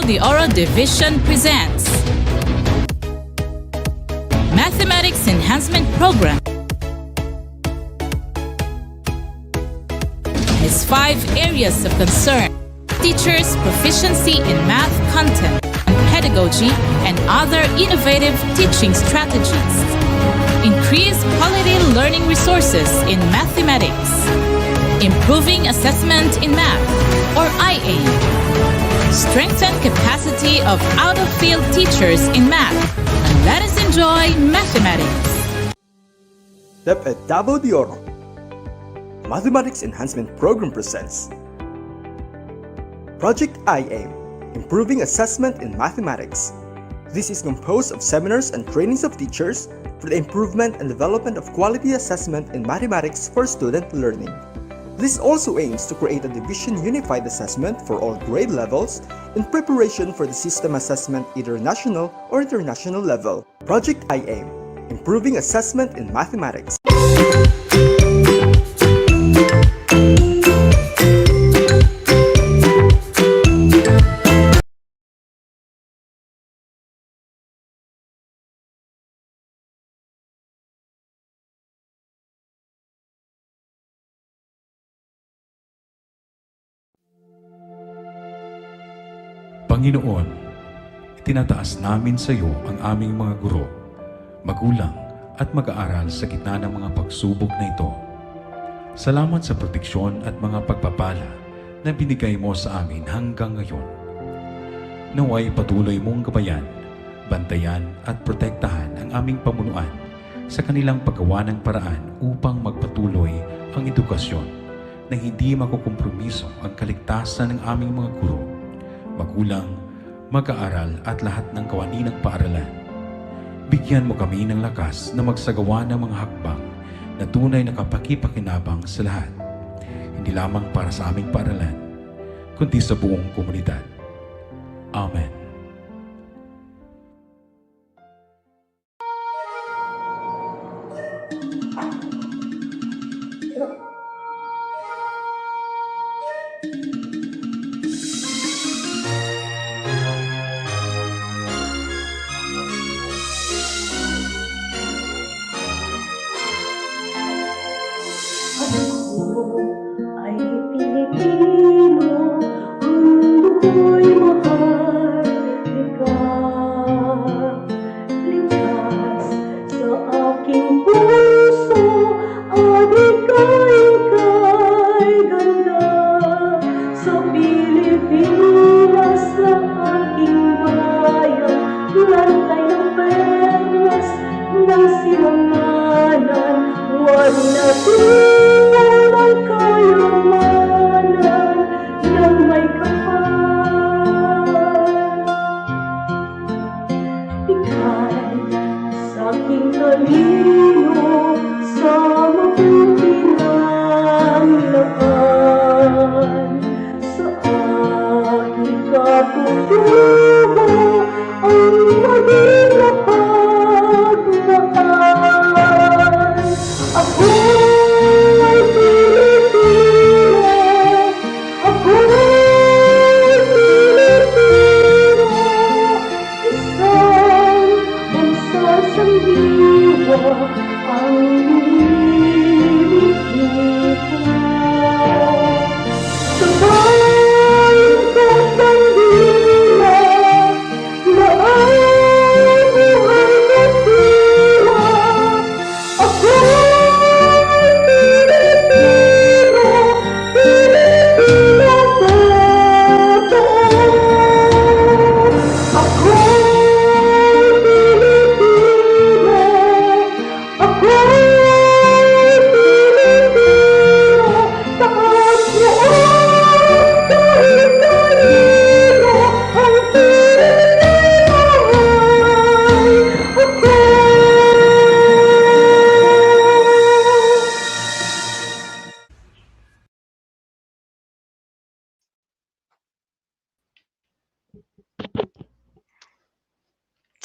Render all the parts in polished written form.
de Oro Division presents Mathematics Enhancement Program. Has 5 areas of concern: teachers' proficiency in math content, pedagogy, and other innovative teaching strategies. Increase quality learning resources in mathematics. Improving assessment in math, or IA. Strengthen capacity of out-of-field teachers in math. And let us enjoy mathematics. DDO-MEP Mathematics Enhancement Program presents Project IAM, Improving Assessment in Mathematics. This is composed of seminars and trainings of teachers for the improvement and development of quality assessment in mathematics for student learning. This also aims to create a division unified assessment for all grade levels in preparation for the system assessment either national or international level. Project IAM, Improving Assessment in Mathematics. Panginoon, itinataas namin sa iyo ang aming mga guro, magulang at mag-aaral sa gitna ng mga pagsubok na ito. Salamat sa proteksyon at mga pagpapala na binigay mo sa amin hanggang ngayon. Naway patuloy mong gabayan, bantayan at protektahan ang aming pamunuan sa kanilang paggawa ng paraan upang magpatuloy ang edukasyon na hindi makukompromiso ang kaligtasan ng aming mga guro, magulang, mag-aaral at lahat ng kawani ng paaralan. Bigyan mo kami ng lakas na magsagawa ng mga hakbang na tunay na kapakipakinabang sa lahat, hindi lamang para sa aming paaralan, kundi sa buong komunidad. Amen. Ay Pilipino, mundo'y mahal, ligtas sa aking puso, at ika'y ganda. Sa Pilipinas na aking bayan, lantay ng perlas ng silanganan, wala Ako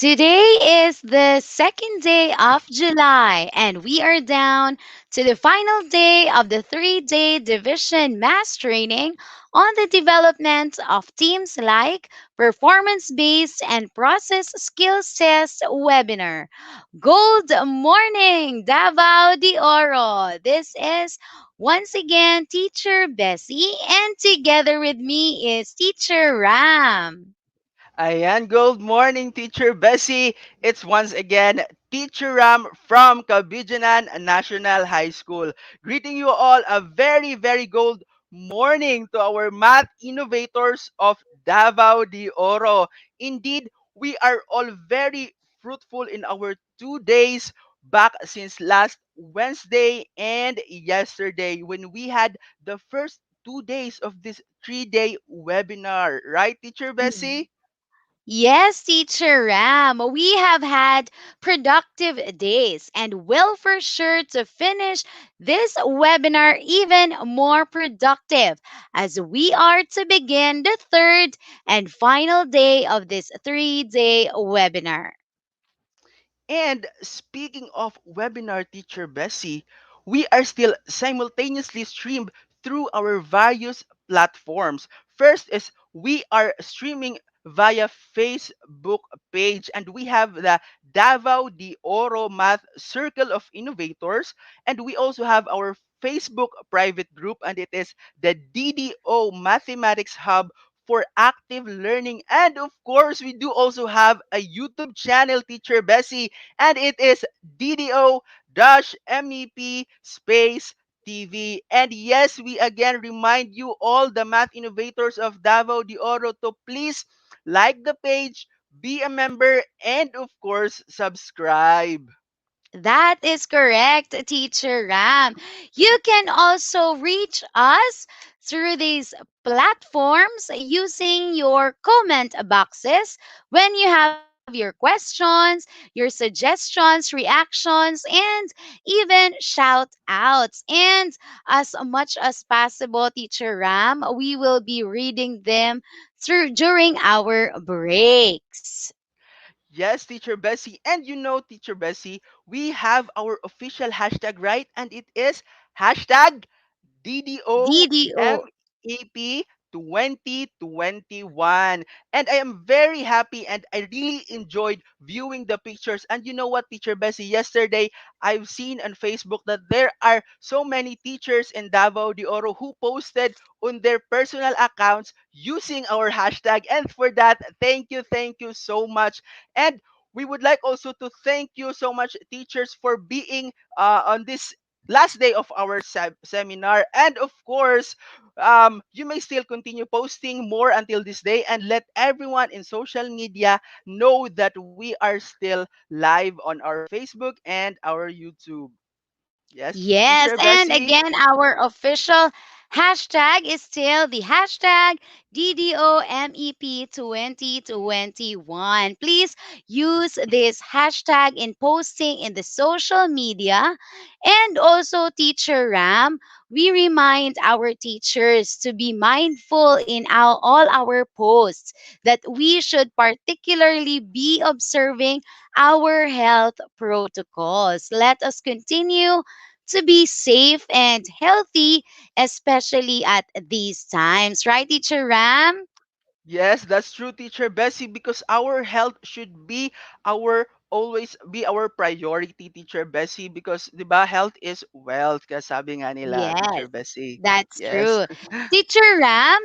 Today is the second day of July, and we are down to the final day of the 3-day division mass training on the development of Timss-Like performance based and process skills test webinar. Good morning, Davao de Oro. This is once again Teacher Bessie, and together with me is Teacher Ram. Ayan, good morning, Teacher Bessie. It's once again Teacher Ram from Cabijanan National High School. Greeting you all a very, very good morning to our math innovators of Davao de Oro. Indeed, we are all very fruitful in our 2 days back since last Wednesday and yesterday when we had the first 2 days of this 3-day webinar. Right, Teacher Bessie? Yes, Teacher Ram, we have had productive days and will for sure to finish this webinar even more productive as we are to begin the third and final day of this 3-day webinar. And speaking of webinar, Teacher Bessie, we are still simultaneously streamed through our various platforms. First is we are streaming via Facebook page, and we have the Davao de Oro Math Circle of Innovators, and we also have our Facebook private group, and it is the DDO Mathematics Hub for active learning. And of course, we do also have a YouTube channel, Teacher Bessie, and it is DDO-MEP space TV. And yes, we again remind you all the math innovators of Davao de Oro to please like the page, be a member, and of course, subscribe. That is correct, Teacher Ram. You can also reach us through these platforms using your comment boxes when you have your questions, your suggestions, reactions, and even shout outs. And as much as possible, Teacher Ram, we will be reading them through during our breaks. Yes, Teacher Bessie. And you know, Teacher Bessie, we have our official hashtag, right? And it is hashtag DDO. DDO-MEP 2021. And I am very happy and I really enjoyed viewing the pictures. And you know what, Teacher Bessie, yesterday I've seen on Facebook that there are so many teachers in Davao de Oro who posted on their personal accounts using our hashtag. And for that, thank you so much. And we would like also to thank you so much, teachers, for being on this last day of our seminar. And of course, you may still continue posting more until this day and let everyone in social media know that we are still live on our Facebook and our YouTube. Yes, Yes, Teacher and Bessie? again, our official hashtag is still the hashtag DDOMEP 2021. Please use this hashtag in posting in the social media. And also, Teacher Ram, we remind our teachers to be mindful in all our posts that we should particularly be observing our health protocols. Let us continue to be safe and healthy, especially at these times. Right, Teacher Ram? Yes, that's true, Teacher Bessie, because our health should be our always be our priority, Teacher Bessie, because 'di ba health is wealth, kaya sabi nga nila, Yes, Teacher Bessie. that's Yes. true. Teacher Ram,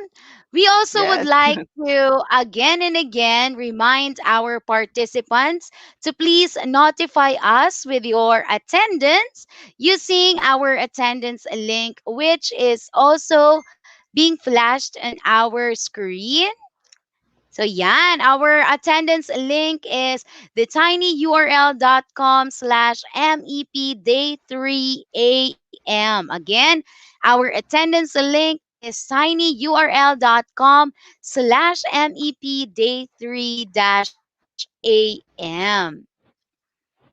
we also would Yes. like to again and again remind our participants to please notify us with your attendance using our attendance link, which is also being flashed on our screen. So yan, our attendance link is the tinyurl.com/MEP day 3 a.m. Again, our attendance link is tinyurl.com/MEP day 3-AM.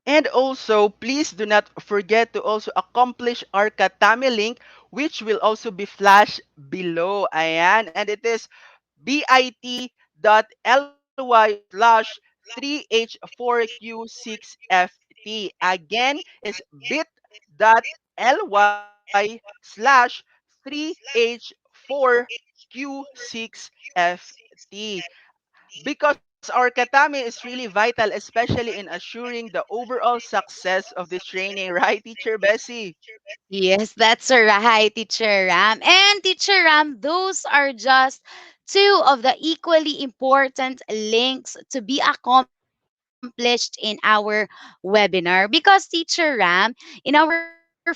And also, please do not forget to also accomplish our Katami link, which will also be flashed below. Ayan. And it is bit.ly/TNURL 3H4Q6FT. Again, is bit.ly/3H4Q6FT. Because our katami is really vital, especially in assuring the overall success of this training, right, Teacher Bessie? Yes, that's right, Teacher Ram. And Teacher Ram, those are just two of the equally important links to be accomplished in our webinar. Because Teacher Ram, in our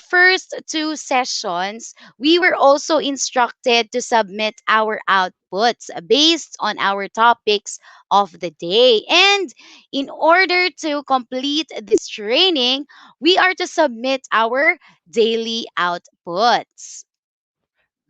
first two sessions, we were also instructed to submit our outputs based on our topics of the day. And in order to complete this training, we are to submit our daily outputs.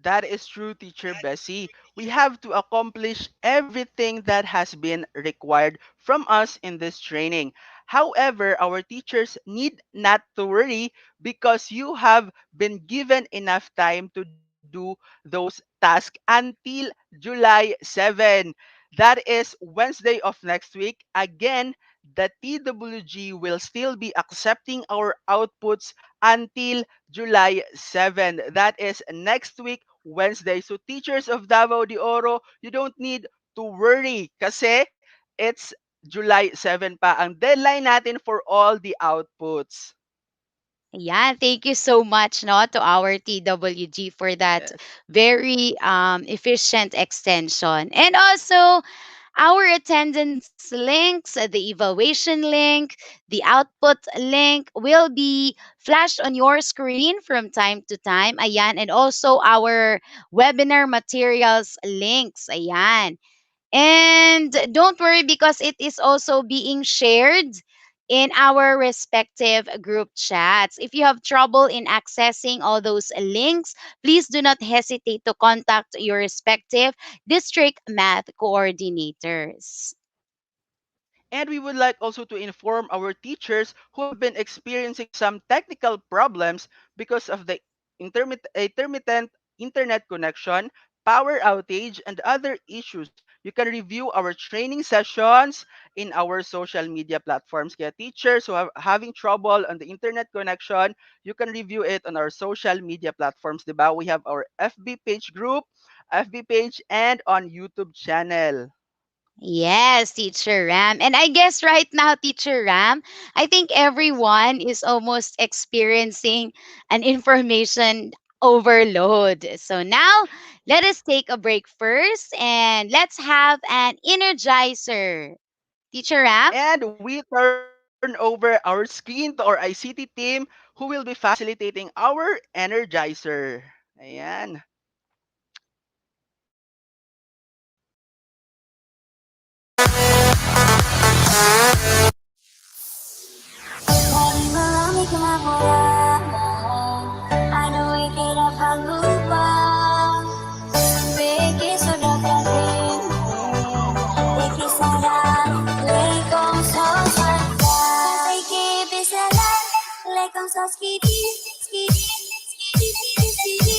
That is true, Teacher Bessie. We have to accomplish everything that has been required from us in this training. However, our teachers need not to worry because you have been given enough time to do those tasks until July 7. That is Wednesday of next week. Again, the TWG will still be accepting our outputs until July 7. That is next week, Wednesday. So teachers of Davao de Oro, you don't need to worry kasi it's July 7 pa ang deadline natin for all the outputs. Yeah, thank you so much no to our TWG for that Yes. very efficient extension. And also our attendance links, the evaluation link, the output link will be flashed on your screen from time to time. Ayan, and also our webinar materials links. Ayan. And don't worry because it is also being shared in our respective group chats. If you have trouble in accessing all those links, please do not hesitate to contact your respective district math coordinators. And we would like also to inform our teachers who have been experiencing some technical problems because of the intermittent internet connection, power outage, and other issues. You can review our training sessions in our social media platforms. Kaya teachers who are having trouble on the internet connection, you can review it on our social media platforms. Diba? We have our FB page group, FB page, and on YouTube channel. Yes, Teacher Ram. And I guess right now, Teacher Ram, I think everyone is almost experiencing an information overload. So now, let us take a break first and let's have an energizer. Teacher Ram? And we turn over our screen to our ICT team who will be facilitating our Energizer. Ayan. Marami kang wala. Ano ikinapaglupa? Beke sudah kaging Ikisaran Lekong sosan Kasay kibisalan Lekong sos kidi Skidi Skidi Skidi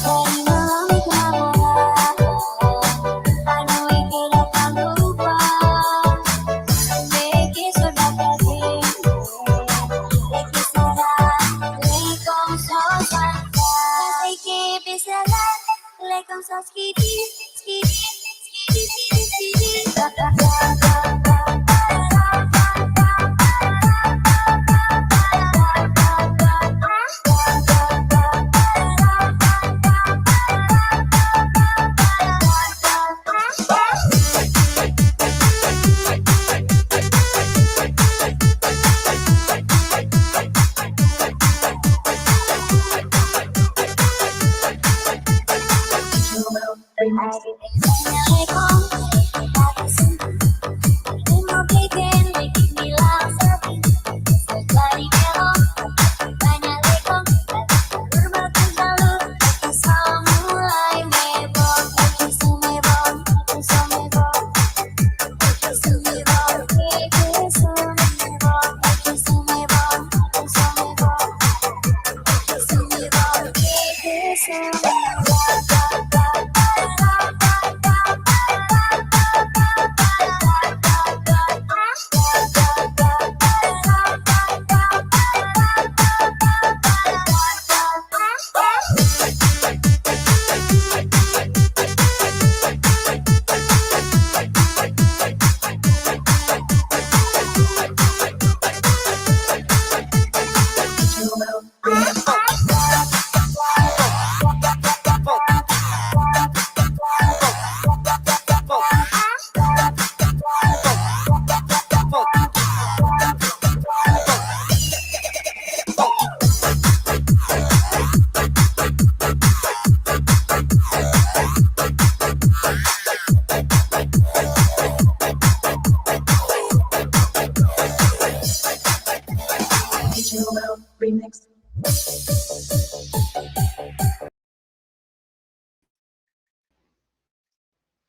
Dari malam kemana? Ano ikirat ang lupa? Leki sudah kasih, leki sudah lekong sosan. Leki bisa lah, lekong sos skidi, skidi, skidi, skidi, skidi.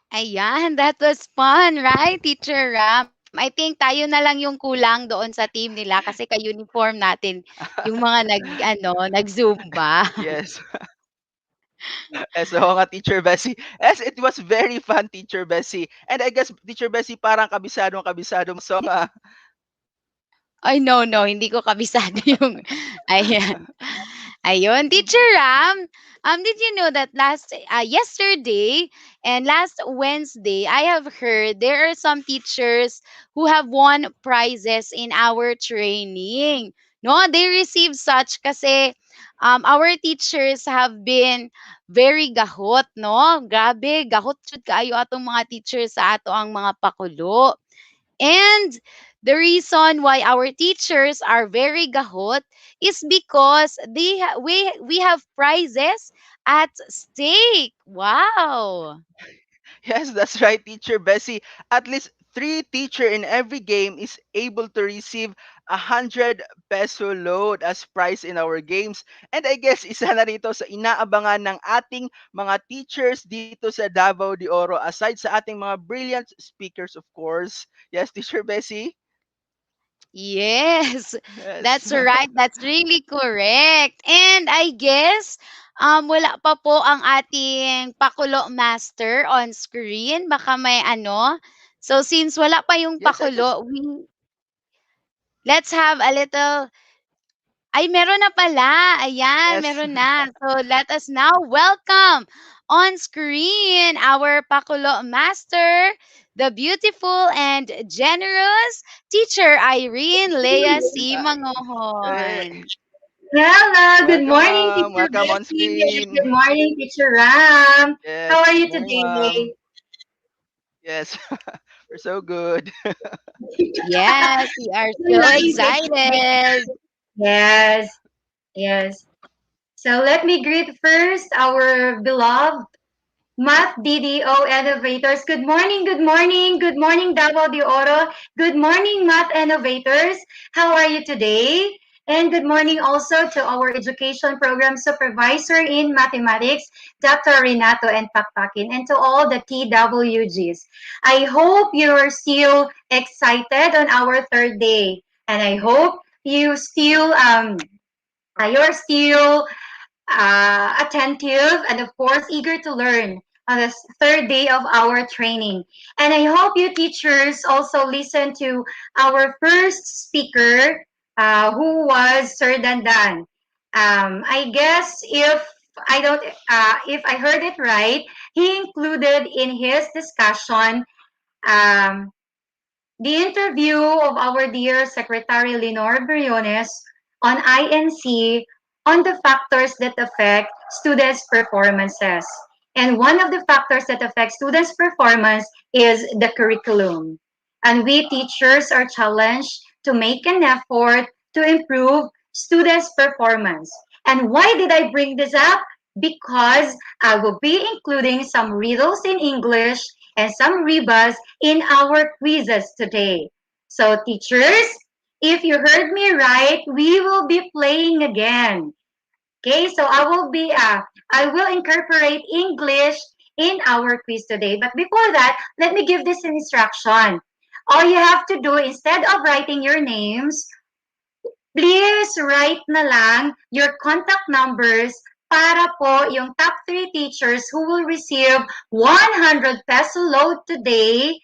Ayan, that was fun, right, Teacher Ram? I think tayo na lang yung kulang doon sa team nila kasi ka-uniform natin yung mga nag-Zumba. Yes. Yes, oo nga, Teacher Bessie. Yes, it was very fun, Teacher Bessie. And I guess, Teacher Bessie, parang kabisado mo song, ah. Ay, no, no, hindi ko kabisado yung ayan. Ayun, Teacher Ram, did you know that yesterday and last Wednesday, I have heard there are some teachers who have won prizes in our training. No, they received such kasi our teachers have been very gahot, no? Grabe, gahot jud kaayo atong mga teachers sa ato ang mga pakulo. And the reason why our teachers are very gahot is because we have prizes at stake. Wow. Yes, that's right, Teacher Bessie. At least three teacher in every game is able to receive 100 peso load as prize in our games. And I guess isa na rito sa inaabangan ng ating mga teachers dito sa Davao de Oro aside sa ating mga brilliant speakers, of course. Yes, Teacher Bessie? Yes, Yes. that's right. That's really correct. And I guess wala pa po ang ating pakulo master on screen. Baka may ano. So since wala pa yung Yes, I guess. pakulo, let's have a little. Ay, meron na pala. Ayan, Yes. meron na. So, let us now welcome on screen our Pakulo Master, the beautiful and generous teacher Irene Lea C. Hey, Mangohon. Hello, good welcome, morning, ma'am. Teacher Welcome on Bessie, and screen. good morning, Teacher Ram. How Yes, are good you morning, ma'am. today? Yes, we're so good. Yes, we are So so nice that excited. yes, yes. So let me greet first our beloved Math DDO Innovators. Good morning, good morning, good morning, Davao de Oro. Good morning, Math Innovators. How are you today? And good morning also to our Education Program Supervisor in Mathematics, Dr. Renato and Pakpakin, and to all the TWGs. I hope you're still excited on our third day, and I hope you're still attentive, and of course, eager to learn on the third day of our training. And I hope you teachers also listen to our first speaker, who was Sir Dandan. I guess if I heard it right, he included in his discussion um, the interview of our dear Secretary Lenore Briones on INC on the factors that affect students' performances. And one of the factors that affect students' performance is the curriculum. And we teachers are challenged to make an effort to improve students' performance. And why did I bring this up? Because I will be including some riddles in English and some rebus in our quizzes today. So teachers, if you heard me right, we will be playing again. Okay, so I will incorporate English in our quiz today. But before that, let me give this instruction. All you have to do, instead of writing your names, please write na lang your contact numbers para po yung top 3 teachers who will receive 100 peso load today,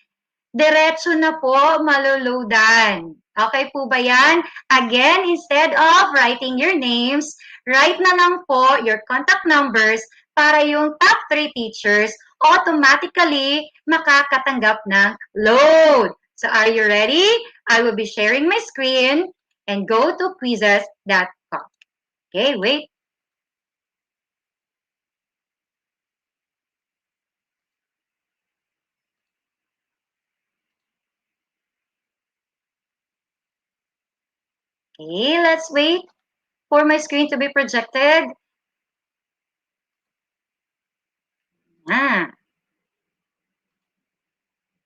diretso na po maluludan. Okay po ba yan? Again, instead of writing your names, write na lang po your contact numbers para yung top 3 teachers automatically makakatanggap ng load. So are you ready? I will be sharing my screen and go to quizzes.com. Okay, wait. Okay, let's wait for my screen to be projected. Ah,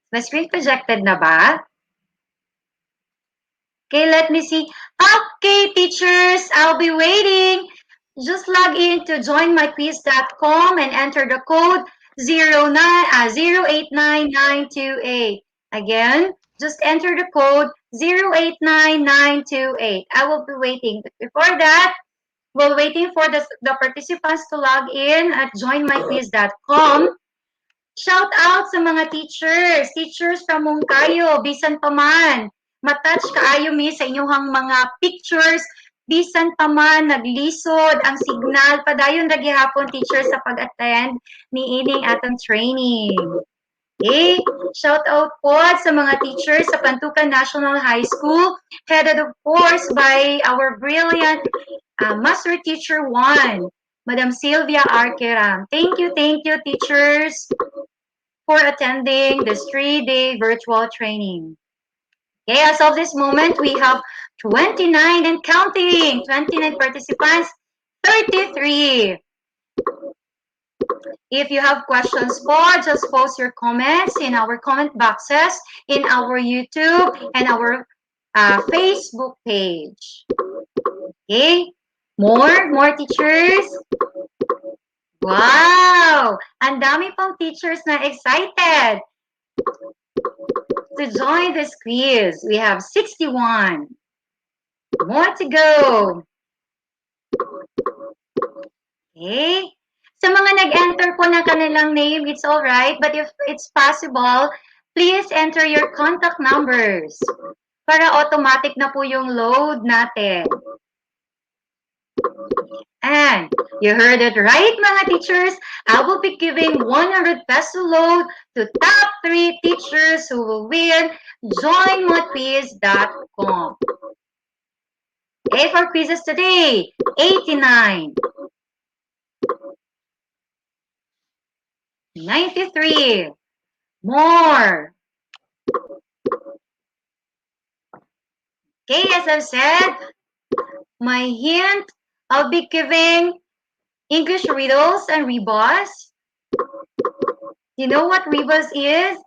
my screen projected na ba? Okay, let me see. Okay, teachers, I'll be waiting. Just log in to joinmyquiz.com and enter the code 089928. Again, just enter the code 089928. I will be waiting. But before that, while waiting for the participants to log in at joinmyquiz.com, shout out sa mga teachers from Mungkayo, bisan pa man. Matouch kaayo mi sa inyong mga pictures, bisan pa man naglisod ang signal padayon ra gihapon teachers sa pag-attend ni ining atong training. Okay, shout out po sa mga teachers sa Pantukan National High School, headed of course by our brilliant Master Teacher 1, Madam Sylvia Arqueram. Thank you, teachers, for attending this 3-day virtual training. Okay, as of this moment, we have 29 and counting, 29 participants, 33. If you have questions po, just post your comments in our comment boxes in our YouTube and our Facebook page. Okay, more teachers. Wow! Ang dami pong teachers na excited to join this quiz. We have 61. More to go. Okay. Sa mga nag-enter po ng kanilang name, it's all right. But if it's possible, please enter your contact numbers para automatic na po yung load natin. And you heard it right, mga teachers. I will be giving 100 peso load to top 3 teachers who will win joinmyquiz.com. Okay, for quizzes today, 89, 93, more. Okay, as I've said, my hint, I'll be giving English riddles and rebus. You know what rebus is?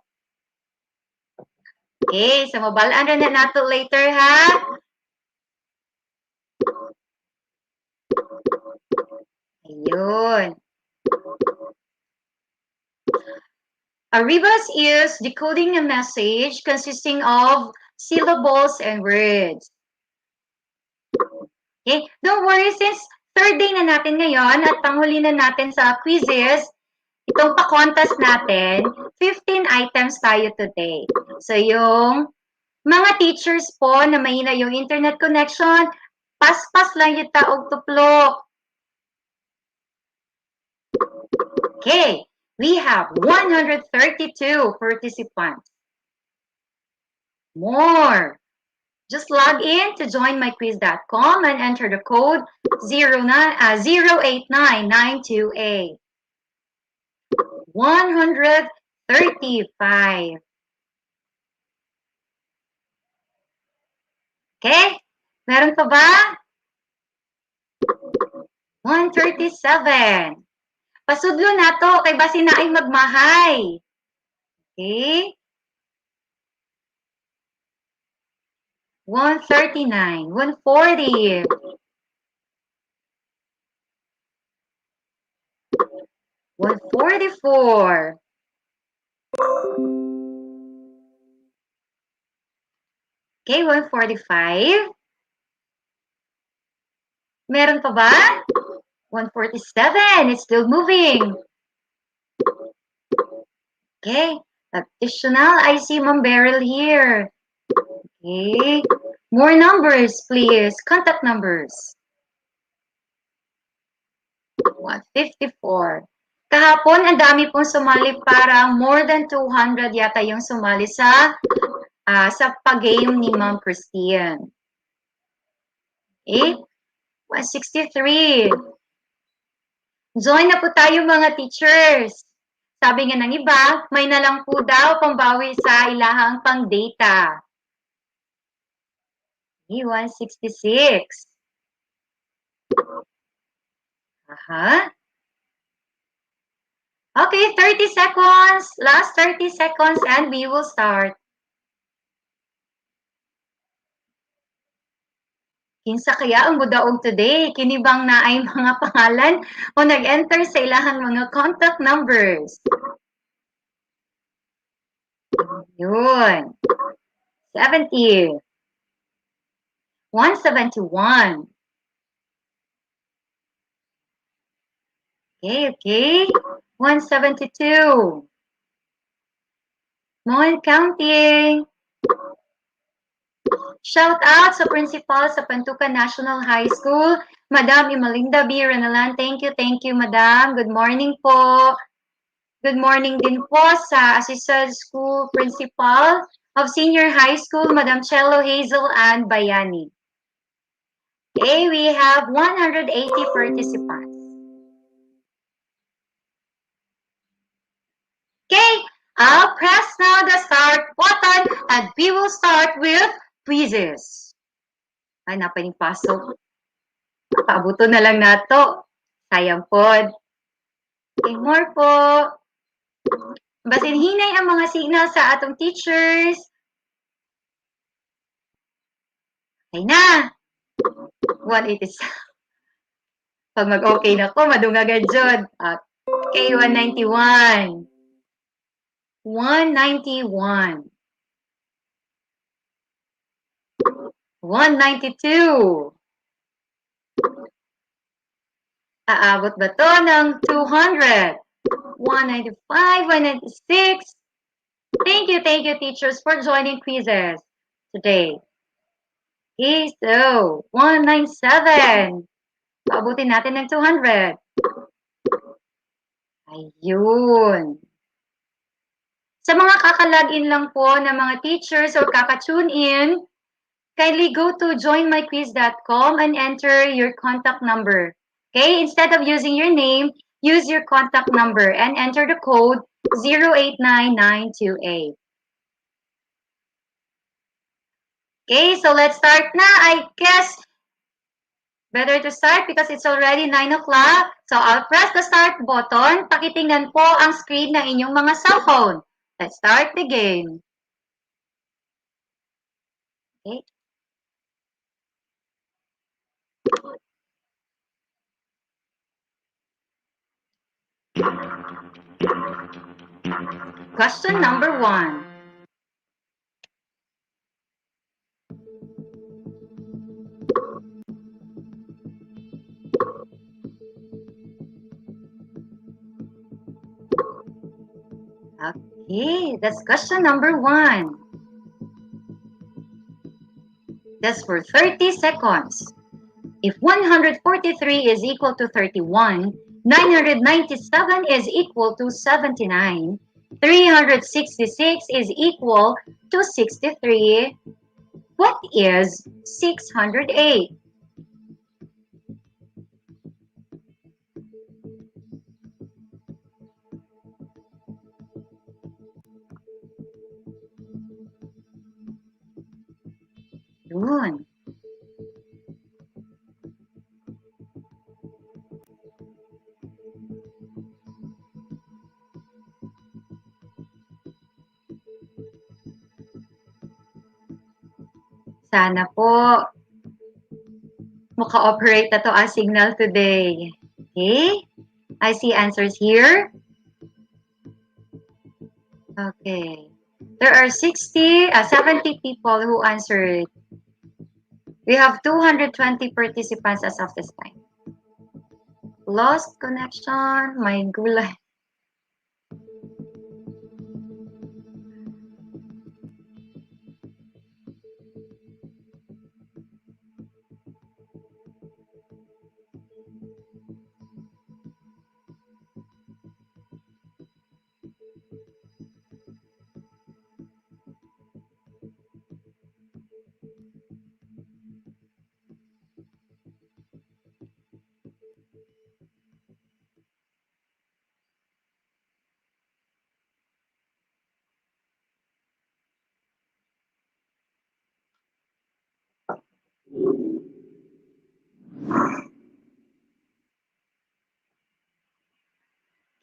Okay, so mabalaan na nato later, ha? Ayun. A rebus is decoding a message consisting of syllables and words. Okay, don't worry, since third day na natin ngayon at panghuli na natin sa quizzes. Itong pa-contest natin, 15 items tayo today. So yung mga teachers po na mahina yung internet connection, paspas lang yung taog tuplok. Okay, we have 132 participants. More. Just log in to joinmyquiz.com and enter the code 089928. 135. Okay? Meron pa ba? 137. Pasudlo na to, kay basi na ay magmahay. Okay? 139, 140. 144. Okay, 145. Meron pa ba? 147. It's still moving. Okay. Additional. I see Ma'am Beryl here. Okay. More numbers, please. Contact numbers. 154. Kahapon, ang dami pong sumali. Parang more than 200 yata yung sumali sa pag-game ni Ma'am Christine. Okay. 163. Join na po tayo mga teachers. Sabi nga ng iba, may na lang po daw pambawi sa ilahang pang-data. 166. Aha. Okay, 30 seconds. Last 30 seconds and we will start. Kinsa kaya ang budaog today? Kinibang na ay mga pangalan o nag-enter sa ilahang mga contact numbers. Yun. 70. 171. Okay. 172. More counting. Shout out sa principal sa Pantukan National High School, Madam Imalinda B. Renalan. Thank you, Madam. Good morning po. Good morning din po sa Assistant School Principal of Senior High School, Madam Cello Hazel and Bayani. Okay, we have 180 participants. Okay, I'll press now the start button and we will start with quizzes. Ay, napaning pasok. Paabuto na lang nato. Sayang pod. Okay, more po. Basin hinay ang mga signal sa atong teachers. Okay na. 187. Pag mag-okay na ko, madungagad jud. Okay, 191. 191. 192. Aabot ba to ng 200? 195, 196. Thank you, teachers, for joining quizzes today. Okay, so 197. Paabutin natin ng 200. Ayun. Sa mga kakalagin lang po ng mga teachers or kaka-tune in, kindly go to joinmyquiz.com and enter your contact number. Okay, instead of using your name, use your contact number and enter the code 089928. Okay, so let's start na. I guess better to start because it's already 9 o'clock. So I'll press the start button. Pakitingnan po ang screen ng inyong mga cellphone. Let's start the game. Okay. Question number 1. Okay, that's question number 1. That's for 30 seconds. If 143 is equal to 31, 997 is equal to 79, 366 is equal to 63, what is 608? Yun. Sana po maka-operate na to ang signal today. Okay? I see answers here. Okay. There are 70 people who answered. We have 220 participants as of this time. Lost connection. My gulay.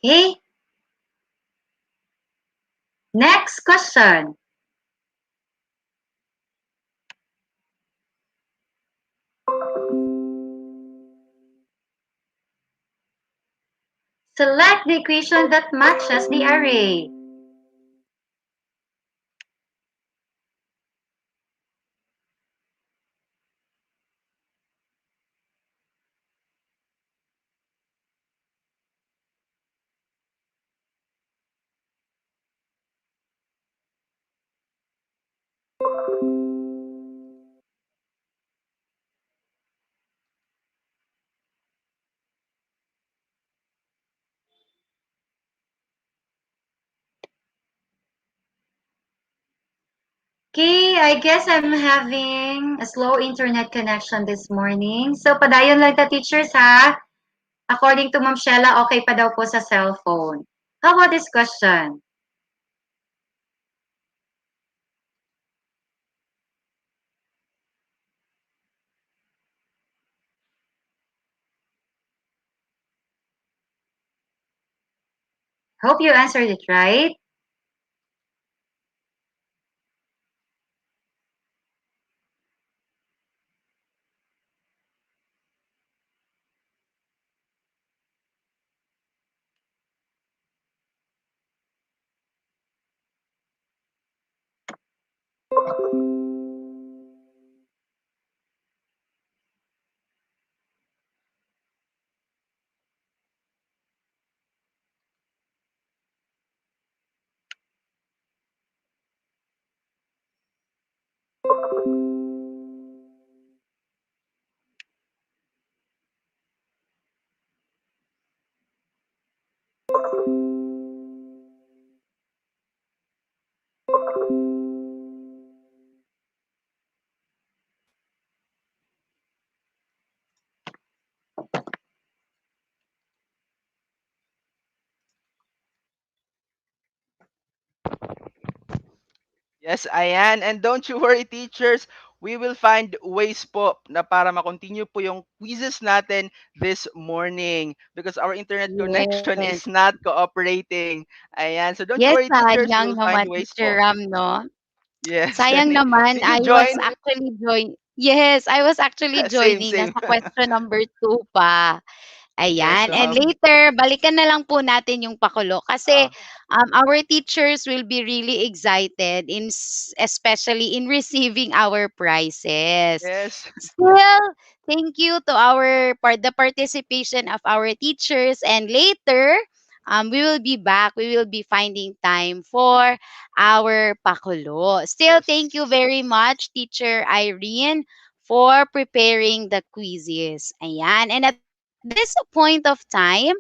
Okay. Next question. Select the equation that matches the array. Okay, I guess I'm having a slow internet connection this morning. So, padayon lang ta teachers ha. According to Ma'am Shella, okay pa daw po sa cellphone. How about this question? Hope you answered it right. Yes, ayan. And don't you worry, teachers. We will find ways po na para ma-continue po yung quizzes natin this morning because our internet connection Yes. is not cooperating. Ayan. So don't you Yes, worry, teachers. We sayang will find naman, ways Teacher po. Ram, no? Yes. Sayang naman, Did you I was join? actually yes, I was actually Same, joining. same. Nasa question number 2 pa. Yes, Ayan. And ma'am. later, balikan na lang po natin yung pakulo kasi Ah, our teachers will be really excited especially in receiving our prizes. yes. Still, thank you to the participation of our teachers and later we will be back. We will be finding time for our pakulo. Still, thank you Yes. very much, Teacher Irene, for preparing the quizzes. Ayan. And at this point of time,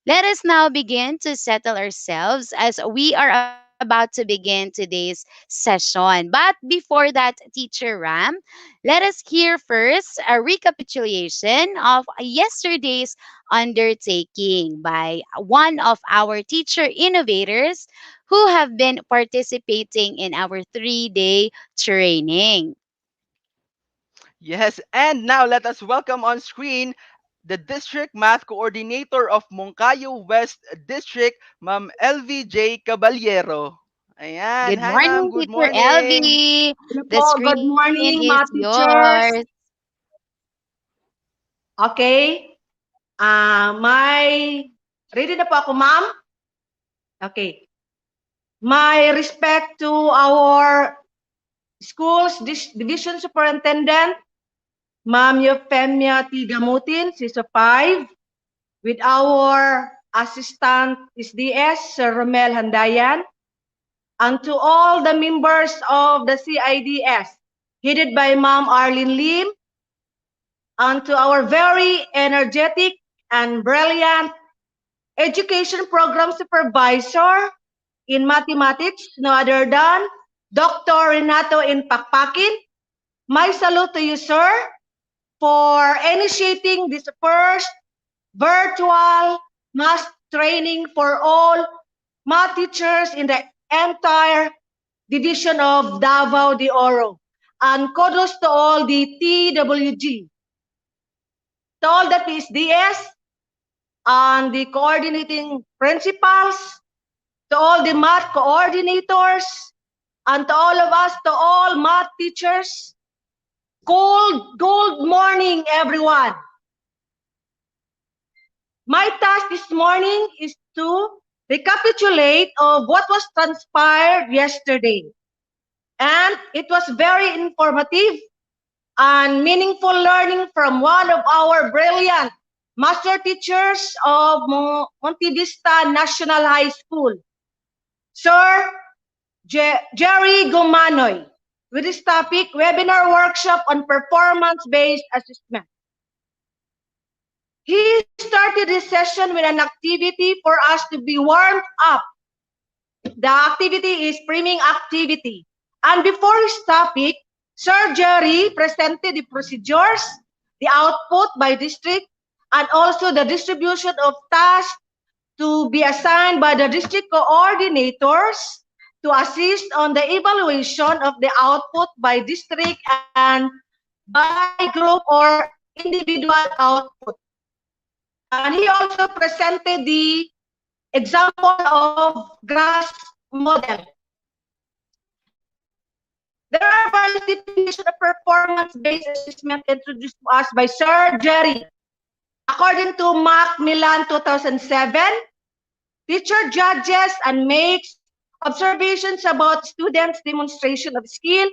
let us now begin to settle ourselves as we are about to begin today's session. But before that, Teacher Ram, let us hear first a recapitulation of yesterday's undertaking by one of our teacher innovators who have been participating in our 3-day training. Yes, and now let us welcome on screen the District Math Coordinator of Moncayo West District, Ma'am LVJ Caballero. Ayan. Good Hi, ma'am. morning, Good Teacher morning. Elvi. Hello The po. Good screen is morning, mga teachers. yours. Okay. My ready na po ako, ma'am? Okay. My respect to our schools division superintendent, Ma'am Euphemia T. Gamutin, CISO 5, with our assistant SDS, Sir Romel Handayan, and to all the members of the CIDS, headed by Ma'am Arlene Lim, and to our very energetic and brilliant education program supervisor in mathematics, no other than Dr. Renato Pakpakin. My salute to you, sir, for initiating this first virtual math training for all math teachers in the entire division of Davao de Oro. And kudos to all the TWG, to all the PSDS, and the coordinating principals, to all the math coordinators, and to all of us, to all math teachers. Good morning, everyone. My task this morning is to recapitulate of what was transpired yesterday. And it was very informative and meaningful learning from one of our brilliant master teachers of Monte Vista National High School, Sir Jerry Gumanoy, with this topic, webinar workshop on performance-based assessment. He started this session with an activity for us to be warmed up. The activity is priming activity. And before his topic, Sir Jerry presented the procedures, the output by district, and also the distribution of tasks to be assigned by the district coordinators to assist on the evaluation of the output by district and by group or individual output. And he also presented the example of grass model. There are various definitions of performance-based assessment introduced to us by Sir Jerry. According to Macmillan 2007, teacher judges and makes observations about students' demonstration of skill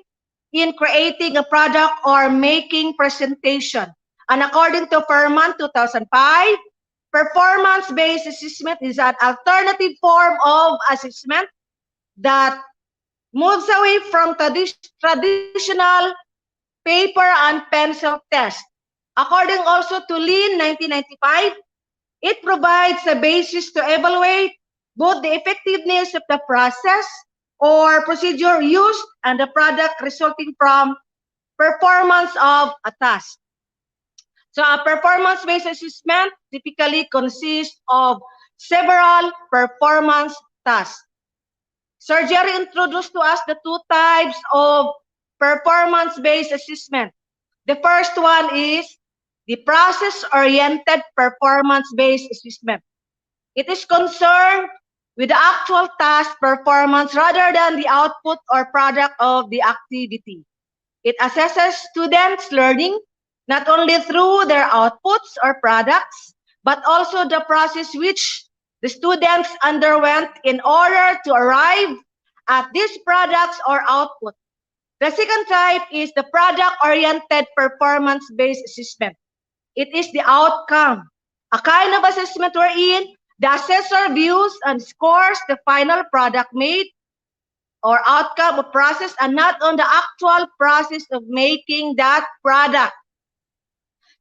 in creating a product or making presentation. And according to Furman 2005, performance-based assessment is an alternative form of assessment that moves away from traditional paper and pencil test. According also to Lin 1995, it provides a basis to evaluate both the effectiveness of the process or procedure used and the product resulting from performance of a task. So a performance-based assessment typically consists of several performance tasks. Sir Jerry introduced to us the two types of performance-based assessment. The first one is the process-oriented performance-based assessment. It is concerned with the actual task performance rather than the output or product of the activity. It assesses students' learning not only through their outputs or products, but also the process which the students underwent in order to arrive at these products or output. The second type is the product-oriented performance-based assessment. It is the outcome, a kind of assessment wherein The assessor views and scores the final product made or outcome of process and not on the actual process of making that product.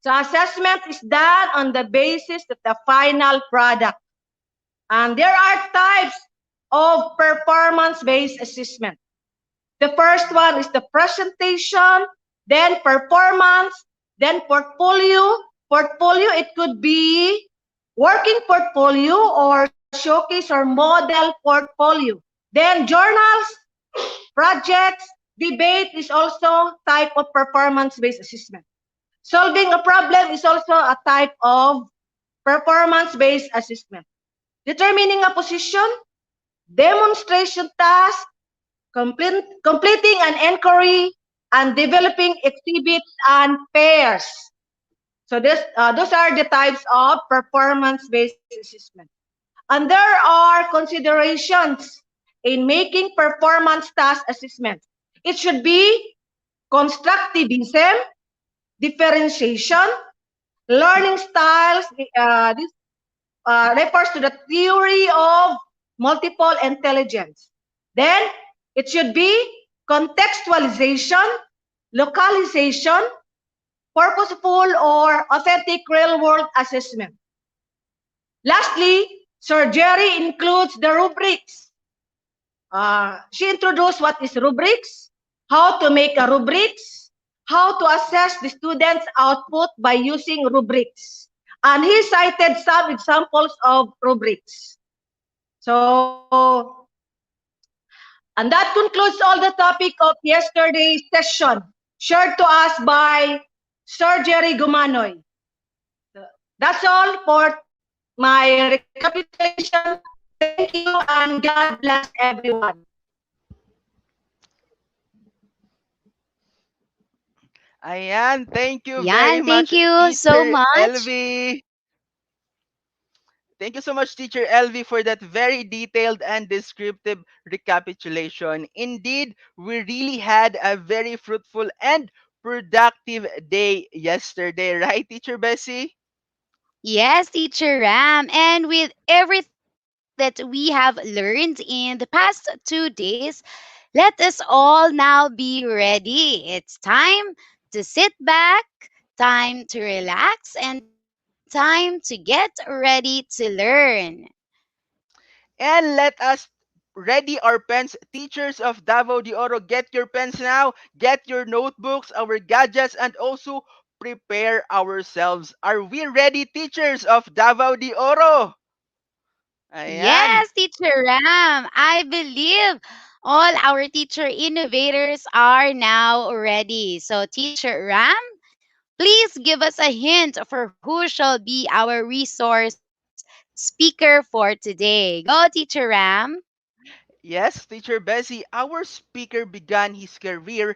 So assessment is done on the basis of the final product. And there are types of performance-based assessment. The first one is the presentation, then performance, then portfolio. Portfolio, it could be working portfolio or showcase or model portfolio. Then journals, projects, debate is also type of performance-based assessment. Solving a problem is also a type of performance-based assessment. Determining a position, demonstration task, completing an inquiry, and developing exhibits and pairs. So those are the types of performance-based assessment. And there are considerations in making performance task assessment. It should be constructivism, differentiation, learning styles. This refers to the theory of multiple intelligence. Then it should be contextualization, localization, purposeful or authentic real-world assessment. Lastly, surgery includes the rubrics. She introduced what is rubrics, how to make a rubrics, how to assess the students' output by using rubrics. And he cited some examples of rubrics. So, and that concludes all the topic of yesterday's session, shared to us by Sir Jerry Gumanoy. That's all for my recapitulation. Thank you and God bless everyone. Ayan, thank you very Yan, thank much, you so Teacher much. Elvi. Thank you so much, Teacher Elvi, for that very detailed and descriptive recapitulation. Indeed, we really had a very fruitful and productive day yesterday, right, Teacher Bessie? Yes, Teacher Ram. And with everything that we have learned in the past 2 days, let us all now be ready. It's time to sit back, time to relax, and time to get ready to learn. And let us ready our pens. Teachers of Davao de Oro, get your pens now, get your notebooks, our gadgets, and also prepare ourselves. Are we ready, teachers of Davao de Oro? Ayan. Yes, Teacher Ram. I believe all our teacher innovators are now ready. So, Teacher Ram, please give us a hint for who shall be our resource speaker for today. Go, Teacher Ram. Yes, Teacher Bessie, our speaker began his career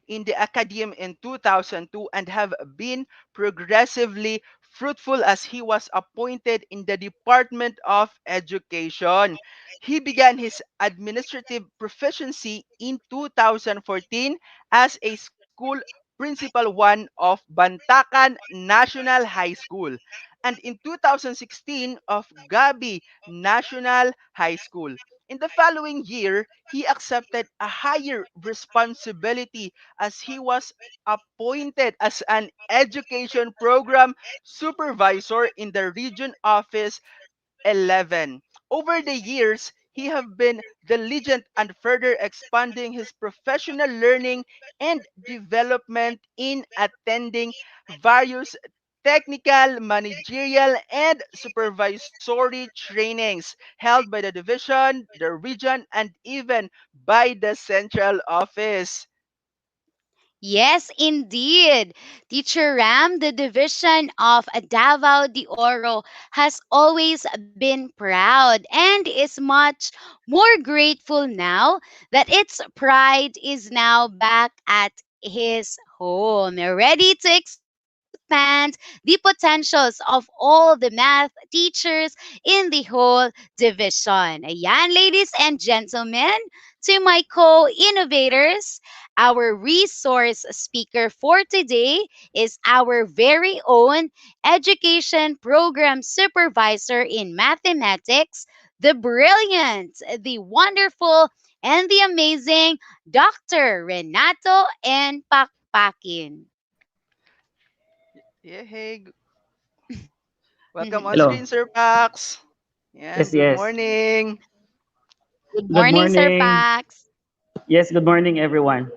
in the academe in 2002 and have been progressively fruitful as he was appointed in the Department of Education. He began his administrative proficiency in 2014 as a school principal one of Bantakan National High School and in 2016 of Gabi National High School. In the following year, he accepted a higher responsibility as he was appointed as an education program supervisor in the region office 11. Over the years, he have been diligent and further expanding his professional learning and development in attending various technical, managerial, and supervisory trainings held by the division, the region, and even by the central office. Yes, indeed. Teacher Ram, the division of Davao de Oro has always been proud and is much more grateful now that its pride is now back at his home, ready to expand the potentials of all the math teachers in the whole division. Ayan, ladies and gentlemen. to my co-innovators. Our resource speaker for today is our very own education program supervisor in mathematics, the brilliant, the wonderful, and the amazing Dr. Renato and Pakpakin. Yeah, hey, welcome on Mhm. screen, Hello. Sir Pax. Yan, Yes, good yes. morning. Good Good morning, Sir morning. Pax. Yes, good morning, everyone.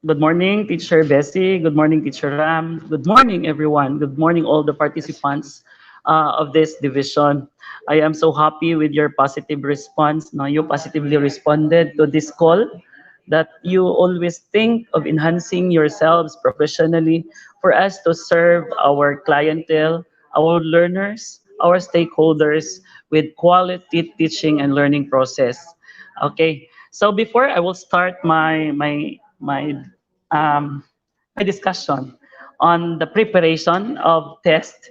Good morning, Teacher Bessie. Good morning, Teacher Ram. Good morning, everyone. Good morning, all the Yes. participants of this division. I am so happy with your positive response. No, you positively responded to this call that you always think of enhancing yourselves professionally for us to serve our clientele, our learners, our stakeholders with quality teaching and learning process. Okay, so before I will start um, my discussion on the preparation of tests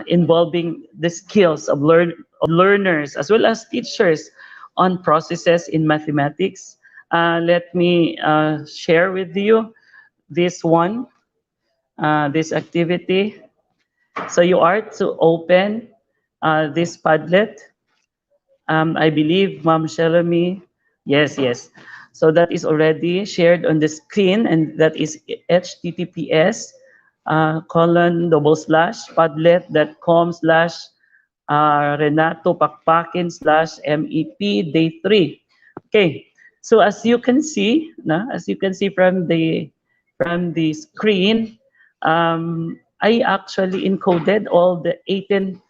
involving the skills of learners as well as teachers on processes in mathematics. Let me share with you this one, this activity. So you are to open this Padlet. I believe Ma'am Shelamy, yes, yes. So that is already shared on the screen, and that is https colon double slash padlet.com slash Renato Pakpakin slash MEP day 3. Okay, so as you can see, as you can see from the screen, I actually encoded all the 18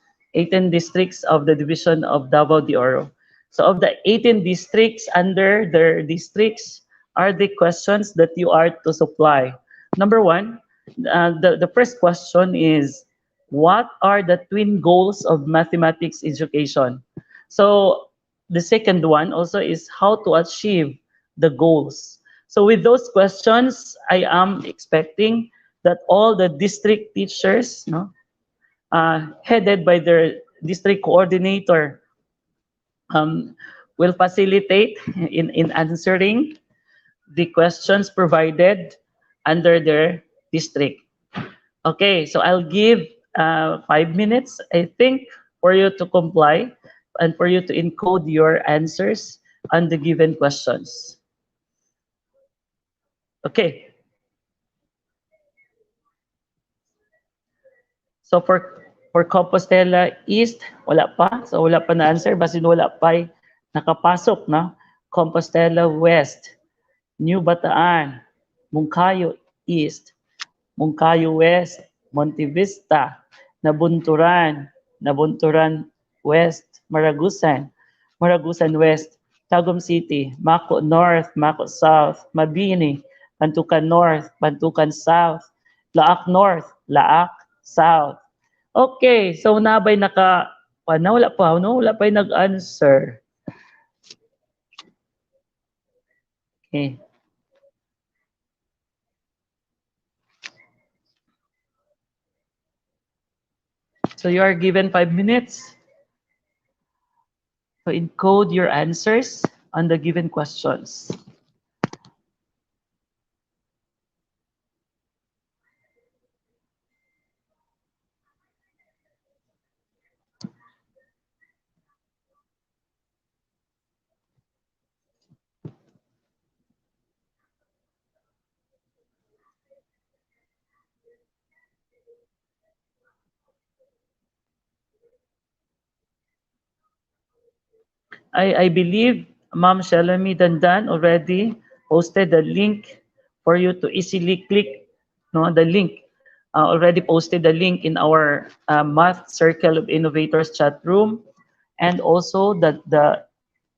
districts of the division of Davao de Oro. So of the 18 districts, under their districts are the questions that you are to supply. Number one, the first question is, what are the twin goals of mathematics education? So the second one also is how to achieve the goals. So with those questions, I am expecting that all the district teachers, no, headed by their district coordinator, um, will facilitate in answering the questions provided under their district. Okay, so I'll give 5 minutes, I think, for you to comply and for you to encode your answers on the given questions. Okay, so for Compostela East, wala pa. So wala pa na answer, basin wala pa nakapasok, no? Compostela West, New Bataan, Mungkayo East, Mungkayo West, Monte Vista, Nabunturan, Nabunturan West, Maragusan, Maragusan West, Tagum City, Mako North, Mako South, Mabini, Pantukan North, Pantukan South, Laak North, Laak South. Okay, so nabay wala pa, no? Wala pa yung nag-answer. Okay. So you are given 5 minutes to encode your answers on the given questions. I believe Ma'am Shalami Dandan already posted the link for you to easily click, no, the link. Already posted the link in our Math Circle of Innovators chat room, and also that the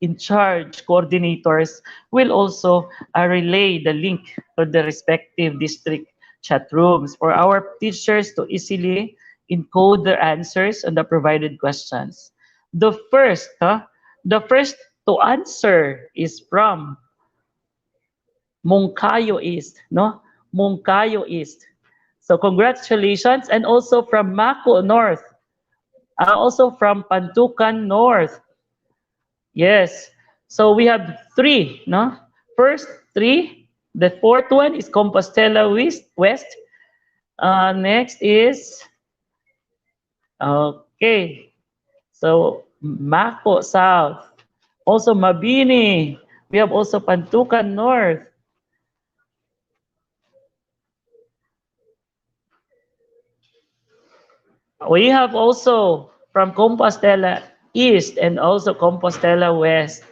in charge coordinators will also relay the link to the respective district chat rooms for our teachers to easily encode their answers on the provided questions. The first, the first to answer is from Moncayo East, no? Moncayo East. So congratulations, and also from Mako North, also from Pantukan North. Yes. So we have three, no? First three. The fourth one is Compostela West. Next is, okay, so Mako South. Also Mabini. We have also Pantukan North. We have also from Compostela East and also Compostela West.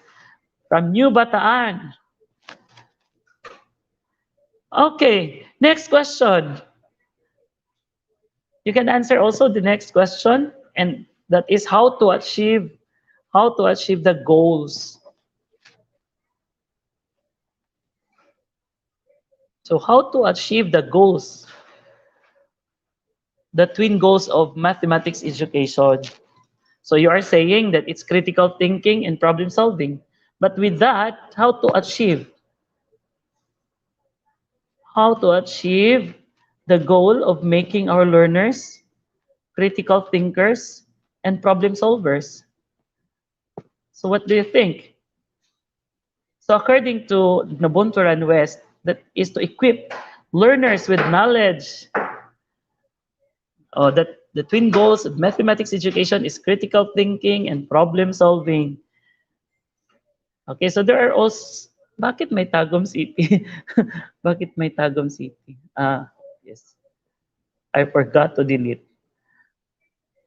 From New Bataan. Okay, next question. You can answer also the next question, and that is how to achieve the goals. So how to achieve the goals, the twin goals of mathematics education. So you are saying that it's critical thinking and problem solving. But with that, how to achieve the goal of making our learners critical thinkers and problem solvers. So what do you think? So according to Nabunturan West, that is to equip learners with knowledge. That the twin goals of mathematics education is critical thinking and problem solving. Okay, so there are also, bakit may Tagum City? Bakit may Tagum City? Yes. I forgot to delete.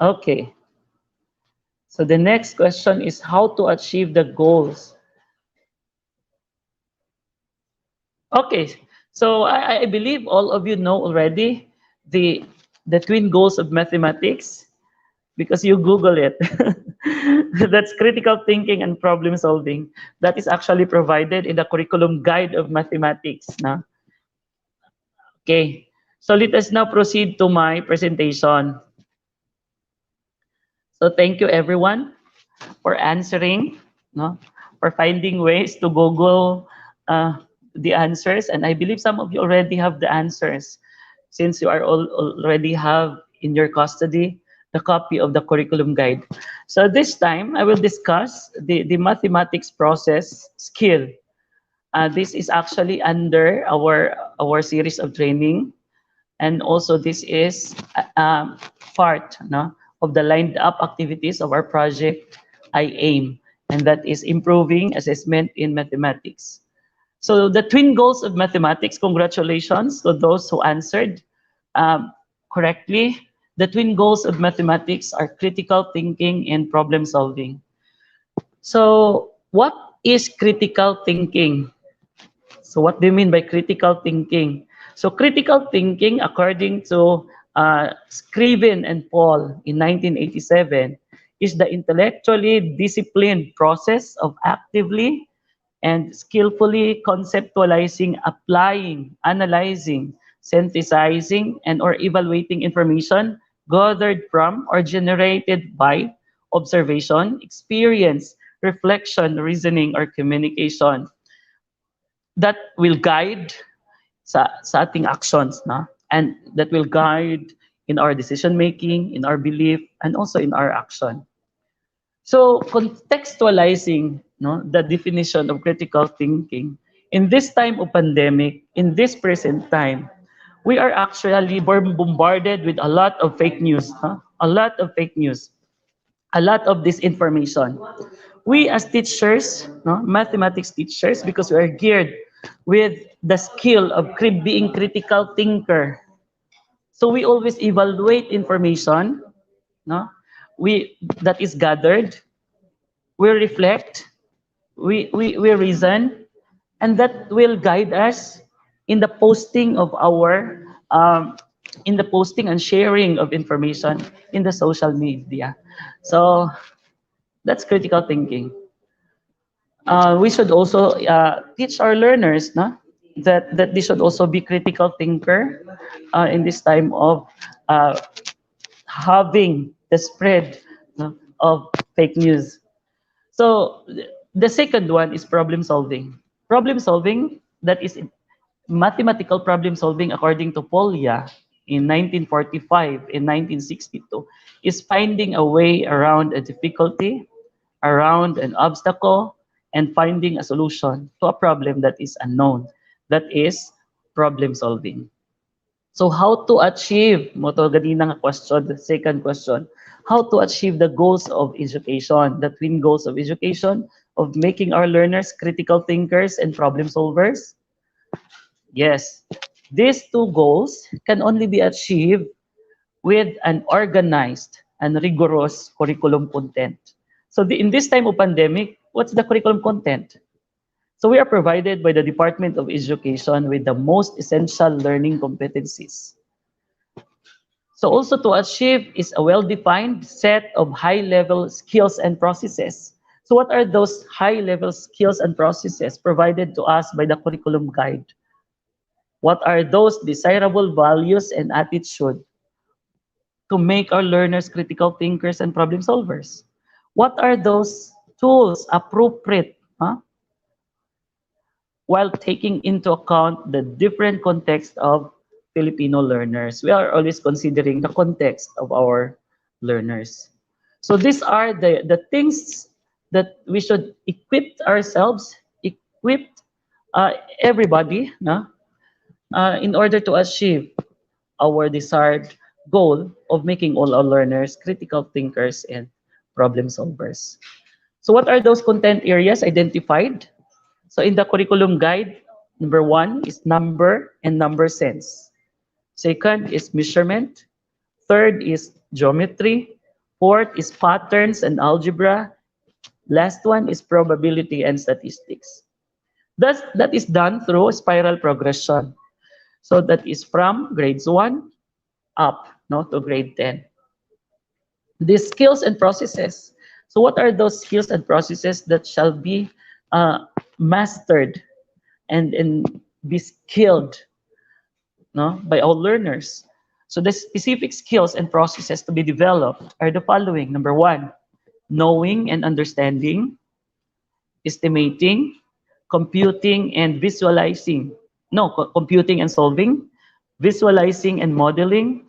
Okay. So the next question is how to achieve the goals. Okay, so I believe all of you know already the the twin goals of mathematics because you Google it. That's critical thinking and problem solving. That is actually provided in the curriculum guide of mathematics. Na? Okay, so let us now proceed to my presentation. So thank you everyone for answering, no? For finding ways to Google the answers. And I believe some of you already have the answers since you are already have in your custody the copy of the curriculum guide. So this time I will discuss the mathematics process skill. This is actually under our series of training. And also this is part, no, of the lined up activities of our project I aim, and that is improving assessment in mathematics. So the twin goals of mathematics, congratulations to those who answered correctly. The twin goals of mathematics are critical thinking and problem solving. So what is critical thinking? So what do you mean by critical thinking? So critical thinking, according to Scriven and Paul in 1987, is the intellectually disciplined process of actively and skillfully conceptualizing, applying, analyzing, synthesizing, and or evaluating information gathered from or generated by observation, experience, reflection, reasoning, or communication that will guide sa ating actions, na? And that will guide in our decision making, in our belief, and also in our action. So contextualizing, no, the definition of critical thinking in this time of pandemic, in this present time, we are actually bombarded with a lot of fake news, huh? A lot of fake news, a lot of disinformation. We as teachers, no, mathematics teachers, because we are geared with the skill of being critical thinker. So we always evaluate information, no, that is gathered. We reflect, we reason, and that will guide us in the posting of our in the posting and sharing of information in the social media. So that's critical thinking. We should also teach our learners, no, that they should also be critical thinker in this time of having the spread, no, of fake news. So the second one is problem solving. Problem solving, that is mathematical problem solving according to Polya in 1945 and 1962, is finding a way around a difficulty, around an obstacle, and finding a solution to a problem that is unknown. That is problem solving. So how to achieve, mo to ganina nga question, the second question, how to achieve the goals of education, the twin goals of education, of making our learners critical thinkers and problem solvers? Yes, these two goals can only be achieved with an organized and rigorous curriculum content. So in this time of pandemic, what's the curriculum content? So we are provided by the Department of Education with the most essential learning competencies. So also to achieve is a well-defined set of high-level skills and processes. So what are those high-level skills and processes provided to us by the curriculum guide? What are those desirable values and attitude to make our learners critical thinkers and problem solvers? What are those tools appropriate, while taking into account the different context of Filipino learners? We are always considering the context of our learners. So these are the things that we should equip ourselves, equip everybody, in order to achieve our desired goal of making all our learners critical thinkers and problem solvers. So what are those content areas identified? So in the curriculum guide, number one is number and number sense. Second is measurement. Third is geometry. Fourth is patterns and algebra. Last one is probability and statistics. That is done through spiral progression. So that is from grades 1 up, to grade 10. These skills and processes. So what are those skills and processes that shall be mastered and be skilled, by all learners? So the specific skills and processes to be developed are the following. Number one, knowing and understanding, estimating, computing and visualizing. No, computing and solving, visualizing and modeling,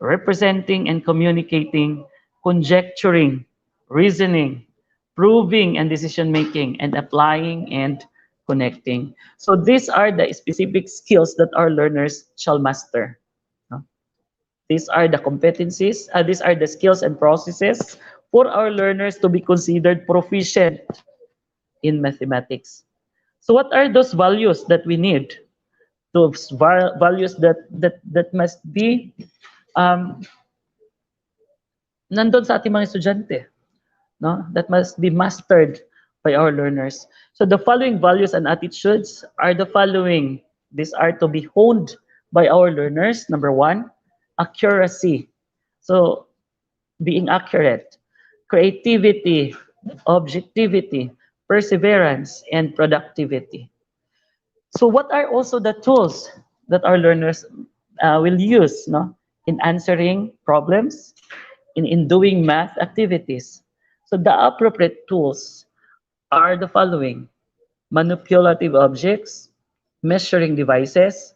representing and communicating, conjecturing, reasoning, proving and decision making, and applying and connecting. So these are the specific skills that our learners shall master. These are the competencies, these are the skills and processes for our learners to be considered proficient in mathematics. So what are those values that we need? Those values that must be nandun sa ating mga estudyante, that must be mastered by our learners. So the following values and attitudes are the following. These are to be honed by our learners. Number one, accuracy. So being accurate, creativity, objectivity, perseverance, and productivity. So what are also the tools that our learners will use, in answering problems, in doing math activities? So the appropriate tools are the following: manipulative objects, measuring devices,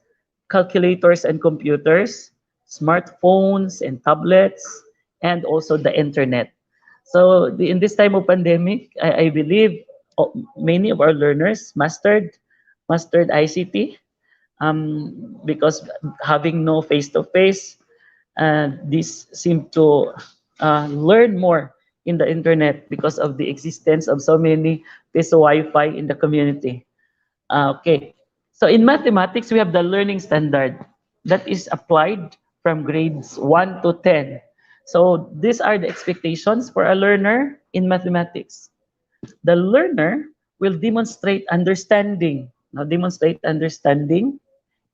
calculators and computers, smartphones and tablets, and also the internet. So in this time of pandemic, I believe many of our learners mastered ICT, because having no face-to-face, this seemed to learn more in the internet because of the existence of so many piso Wi-Fi in the community. Okay, so in mathematics, we have the learning standard that is applied from grades 1 to 10. So these are the expectations for a learner in mathematics. The learner will demonstrate understanding,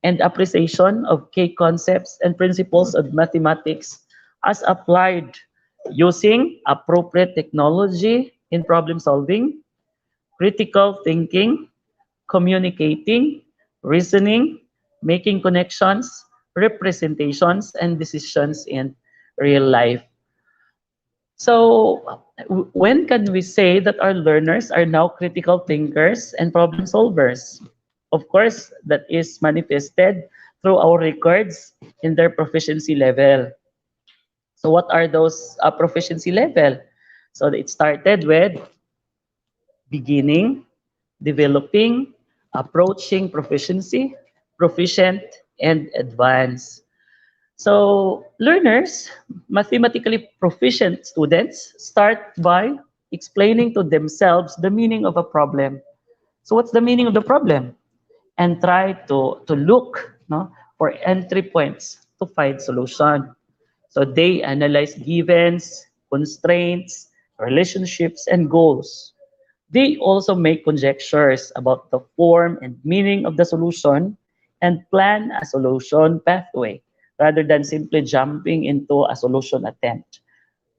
and appreciation of key concepts and principles of mathematics as applied using appropriate technology in problem solving, critical thinking, communicating, reasoning, making connections, representations, and decisions in real life. So when can we say that our learners are now critical thinkers and problem solvers? Of course, that is manifested through our records in their proficiency level. So what are those proficiency level? So it started with beginning, developing, approaching proficiency, proficient, and advanced. So learners, mathematically proficient students, start by explaining to themselves the meaning of a problem. So what's the meaning of the problem? And try to look, no, for entry points to find solution. So they analyze givens, constraints, relationships, and goals. They also make conjectures about the form and meaning of the solution and plan a solution pathway rather than simply jumping into a solution attempt.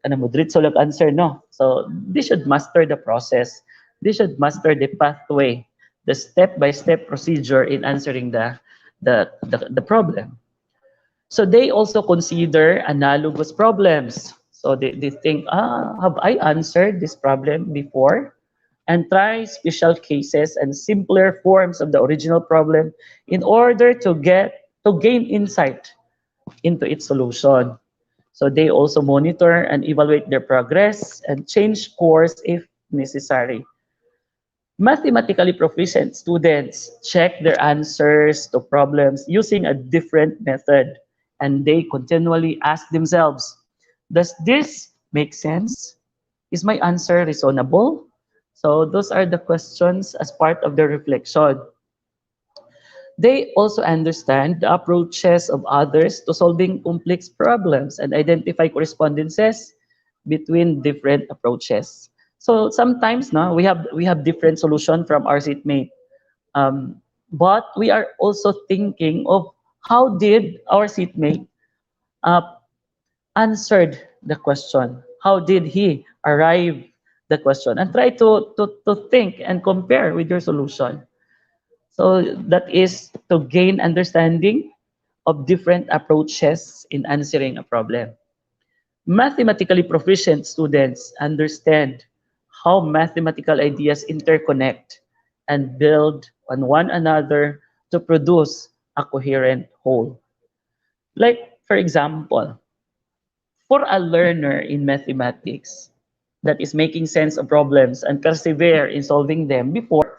Kana mo, diretso lang answer, no? So they should master the process. They should master the pathway, the step-by-step procedure in answering the problem. So they also consider analogous problems. So they think, have I answered this problem before? And try special cases and simpler forms of the original problem in order to gain insight into its solution. So they also monitor and evaluate their progress and change course if necessary. Mathematically proficient students check their answers to problems using a different method, and they continually ask themselves, does this make sense? Is my answer reasonable? So those are the questions as part of the reflection. They also understand the approaches of others to solving complex problems and identify correspondences between different approaches. So sometimes, no, we have different solution from our seatmate, but we are also thinking of how did our seatmate uh, answered the question? How did he arrive the question? And try to think and compare with your solution. So that is to gain understanding of different approaches in answering a problem. Mathematically proficient students understand how mathematical ideas interconnect and build on one another to produce a coherent whole. Like, for example, for a learner in mathematics that is making sense of problems and persevere in solving them before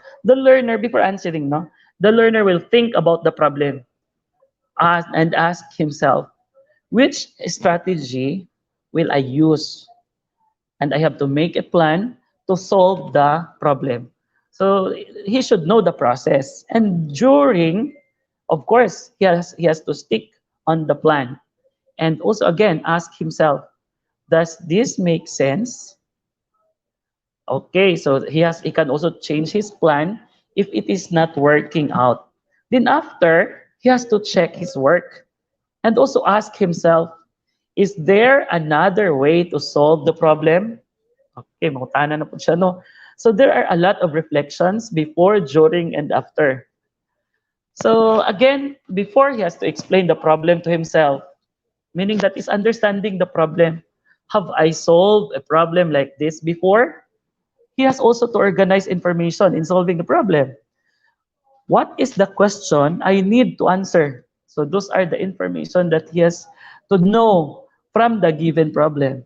answering, no, the learner will think about the problem and ask himself, which strategy will I use? And I have to make a plan to solve the problem. So he should know the process. And during, of course, he has to stick on the plan. And also again, ask himself, does this make sense? Okay, so he can also change his plan if it is not working out. Then after, he has to check his work and also ask himself, is there another way to solve the problem? Okay, mangutana na po siya, no? So there are a lot of reflections before, during, and after. So again, before he has to explain the problem to himself, meaning that is understanding the problem. Have I solved a problem like this before? He has also to organize information in solving the problem. What is the question I need to answer? So those are the information that he has to know from the given problem.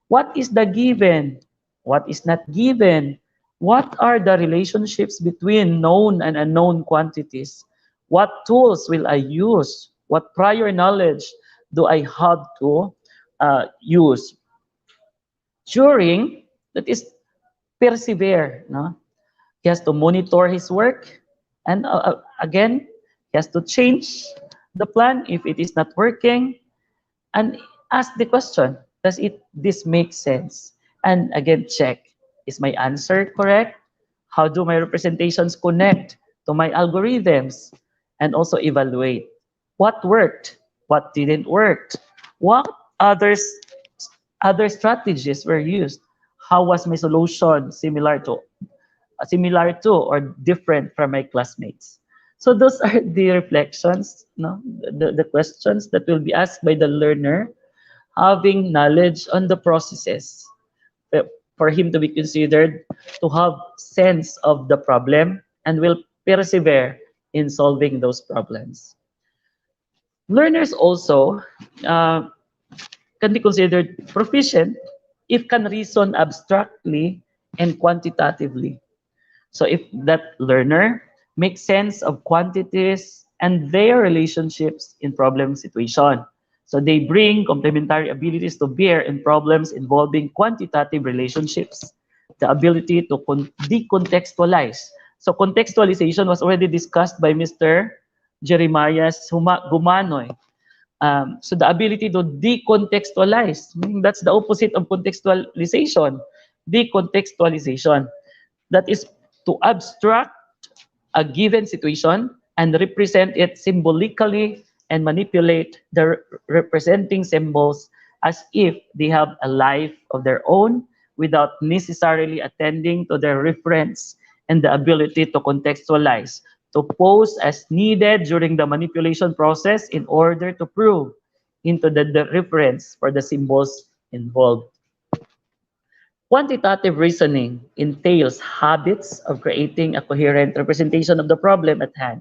What is the given? What is not given? What are the relationships between known and unknown quantities? What tools will I use? What prior knowledge do I have to use? During, that is persevere. No? He has to monitor his work. And again, he has to change the plan if it is not working. And ask the question, does this make sense? And again, check, is my answer correct? How do my representations connect to my algorithms? And also evaluate what worked, what didn't work, what other strategies were used, how was my solution similar to or different from my classmates. So those are the reflections, no? The questions that will be asked by the learner, having knowledge on the processes for him to be considered to have sense of the problem and will persevere in solving those problems. Learners also can be considered proficient if can reason abstractly and quantitatively. So if that learner makes sense of quantities and their relationships in problem situation. So they bring complementary abilities to bear in problems involving quantitative relationships, the ability to decontextualize. So contextualization was already discussed by Mr. Jeremiah Gumanoy. So the ability to decontextualize, meaning that's the opposite of contextualization. Decontextualization, that is to abstract a given situation and represent it symbolically and manipulate the representing symbols as if they have a life of their own without necessarily attending to their reference and the ability to contextualize, to pose as needed during the manipulation process in order to prove into the reference for the symbols involved. Quantitative reasoning entails habits of creating a coherent representation of the problem at hand,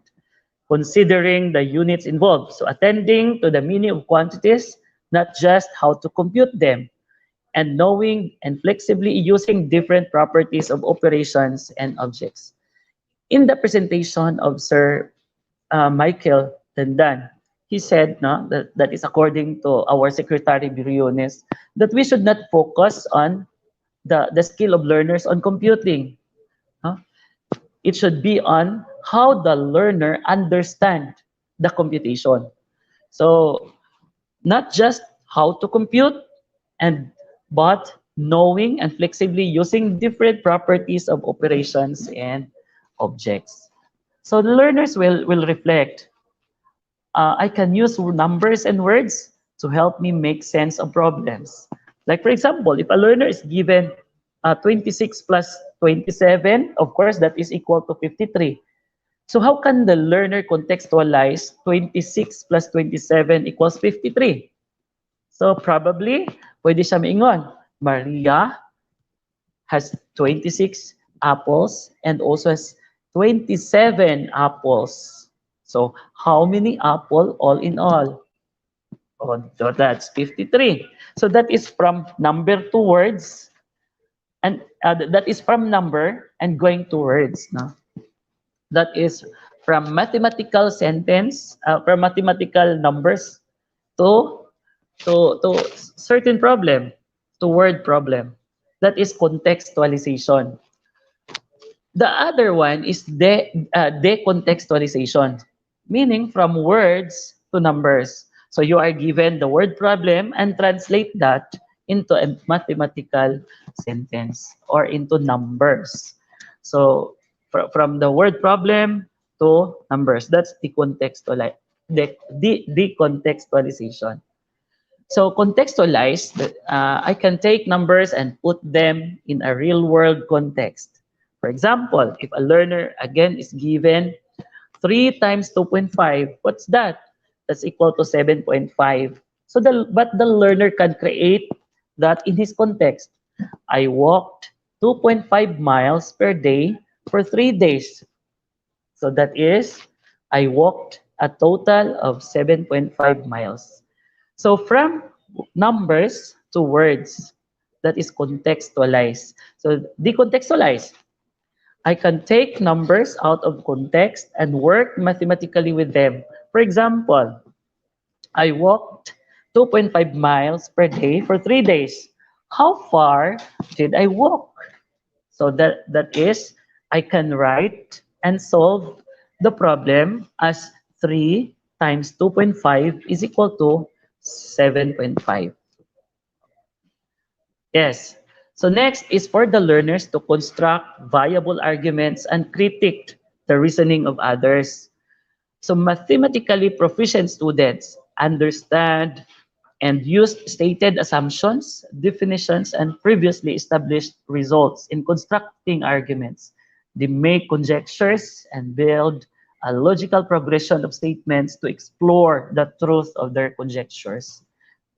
considering the units involved. So attending to the meaning of quantities, not just how to compute them, and knowing and flexibly using different properties of operations and objects. In the presentation of Sir Michael Tendan, he said no, that is according to our Secretary Briones, that we should not focus on the skill of learners on computing. Huh? It should be on how the learner understand the computation. So not just how to compute, and but knowing and flexibly using different properties of operations and objects. So the learners will reflect. I can use numbers and words to help me make sense of problems. Like for example, if a learner is given 26 plus 27, of course, that is equal to 53. So how can the learner contextualize 26 plus 27 equals 53? So probably, pwede siya maingon, Maria has 26 apples and also has 27 apples. So how many apple all in all? Oh, so that's 53. So that is from number to words, and that is from number and going to words. No? That is from mathematical sentence, from mathematical numbers to to certain problem, to word problem. That is contextualization. The other one is decontextualization, meaning from words to numbers. So you are given the word problem and translate that into a mathematical sentence or into numbers. So from the word problem to numbers, that's decontextualization. So contextualize, I can take numbers and put them in a real world context. For example, if a learner again is given 3 times 2.5, what's that? That's equal to 7.5. So but the learner can create that in his context. I walked 2.5 miles per day for 3 days. So that is, I walked a total of 7.5 miles. So from numbers to words, that is contextualize. So decontextualize. I can take numbers out of context and work mathematically with them. For example, I walked 2.5 miles per day for 3 days. How far did I walk? So that is, I can write and solve the problem as 3 times 2.5 is equal to 7.5. Yes. So next is for the learners to construct viable arguments and critique the reasoning of others. So mathematically proficient students understand and use stated assumptions, definitions, and previously established results in constructing arguments. They make conjectures and build a logical progression of statements to explore the truth of their conjectures.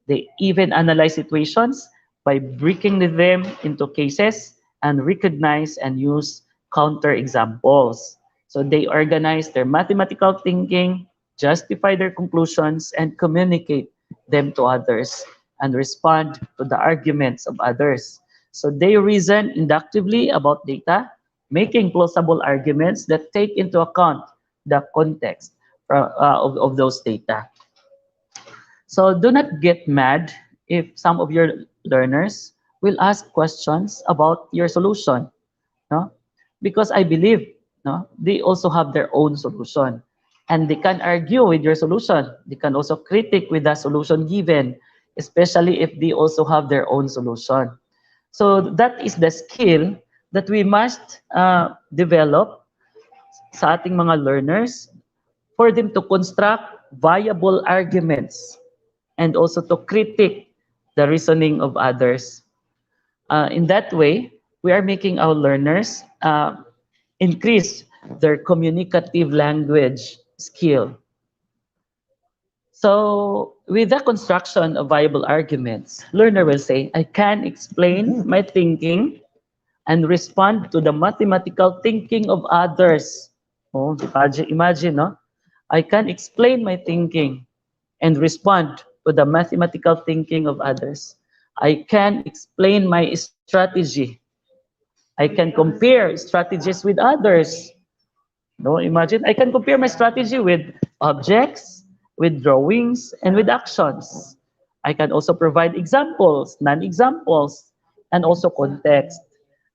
They even analyze situations by breaking them into cases and recognize and use counterexamples. So they organize their mathematical thinking, justify their conclusions, and communicate them to others and respond to the arguments of others. So they reason inductively about data making plausible arguments that take into account the context of those data. So do not get mad if some of your learners will ask questions about your solution, no? Because I believe, no, they also have their own solution, and they can argue with your solution. They can also critique with the solution given, especially if they also have their own solution. So that is the skill that we must develop sa ating mga learners for them to construct viable arguments and also to critique the reasoning of others. In that way, we are making our learners increase their communicative language skill. So with the construction of viable arguments, learner will say, I can explain my thinking and respond to the mathematical thinking of others. Oh, imagine, no? I can explain my thinking and respond to the mathematical thinking of others. I can explain my strategy. I can compare strategies with others. No, imagine I can compare my strategy with objects, with drawings, and with actions. I can also provide examples, non-examples, and also context.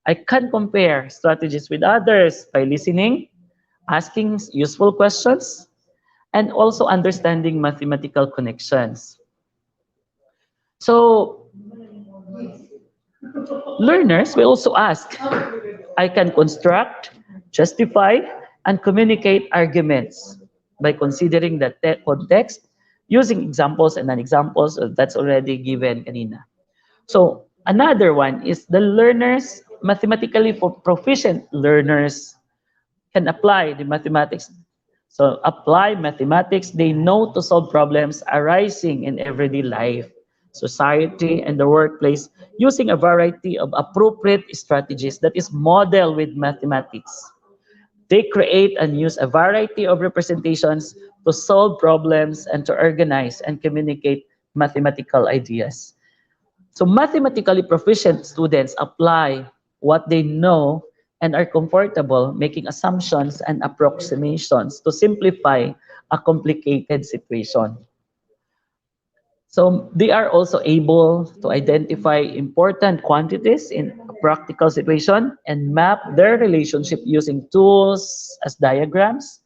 I can compare strategies with others by listening, asking useful questions, and also understanding mathematical connections. So learners will also ask, I can construct, justify, and communicate arguments by considering the context, using examples and non-examples that's already given kanina. So another one is the learners, mathematically proficient learners can apply the mathematics. So apply mathematics, they know to solve problems arising in everyday life, society, and the workplace using a variety of appropriate strategies that is modeled with mathematics. They create and use a variety of representations to solve problems and to organize and communicate mathematical ideas. So mathematically proficient students apply what they know and are comfortable making assumptions and approximations to simplify a complicated situation. So they are also able to identify important quantities in a practical situation and map their relationship using tools as diagrams,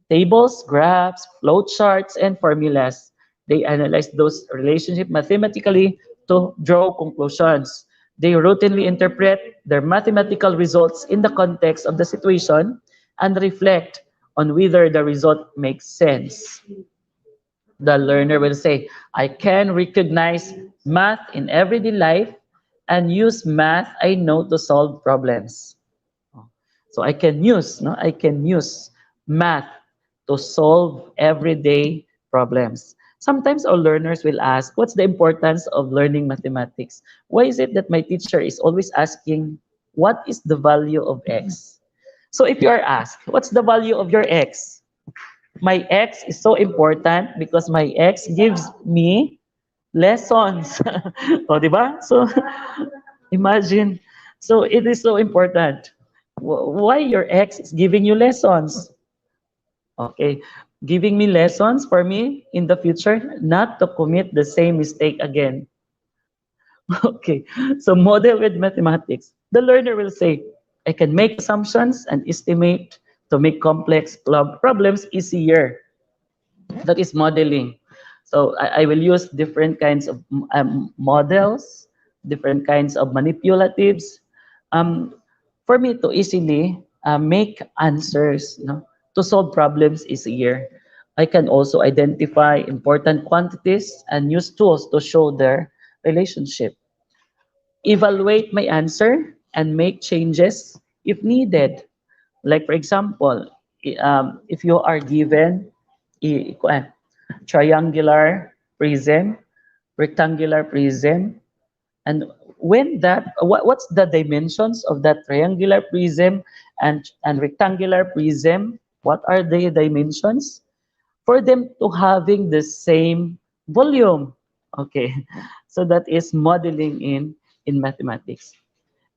tables, graphs, flowcharts, and formulas. They analyze those relationships mathematically to draw conclusions. They routinely interpret their mathematical results in the context of the situation and reflect on whether the result makes sense. The learner will say, I can recognize math in everyday life and use math I know to solve problems. So I can use math to solve everyday problems. Sometimes our learners will ask, what's the importance of learning mathematics? Why is it that my teacher is always asking, what is the value of X? So if you are asked, what's the value of your X? My X is so important because my X gives me lessons. O, di ba? So, imagine. So, it is so important. Why your X is giving you lessons? Okay. Giving me lessons for me in the future, not to commit the same mistake again. Okay. So, model with mathematics. The learner will say, I can make assumptions and estimate to make complex problems easier. That is modeling. So I will use different kinds of models, different kinds of manipulatives, for me to easily make answers, to solve problems easier. I can also identify important quantities and use tools to show their relationship. Evaluate my answer and make changes if needed. Like for example, if you are given triangular prism, rectangular prism, and when that what's the dimensions of that triangular prism and rectangular prism? What are the dimensions? For them to having the same volume. Okay, so that is modeling in mathematics.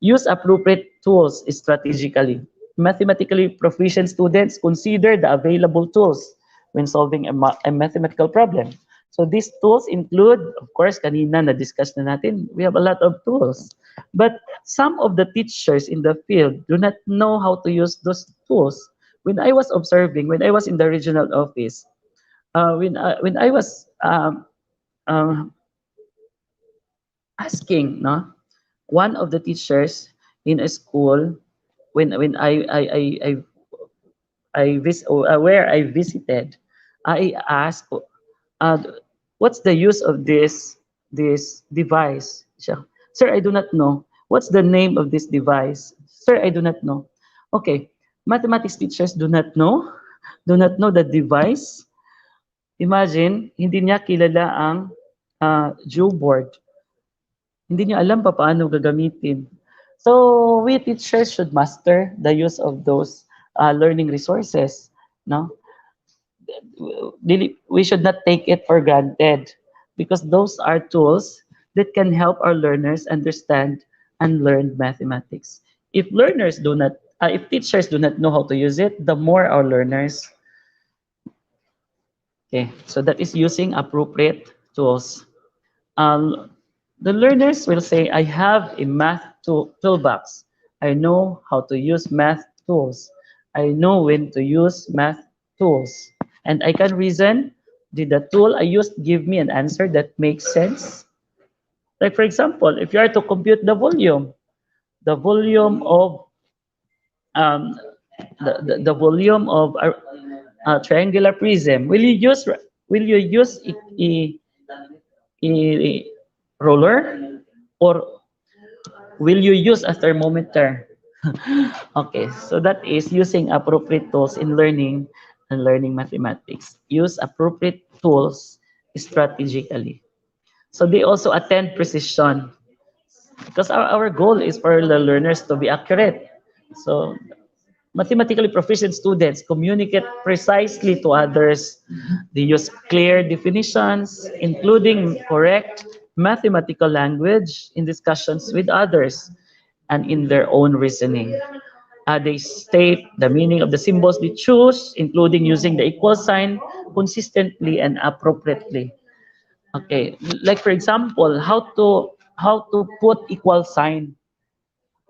Use appropriate tools strategically. Mathematically proficient students consider the available tools when solving a mathematical problem. So these tools include, of course, kanina na-discuss na natin, we have a lot of tools. But some of the teachers in the field do not know how to use those tools. When I was observing, when I was in the regional office, when I was uh, asking, no, one of the teachers in a school, when where I visited, I asked, uh, "What's the use of this device?" Siya, "Sir, I do not know." "What's the name of this device?" "Sir, I do not know." Okay, mathematics teachers do not know the device. Imagine, hindi niya kilala ang board. Hindi niya alam pa paano gagamitin. So we teachers should master the use of those learning resources. No, we should not take it for granted because those are tools that can help our learners understand and learn mathematics. If learners do not, if teachers do not know how to use it, the more our learners. Okay, so that is using appropriate tools. Um, the learners will say, I have a math toolbox. I know how to use math tools. I know when to use math tools. And I can reason, did the tool I used give me an answer that makes sense? Like for example, if you are to compute the volume of um, the volume of a triangular prism, will you use a roller or will you use a thermometer? Okay, so that is using appropriate tools in learning and learning mathematics. Use appropriate tools strategically. So they also attend precision because our goal is for the learners to be accurate. So mathematically proficient students communicate precisely to others. They use clear definitions, including correct mathematical language in discussions with others and in their own reasoning. They state the meaning of the symbols they choose, including using the equal sign consistently and appropriately. Okay, like for example, how to put equal sign.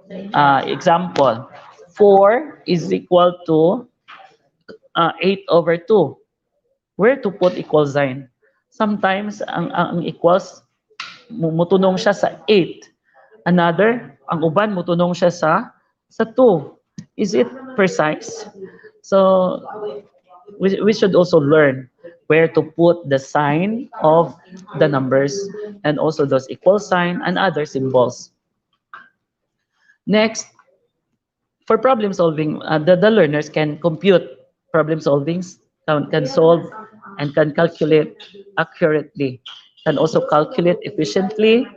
Example, 4 is equal to 8 over 2. Where to put equal sign? Sometimes ang equals mutunong siya sa 8. Another, ang uban mutunong siya sa 2. Is it precise? So we should also learn where to put the sign of the numbers and also those equal sign and other symbols. Next, for problem solving, the learners can compute problem solvings, can solve and can calculate accurately, can also calculate efficiently,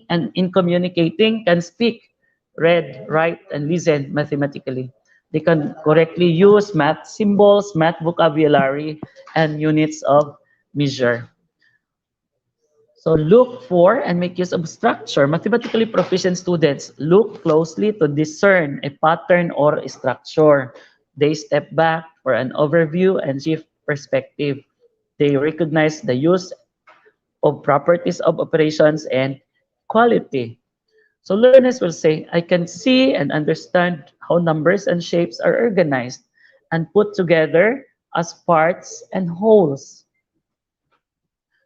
and in communicating can speak, read, write, and listen mathematically. They can correctly use math symbols, math vocabulary, and units of measure. So look for and make use of structure. Mathematically proficient students look closely to discern a pattern or a structure. They step back for an overview and shift perspective. They recognize the use of properties of operations and quality. So learners will say, I can see and understand how numbers and shapes are organized and put together as parts and wholes.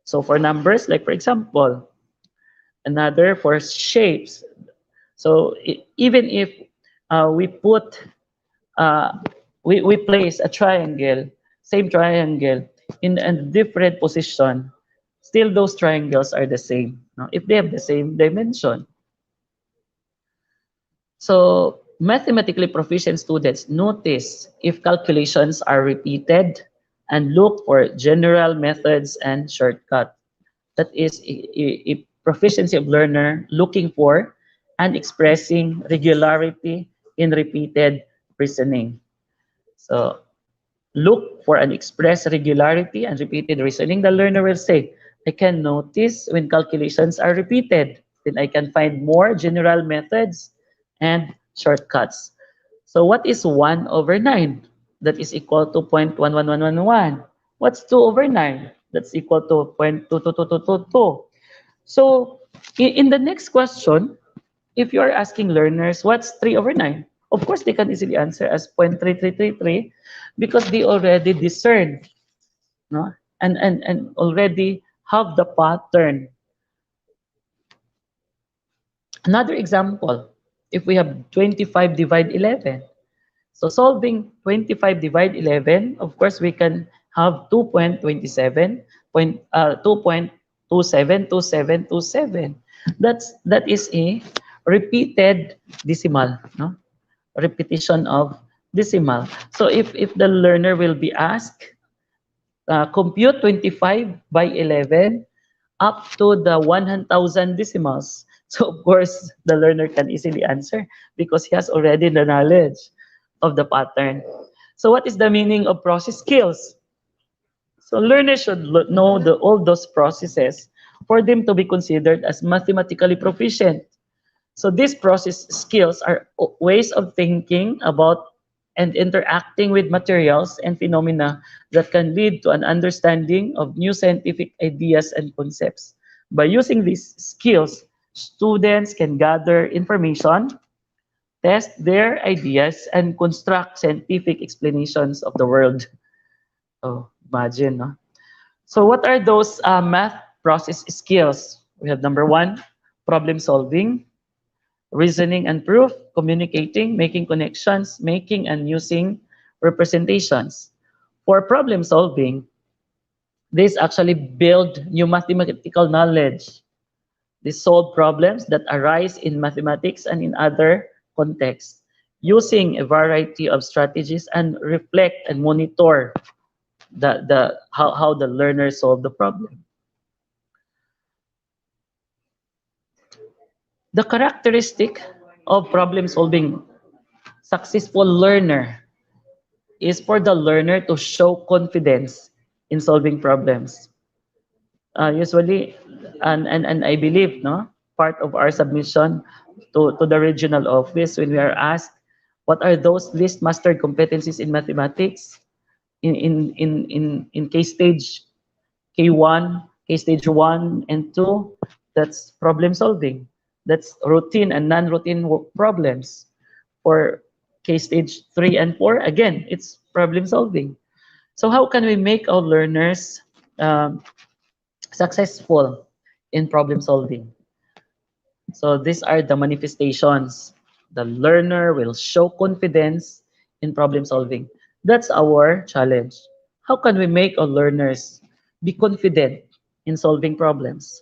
So for numbers, like for example, another for shapes. So even if we put, uh, we place a triangle, same triangle in a different position, still those triangles are the same, no? If they have the same dimension. So mathematically proficient students notice if calculations are repeated and look for general methods and shortcuts. That is a proficiency of learner looking for and expressing regularity in repeated reasoning. So look for and express regularity and repeated reasoning. The learner will say, I can notice when calculations are repeated. Then I can find more general methods and shortcuts. So what is 1 over 9? That is equal to 0.11111. What's 2 over 9? That's equal to 0.22222. So in the next question, if you are asking learners, what's 3 over 9? Of course, they can easily answer as 0.3333 because they already discern, no? And already have the pattern. Another example, if we have 25 divide 11, so solving 25 divide 11, of course, we can have 2.27, 2.272727. That is a repeated decimal, no? Repetition of decimal. So if the learner will be asked, compute 25 by 11 up to the 100,000 decimals. So of course, the learner can easily answer because he has already the knowledge of the pattern. So what is the meaning of process skills? So learners should know all those processes for them to be considered as mathematically proficient. So these process skills are ways of thinking about and interacting with materials and phenomena that can lead to an understanding of new scientific ideas and concepts. By using these skills, students can gather information, test their ideas, and construct scientific explanations of the world. Oh, imagine, no? So what are those math process skills? We have number one, problem solving, reasoning and proof, communicating, making connections, making and using representations. For problem solving, this actually build new mathematical knowledge. They solve problems that arise in mathematics and in other contexts, using a variety of strategies and reflect and monitor how the learner solve the problem. The characteristic of problem solving successful learner is for the learner to show confidence in solving problems. Usually, and I believe, no, part of our submission to the regional office when we are asked, what are those least mastered competencies in mathematics in case stage K1, K stage 1 and 2, that's problem solving. That's routine and non-routine problems. For K stage 3 and 4, again, it's problem solving. So how can we make our learners successful in problem solving? So these are the manifestations. The learner will show confidence in problem solving. That's our challenge. How can we make our learners be confident in solving problems?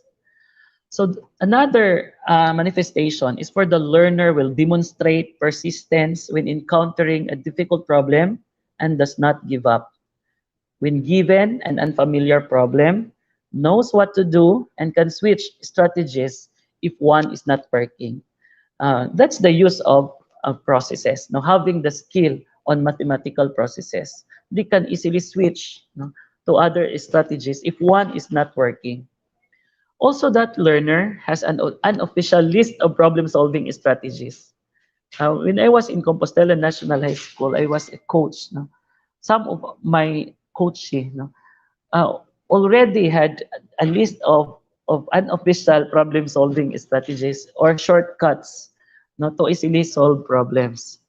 So another manifestation is for the learner will demonstrate persistence when encountering a difficult problem and does not give up. When given an unfamiliar problem, knows what to do and can switch strategies if one is not working. That's the use of processes. Now, having the skill on mathematical processes, they can easily switch, no, to other strategies if one is not working. Also, that learner has an unofficial list of problem-solving strategies. When I was in Compostela National High School, I was a coach. No? Some of my coaches, no, already had a list of unofficial problem-solving strategies or shortcuts, no, to easily solve problems.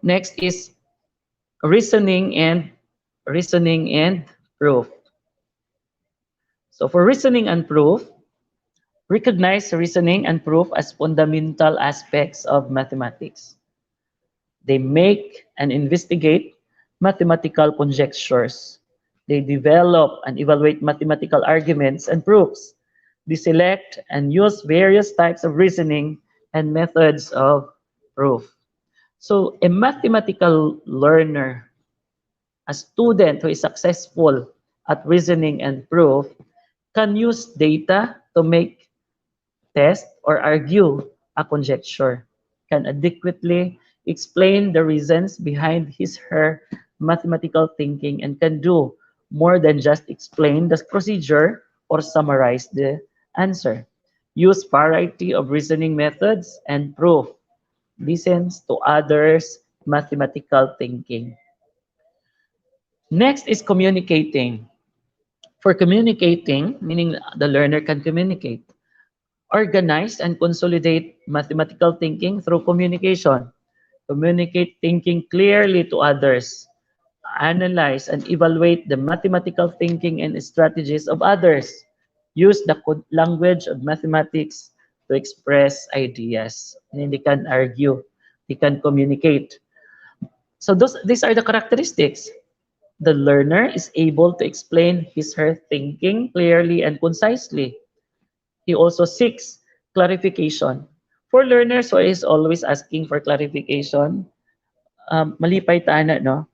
Next is reasoning and proof. So for reasoning and proof, recognize reasoning and proof as fundamental aspects of mathematics. They make and investigate mathematical conjectures. They develop and evaluate mathematical arguments and proofs. They select and use various types of reasoning and methods of proof. So a mathematical learner, a student who is successful at reasoning and proof, can use data to make test or argue a conjecture, can adequately explain the reasons behind her mathematical thinking, and can do more than just explain the procedure or summarize the answer. Use variety of reasoning methods and proof listens to others, mathematical thinking. Next is communicating. For communicating, meaning the learner can communicate, organize and consolidate mathematical thinking through communication. Communicate thinking clearly to others. Analyze and evaluate the mathematical thinking and strategies of others. Use the language of mathematics to express ideas. And they can argue, they can communicate. So these are the characteristics. The learner is able to explain his her thinking clearly and concisely. He also seeks clarification. For learners who is always asking for clarification, malipay ta na, no?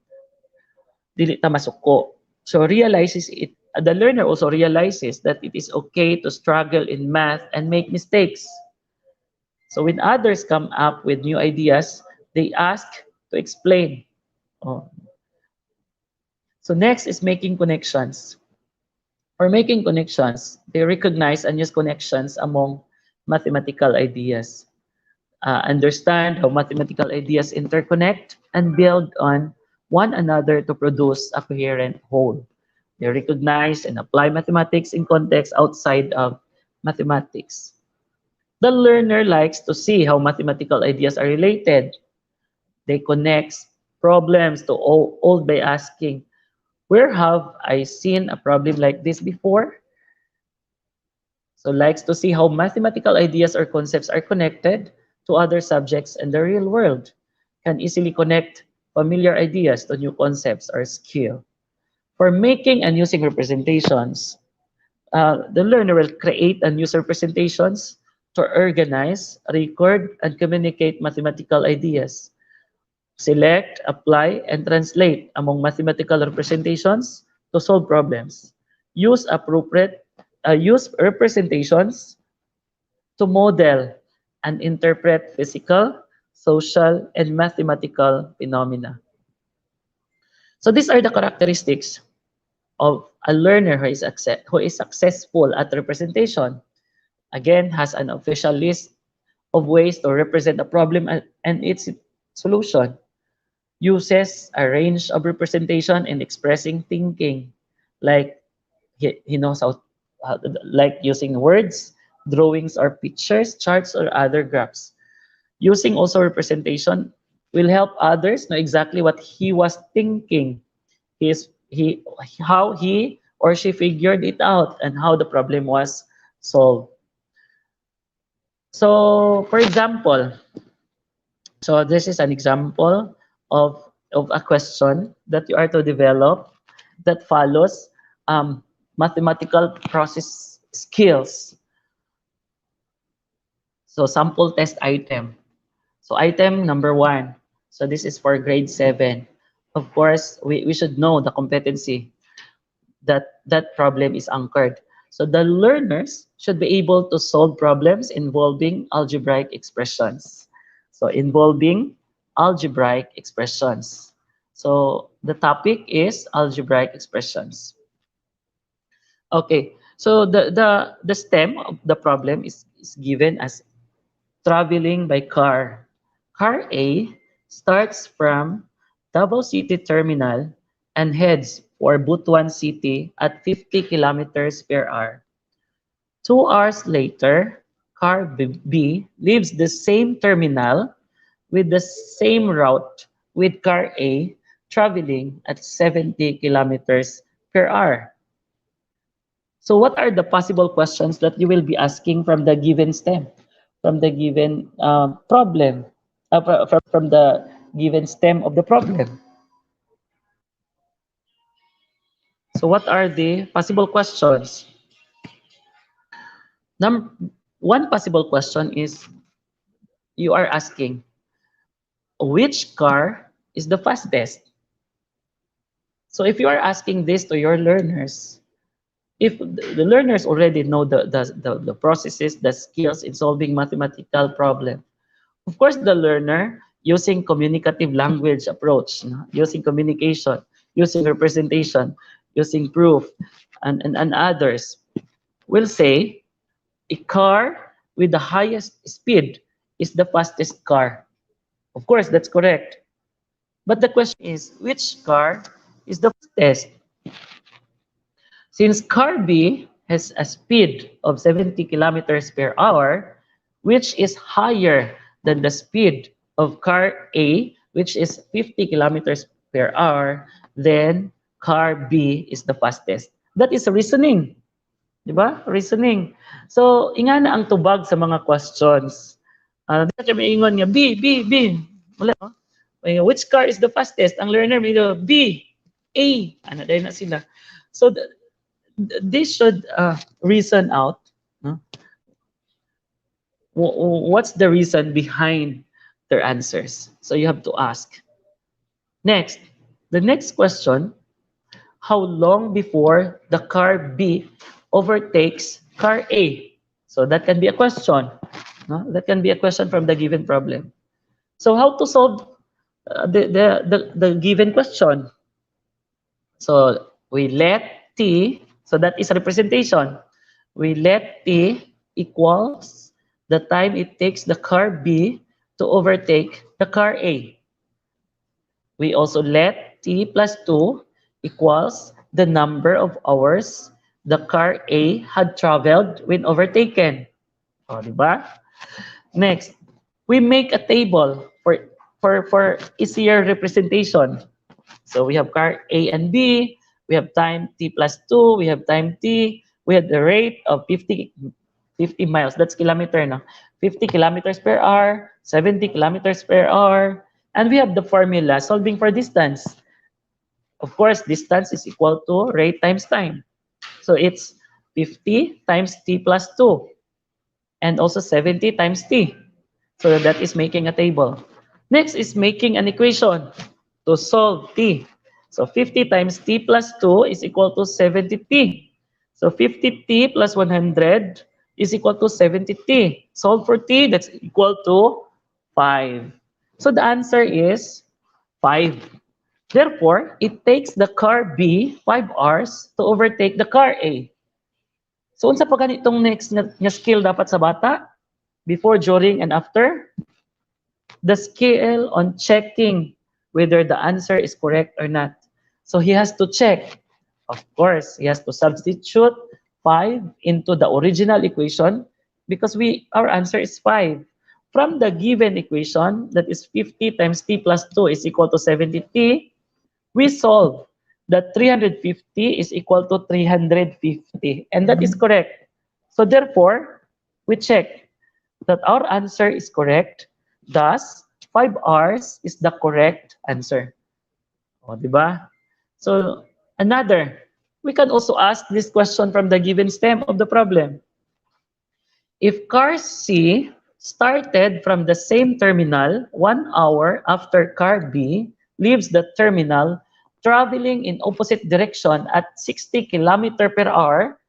Dili ta masuko. So realizes it, the learner also realizes that it is okay to struggle in math and make mistakes. So when others come up with new ideas, they ask to explain. Oh. So next is making connections. For making connections, they recognize and use connections among mathematical ideas. Understand how mathematical ideas interconnect and build on one another to produce a coherent whole. They recognize and apply mathematics in context outside of mathematics. The learner likes to see how mathematical ideas are related. They connect problems to old by asking, where have I seen a problem like this before? So likes to see how mathematical ideas or concepts are connected to other subjects in the real world. Can easily connect familiar ideas to new concepts or skill. For making and using representations, the learner will create and use representations to organize, record, and communicate mathematical ideas. Select, apply, and translate among mathematical representations to solve problems. Use appropriate, use representations to model and interpret physical, social, and mathematical phenomena. So these are the characteristics of a learner who is successful at representation. Again, has an official list of ways to represent a problem and its solution. Uses a range of representation in expressing thinking, like he knows how like using words, drawings or pictures, charts or other graphs. Using also representation will help others know exactly what he was thinking. He how he or she figured it out and how the problem was solved. So, for example, so this is an example of a question that you are to develop that follows mathematical process skills. So sample test item. So item number 1. So this is for grade 7. Of course, we should know the competency that that problem is anchored. So the learners should be able to solve problems involving algebraic expressions. So involving algebraic expressions. So the topic is algebraic expressions. Okay, so the stem of the problem is given as traveling by car. Car A starts from Davao City Terminal and heads for Butuan City at 50 kilometers per hour. 2 hours later, car B leaves the same terminal with the same route with car A traveling at 70 kilometers per hour. So what are the possible questions that you will be asking from the given stem, from the given problem, from the given stem of the problem? So what are the possible questions? One possible question is you are asking, which car is the fastest? So if you are asking this to your learners, if the learners already know the processes, the skills in solving mathematical problem, of course the learner using communicative language approach, using communication, using representation, using proof, and others will say a car with the highest speed is the fastest car. Of course, that's correct. But the question is, which car is the fastest? Since car B has a speed of 70 kilometers per hour, which is higher than the speed of car A, which is 50 kilometers per hour, then car B is the fastest. That is reasoning. Di ba? Reasoning. So, ingana ang tubag sa mga questions. Di ka maingon nga, B, B, B. Wala, no? Which car is the fastest? Ang learner may go, B, A. Ano, dahil na sila. So, this should reason out, no? What's the reason behind their answers? So you have to ask. Next, the next question, how long before the car B overtakes car A? So that can be a question. No? That can be a question from the given problem. So how to solve the given question? So we let T, so that is a representation. We let T equals the time it takes the car B to overtake the car A. We also let T plus 2 equals the number of hours the car A had traveled when overtaken. O, diba? Next, we make a table for easier representation. So we have car A and B, we have time T plus 2, we have time T, we have the rate of 50 miles, that's kilometer, no? 50 kilometers per hour, 70 kilometers per hour, and we have the formula solving for distance. Of course, distance is equal to rate times time. So it's 50 times T plus 2, and also 70 times T. So that is making a table. Next is making an equation to solve T. So 50 times T plus 2 is equal to 70T. So 50T plus 100 is equal to 70T. Solve for T, that's equal to 5. So the answer is 5. Therefore, it takes the car B 5 hours to overtake the car A. So unsa pa ganitong next nga skill dapat sa bata? Before, during, and after? The skill on checking whether the answer is correct or not. So he has to check. Of course, he has to substitute 5 into the original equation because our answer is 5. From the given equation, that is 50 times T plus 2 is equal to 70T, we solve that 350 is equal to 350, and that is correct. So therefore, we check that our answer is correct. Thus, 5 hours is the correct answer. O, diba? So, another, we can also ask this question from the given stem of the problem. If car C started from the same terminal 1 hour after car B leaves the terminal, traveling in opposite direction at 60 km per hour,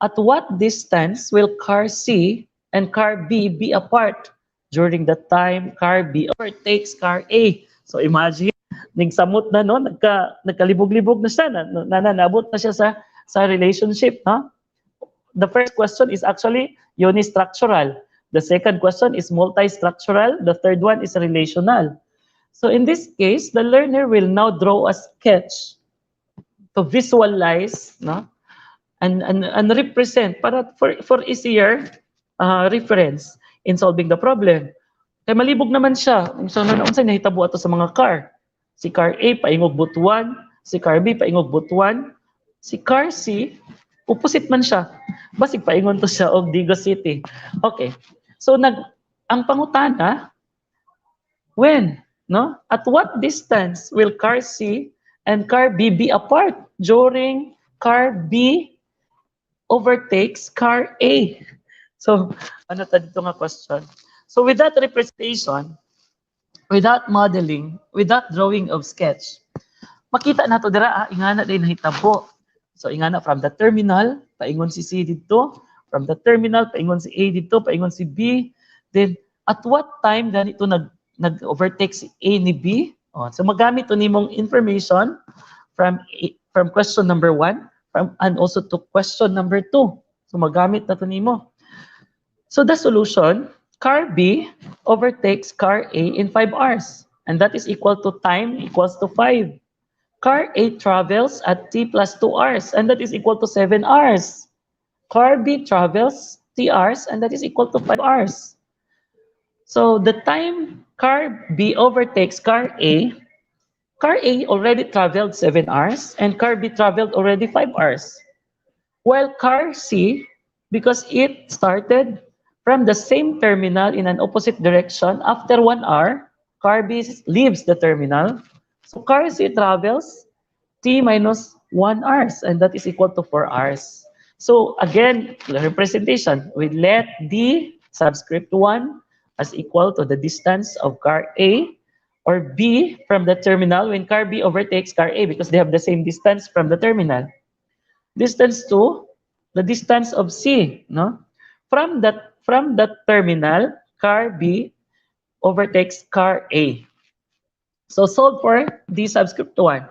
at what distance will car C and car B be apart during the time car B overtakes car A? So imagine, nagsamot na, no? Nagkalibog-libog na siya, nananabot na siya sa relationship. No? The first question is actually unistructural. The second question is multi-structural. The third one is relational. So in this case, the learner will now draw a sketch to visualize, no? and represent para for easier reference in solving the problem. Kaya malibog naman siya. So unsay nahitabo ato sa mga car? Si car A paingog butuan, si car B paingog butuan, si car C opposite man siya. Basig paingon to siya og Digo City. Okay. So ang pangutana, when, no? At what distance will car C and car B be apart during car B overtakes car A? So, ano ta dito nga question? So, with that representation, without modeling, without drawing of sketch, makita na to dira, ingana din nahitabo. So, ingana from the terminal, paingon si C dito, from the terminal, paingon si A dito, paingon si B, then, at what time ganito nag-overtake si A ni B? Oh, so, magamit to nimong information from question number 1, and also to question number 2. So, magamit na to nimo. So, the solution, car B overtakes car A in 5 hours. And that is equal to time equals to 5. Car A travels at t plus 2 hours, and that is equal to 7 hours. Car B travels t hours, and that is equal to 5 hours. So the time car B overtakes car A already traveled 7 hours, and car B traveled already 5 hours. While car C, because it started from the same terminal in an opposite direction, after 1 hour, car B leaves the terminal. So car C travels t minus 1 hours, and that is equal to 4 hours. So again, the representation, we let D subscript 1 as equal to the distance of car A or B from the terminal when car B overtakes car A because they have the same distance from the terminal. Distance 2, the distance of C, no? From that terminal, car B overtakes car A. So solve for D subscript 1.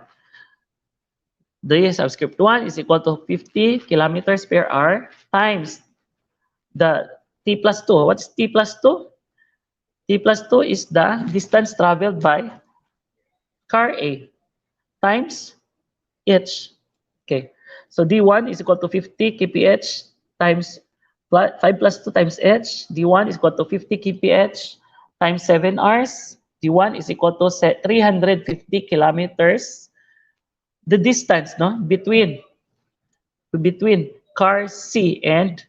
D subscript 1 is equal to 50 kilometers per hour times the T plus 2. What's T plus 2? T plus 2 is the distance traveled by car A times H. Okay. So D1 is equal to 50 kph times 5 plus 2 times H. D1 is equal to 50 kph times 7 hours. D1 is equal to 350 kilometers. The distance no between car C and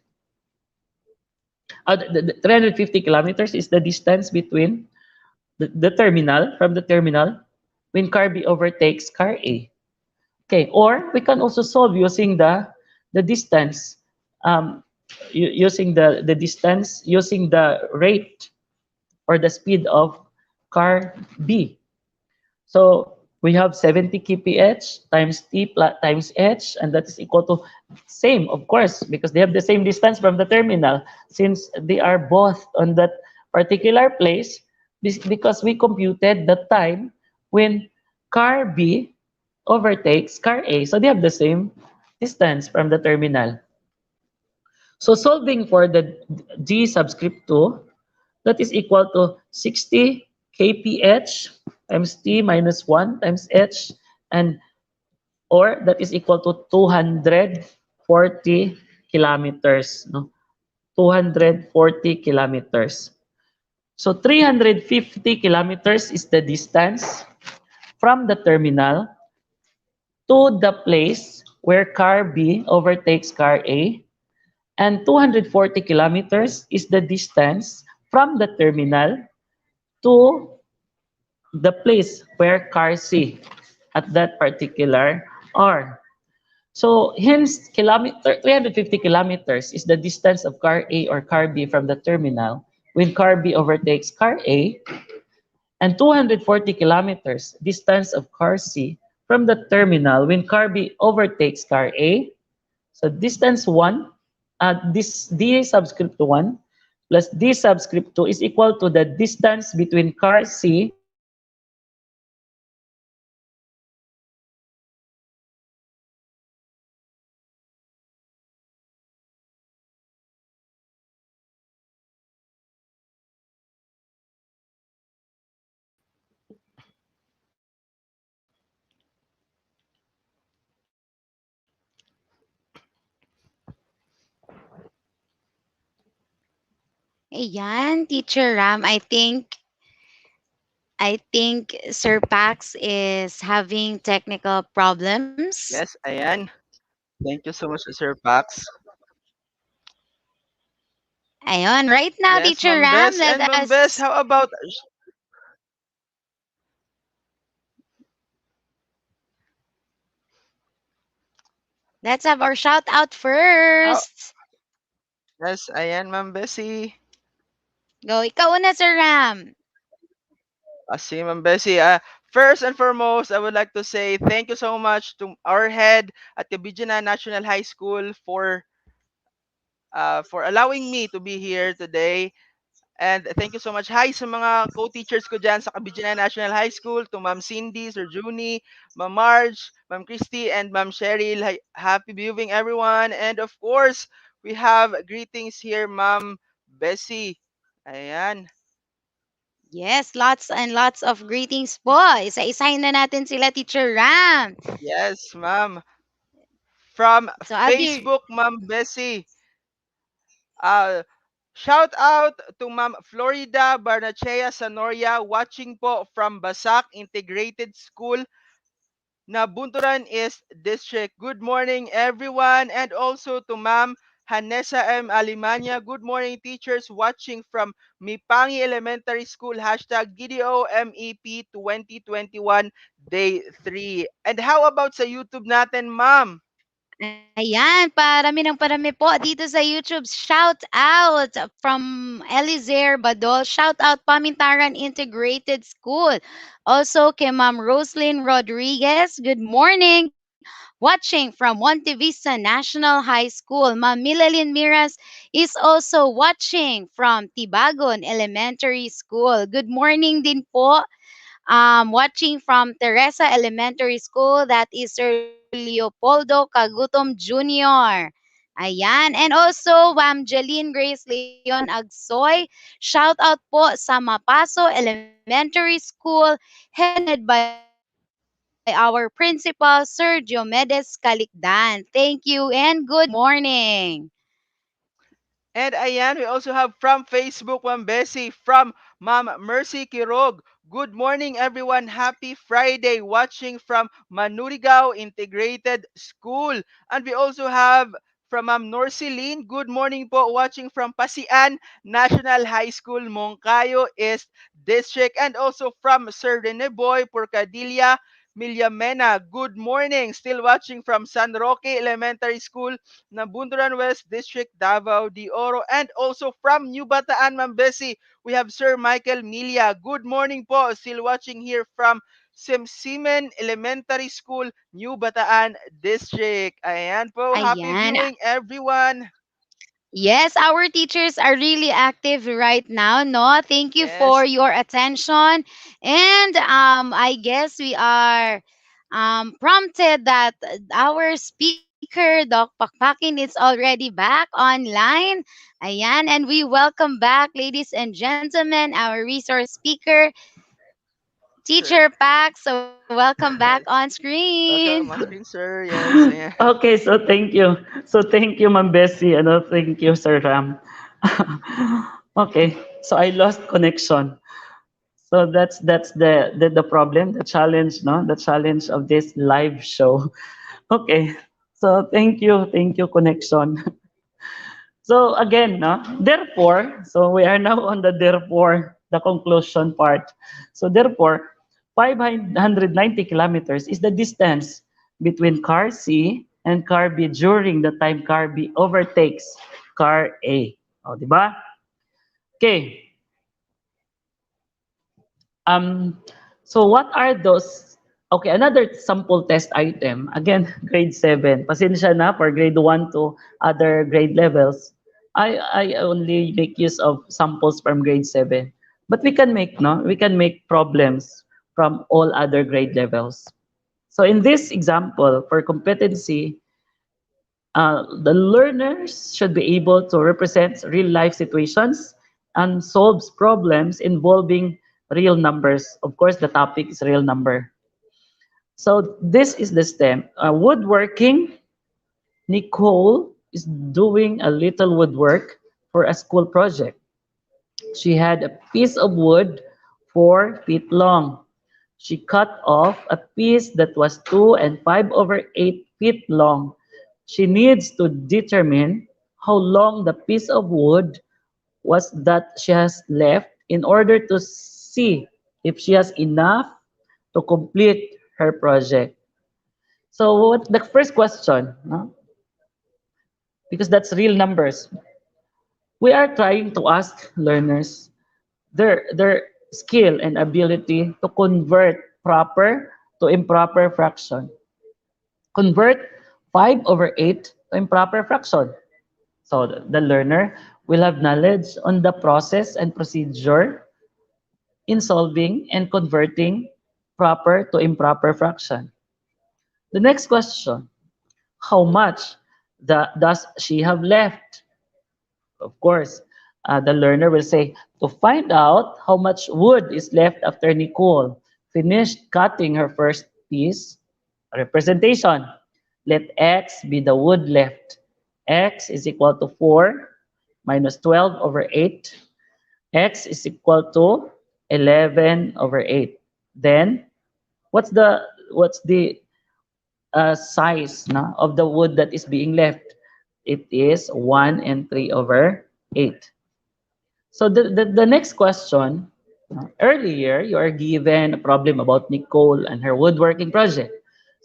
the 350 kilometers is the distance between the terminal from the terminal when car B overtakes car A. Okay, or we can also solve using the distance, using the distance using the rate or the speed of car B. So we have 70 kph times t times h, and that is equal to same, of course, because they have the same distance from the terminal, since they are both on that particular place, because we computed the time when car B overtakes car A. So they have the same distance from the terminal. So solving for the G subscript 2, that is equal to 60 kph times t minus 1 times h, and or that is equal to 240 kilometers. No? 240 kilometers. So 350 kilometers is the distance from the terminal to the place where car B overtakes car A, and 240 kilometers is the distance from the terminal to the place where car C at that particular hour. So hence 350 kilometers is the distance of car A or car B from the terminal when car B overtakes car A, and 240 kilometers distance of car C from the terminal when car B overtakes car A. So distance 1, this D subscript 1 plus D subscript 2 is equal to the distance between car C and the terminal when car B overtakes car A. So distance 1 is equal to the distance between car C and the terminal when car B overtakes car A. Ayan, Teacher Ram, I think Sir Pax is having technical problems. Yes, ayan. Thank you so much, Sir Pax. Ayon, right now, Yes, Teacher Ma'am Ram, Bess. let And Ma'am Bess, us how about let's have our shout out how first. yes, ayan, Ma'am Bessie. Go, ikaw una, Sir Ram. See, Ma'am Bessie. First and foremost, I would like to say thank you so much to our head at Kabijana National High School for allowing me to be here today. And thank you so much. Hi sa mga co-teachers ko dyan sa Kabijana National High School, to Ma'am Cindy, Sir Juni, Ma'am Marge, Ma'am Christy, and Ma'am Cheryl. Happy viewing, everyone. And of course, we have greetings here, Ma'am Bessie. Ayan. Yes, lots and lots of greetings po. Isa-isahin na natin sila, Teacher Ram. Yes, ma'am. From So I'll be Facebook, Ma'am Bessie. Uh, Shout out to Ma'am Florida Barnachea Sanoria watching po from Basak Integrated School na Bunturan East District. Good morning everyone, and also to Ma'am Hanessa M. Alimanya. Good morning teachers watching from Mipangi Elementary School. Hashtag DDO-MEP 2021 Day 3. And how about sa YouTube natin, ma'am? Ayan, parami po dito sa YouTube. Shout out from Elizer Badol. Shout out Pamintaran Integrated School. Also kay Ma'am Roslyn Rodriguez. Good morning. Watching from Monte Vista National High School. Ma'am Milalyn Miras is also watching from Tibagon Elementary School. Good morning din po, watching from Teresa Elementary School. That is Sir Leopoldo Cagutom Jr. Ayan. And also, Ma'am Jeline Grace Leon Agsoy. Shout out po sa Mapaso Elementary School, headed by our principal, Sir Diomedes Calicdan. Thank you and good morning. And ayan, we also have from Facebook, Ma'am Bessie, from Ma'am Mercy Kirog. Good morning, everyone. Happy Friday. Watching from Manurigao Integrated School. And we also have from Ma'am Norceline. Good morning po. Watching from Pasian National High School, Moncayo East District. And also from Sir Rene Boy Porcadilla Milyamena. Good morning. Still watching from San Roque Elementary School, Nabunturan West District, Davao de Oro, and also from New Bataan, Mambesi, we have Sir Michael Milia. Good morning po. Still watching here from Simsimen Elementary School, New Bataan District. Ayan po. Happy Ayan. viewing, everyone. Yes, our teachers are really active right now, no? Thank you for Yes, your attention. And I guess we are prompted that our speaker, Doc Pakpakin, is already back online. Ayan, and we welcome back, ladies and gentlemen, our resource speaker, sir. Teacher Pak. So welcome back on Yes. screen. Welcome on screen, sir. Yes, ayan. Okay, so thank you. So thank you, Ma'am Bessie. Ano, thank you, Sir Ram. Okay, so I lost connection. So that's the problem, the challenge, no? The challenge of this live show. Okay. So thank you, connection. So again, no? Therefore, so we are now on the therefore, the conclusion part. So therefore, 590 kilometers is the distance between car C and car B during the time car B overtakes car A. O, di ba? Okay. Um, so what are those? Okay, another sample test item. Again, grade 7. Pasensya na for grade 1 to other grade levels. I only make use of samples from grade 7. But we can make, no? We can make problems from all other grade levels. So in this example, for competency, the learners should be able to represent real life situations and solves problems involving real numbers. Of course, the topic is real number. So this is the STEM. Woodworking, Nicole is doing a little woodwork for a school project. She had a piece of wood 4 feet long. She cut off a piece that was 2 and 5/8 feet long. She needs to determine how long the piece of wood was that she has left in order to see if she has enough to complete her project. So what the first question, no? Because that's real numbers. We are trying to ask learners their skill and ability to convert proper to improper fraction. Convert 5/8 to improper fraction. So the learner will have knowledge on the process and procedure in solving and converting proper to improper fraction. The next question, how much does she have left? Of course, The learner will say, to find out how much wood is left after Nicole finished cutting her first piece, representation, let x be the wood left. X is equal to 4 minus 12 over 8. X is equal to 11 over 8. Then, what's the size of the wood that is being left? It is 1 and 3 over 8. So the next question, earlier you are given a problem about Nicole and her woodworking project.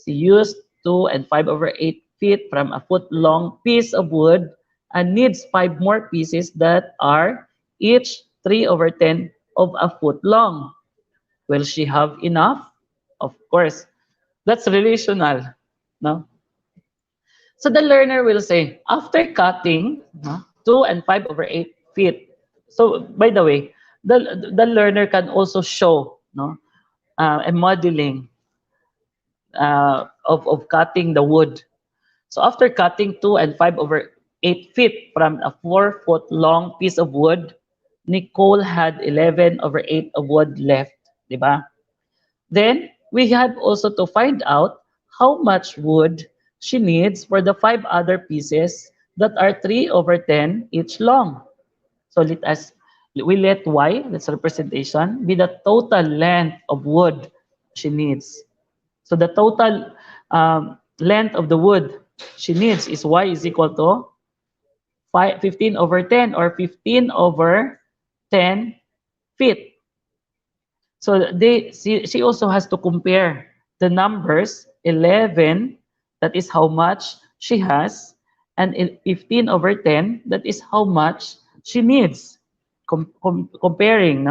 She used 2 and 5 over 8 feet from a foot long piece of wood and needs 5 more pieces that are each 3 over 10 of a foot long. Will she have enough? Of course. That's relational. No? So the learner will say, after cutting 2 and 5 over 8 feet. So by the way, the learner can also show a modeling of cutting the wood. So after cutting 2 and 5 over 8 feet from a 4-foot long piece of wood, Nicole had 11 over 8 of wood left. Diba? Then we have also to find out how much wood she needs for the 5 other pieces that are 3 over 10 each long. So we let y, that's representation, be the total length of wood she needs. So the total length of the wood she needs is y is equal to 15 over 10 or 15 over 10 feet. So she also has to compare the numbers 11, that is how much she has, and 15 over 10, that is how much she needs. Comparing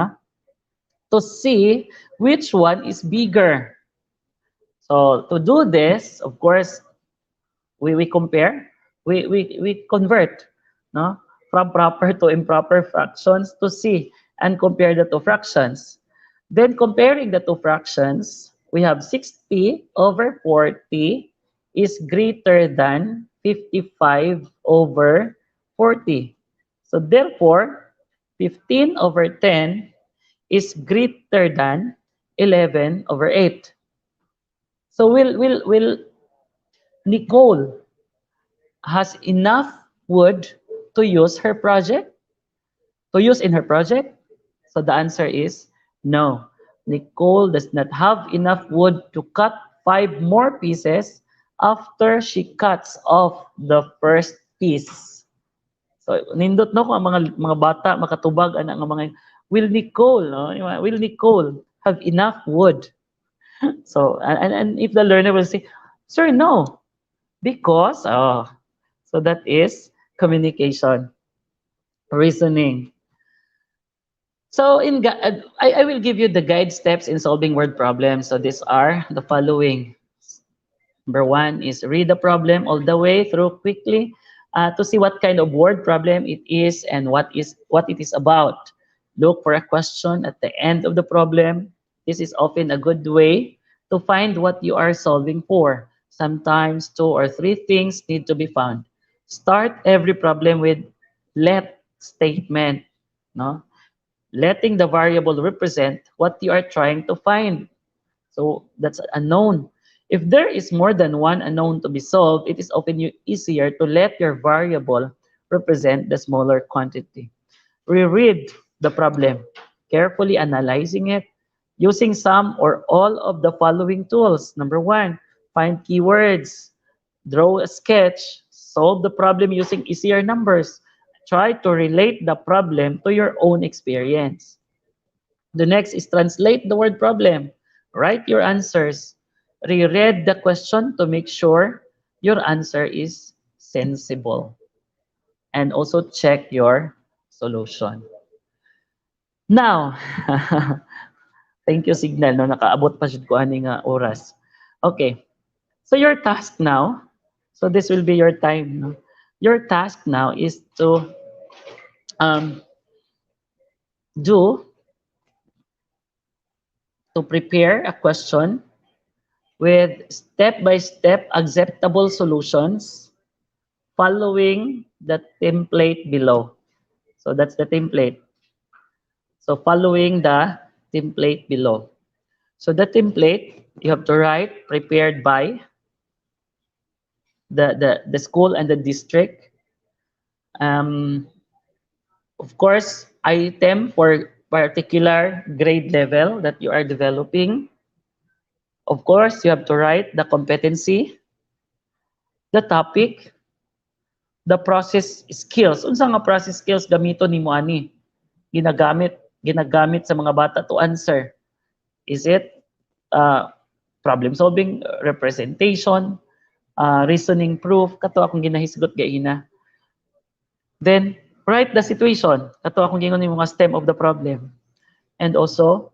to see which one is bigger. So to do this, of course, we compare, we convert from proper to improper fractions to see and compare the two fractions. Then comparing the two fractions, we have 60 over 40 is greater than 55 over 40. So therefore, 15 over 10 is greater than 11 over 8. So will Nicole has enough wood to use in her project? So the answer is no. Nicole does not have enough wood to cut 5 more pieces after she cuts off the first piece. So nindot no kung ang mga bata makatubag ana nga mga will Nicole have enough wood? So and if the learner will say, sir, no, because so that is communication, reasoning. So I will give you the guide steps in solving word problems. So these are the following. Number 1 is read the problem all the way through quickly to see what kind of word problem it is and what it is about. Look for a question at the end of the problem. This is often a good way to find what you are solving for. Sometimes 2 or 3 things need to be found. Start every problem with let statement. No? Letting the variable represent what you are trying to find. So that's unknown. If there is more than one unknown to be solved, it is often easier to let your variable represent the smaller quantity. Reread the problem, carefully analyzing it, using some or all of the following tools. Number 1, find keywords, draw a sketch, solve the problem using easier numbers. Try to relate the problem to your own experience. The next is translate the word problem. Write your answers. Reread the question to make sure your answer is sensible. And also check your solution. Now, thank you Signal, no nakaabot pa jud ko ani nga oras. Okay. So your task now, so this will be your time, no? Your task now is to prepare a question with step-by-step acceptable solutions following the template below. So that's the template. So following the template below. So the template, you have to write prepared by the school and the district. Um, of course, item for particular grade level that you are developing. Of course, you have to write the competency, the topic, the process skills. Unsa nga process skills gamito nimo ani? Ginagamit sa mga bata to answer. Is it problem solving, representation, reasoning proof, kato akong ginahisgot gaina. Then write the situation, kato akong gingon yung mga stem of the problem. And also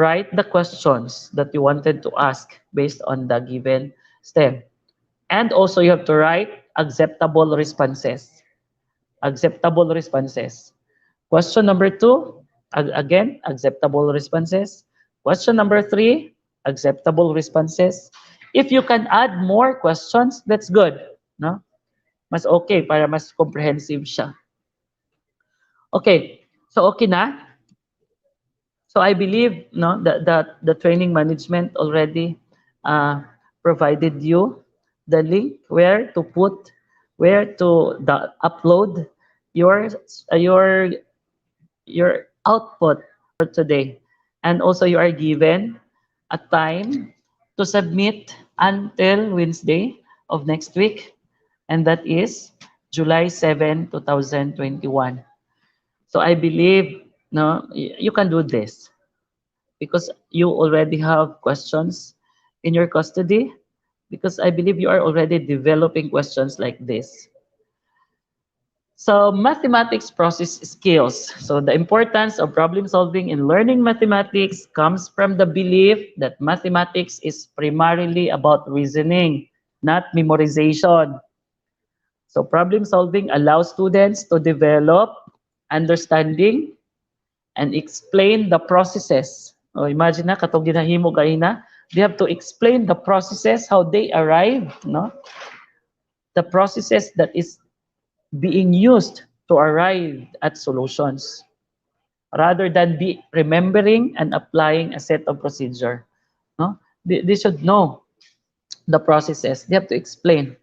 write the questions that you wanted to ask based on the given stem. And also you have to write acceptable responses. Acceptable responses. Question number 2, again, acceptable responses. Question number 3, acceptable responses. If you can add more questions, that's good, no? Mas okay para mas comprehensive siya. Okay, so okay na? So I believe no that the training management already provided you the link where to upload your your your output for today. And also you are given a time to submit until Wednesday of next week, and that is July 7, 2021. So I believe no you can do this because you already have questions in your custody, because I believe you are already developing questions like this. So mathematics process skills. So the importance of problem solving in learning mathematics comes from the belief that mathematics is primarily about reasoning, not memorization. So problem solving allows students to develop understanding and explain the processes. Oh, imagine na katong ginahimo gaina, they have to explain the processes how they arrive, no? The processes that is being used to arrive at solutions rather than be remembering and applying a set of procedure, no? They should know the processes. They have to explain,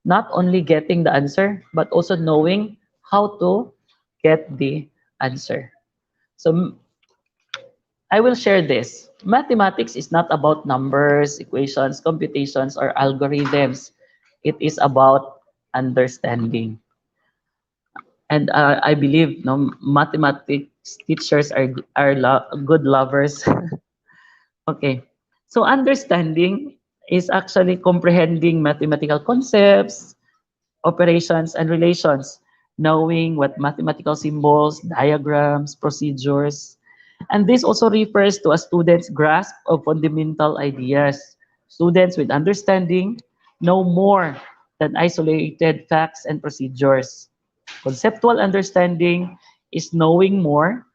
not only getting the answer but also knowing how to get the answer. So I will share this. Mathematics is not about numbers, equations, computations, or algorithms. It is about understanding. And I believe no mathematics teachers are good lovers. Okay, so understanding is actually comprehending mathematical concepts, operations, and relations, knowing what mathematical symbols, diagrams, procedures, and this also refers to a student's grasp of fundamental ideas. Students with understanding know more than isolated facts and procedures. Conceptual understanding is knowing more,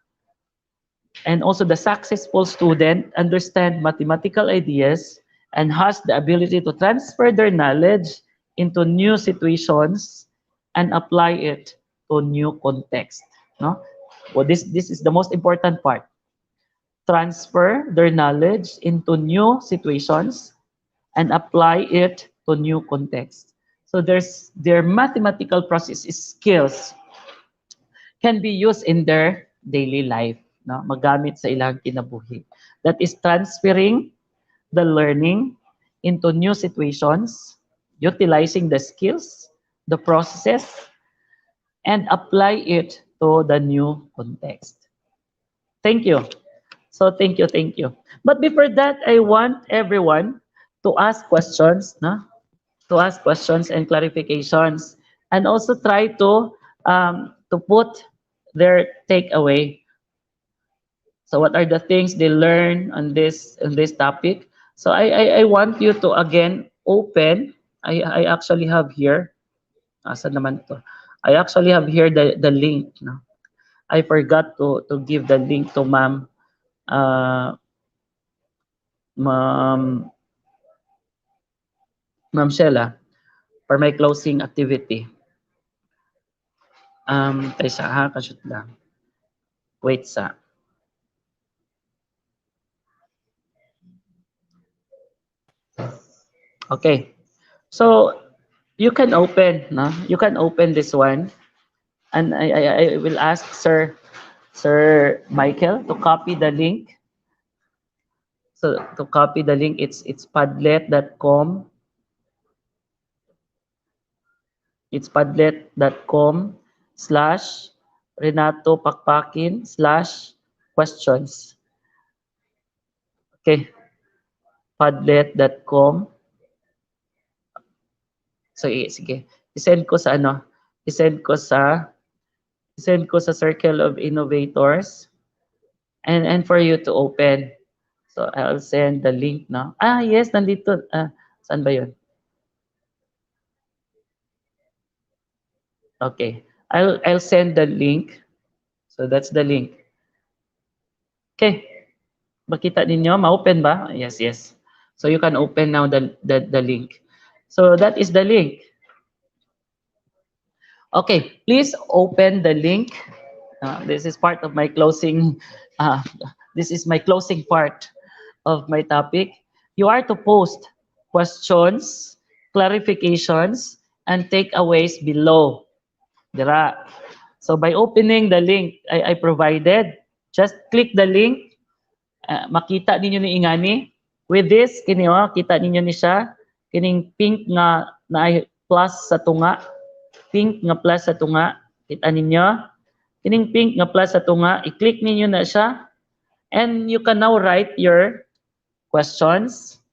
and also the successful student understand mathematical ideas and has the ability to transfer their knowledge into new situations and apply it to new context. No? Well, this is the most important part. Transfer their knowledge into new situations and apply it to new contexts. So their mathematical process skills can be used in their daily life, no? Magamit sa ilang kinabuhi. That is transferring the learning into new situations, utilizing the skills, the processes, and apply it to the new context. Thank you. So thank you, thank you. But before that, I want everyone to ask questions, no? To ask questions and clarifications, and also try to put their takeaway. So what are the things they learn on this topic? So I want you to again open. I actually have here. Asan naman to? I actually have here the link. No? I forgot to give the link to Ma'am Ma'am Ma'am Sheila for my closing activity. Kay sa ha, kashoot lang. Wait sa. Okay. So, you can open, no? You can open this one. And I will ask Sir Michael to copy the link. So to copy the link, it's padlet.com. It's padlet.com slash Renato Pakpakin slash questions. Okay. Padlet.com. So, sige. I-send ko sa ano? I-send ko sa Circle of Innovators and for you to open. So, I'll send the link now. Yes, nandito. Saan ba 'yun? Okay. I'll send the link. So, that's the link. Okay. Makita ninyo? Ma-open ba? Yes, yes. So, you can open now the link. So, that is the link. Okay, please open the link. This is part of my closing. This is my closing part of my topic. You are to post questions, clarifications, and takeaways below. Dira. So by opening the link I provided, just click the link. Makita ninyo ni ingani. With this, kini kita ninyo ni siya. Kining pink nga na plus sa tunga. Pink nga plus sa tunga. Kita ninyo. Kining pink nga plus sa tunga. I-click ninyo na siya. And you can now write your questions,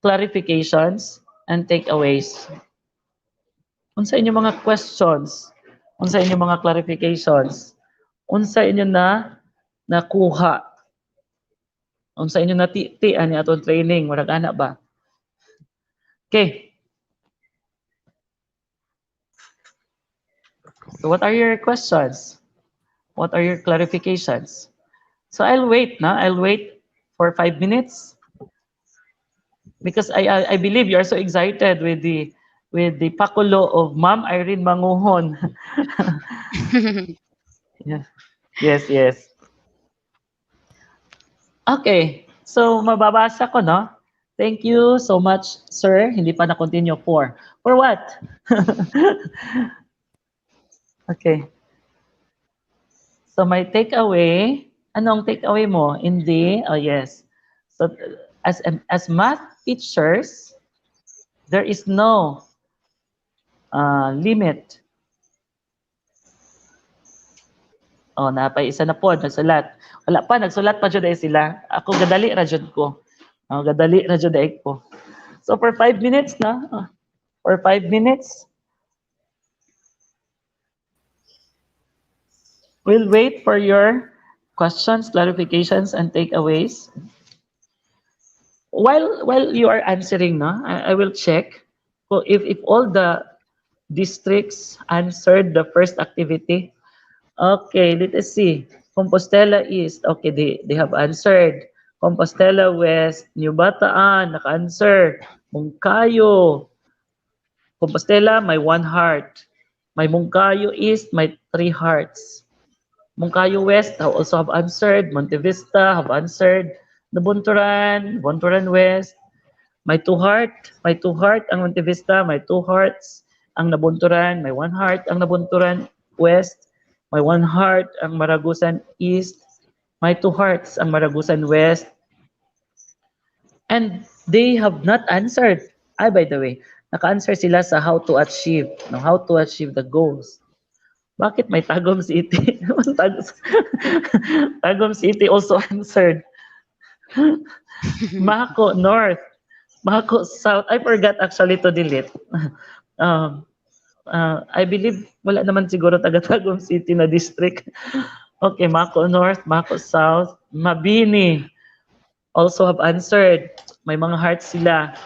clarifications, and takeaways. Unsa inyo mga questions? Unsa inyo mga clarifications? Unsa inyo na nakuha? Unsa inyo na ti ani atong training? Murag ana ba? Okay. So what are your questions? What are your clarifications? So I'll wait, na? I'll wait for 5 minutes because I believe you are so excited with the pakulo of Ma'am Irene Manguhon. Yes, yes, yes. Okay, so mababasa ko, no? Thank you so much, sir. Hindi pa na-continue for what? Okay. So my takeaway, anong takeaway mo in the, oh yes. So as math teachers, there is no limit. Oh, napay isa na po, nagsulat. Wala pa, nagsulat pa jud ay sila. Ako gadali ra jud ko. Oh, gadali ra jud ay ko. So for 5 minutes na, for 5 minutes, we'll wait for your questions, clarifications, and takeaways. While you are answering, no, I will check if all the districts answered the first activity. Okay, let us see. Compostela East, okay, they have answered. Compostela West, New Bataan, naka-answer. Mungkayo. Compostela, may 1 heart. May Mungkayo East, may 3 hearts. Mungkayo West also have answered. Monte Vista have answered. Bunturan West, may 2 heart. May 2 heart ang Monte Vista, may 2 hearts. Ang Nabunturan, may 1 heart. Ang Nabunturan West, may 1 heart. Ang Maragusan East, may 2 hearts. Ang Maragusan West. And they have not answered. By the way, naka-answer sila sa how to achieve the goals. Bakit may Tagum City? Tagum City also answered. Mako North, Mako South. I forgot actually to delete. I believe wala naman siguro taga Tagum City na district. Okay, Mako North, Mako South, Mabini also have answered. May mga hearts sila.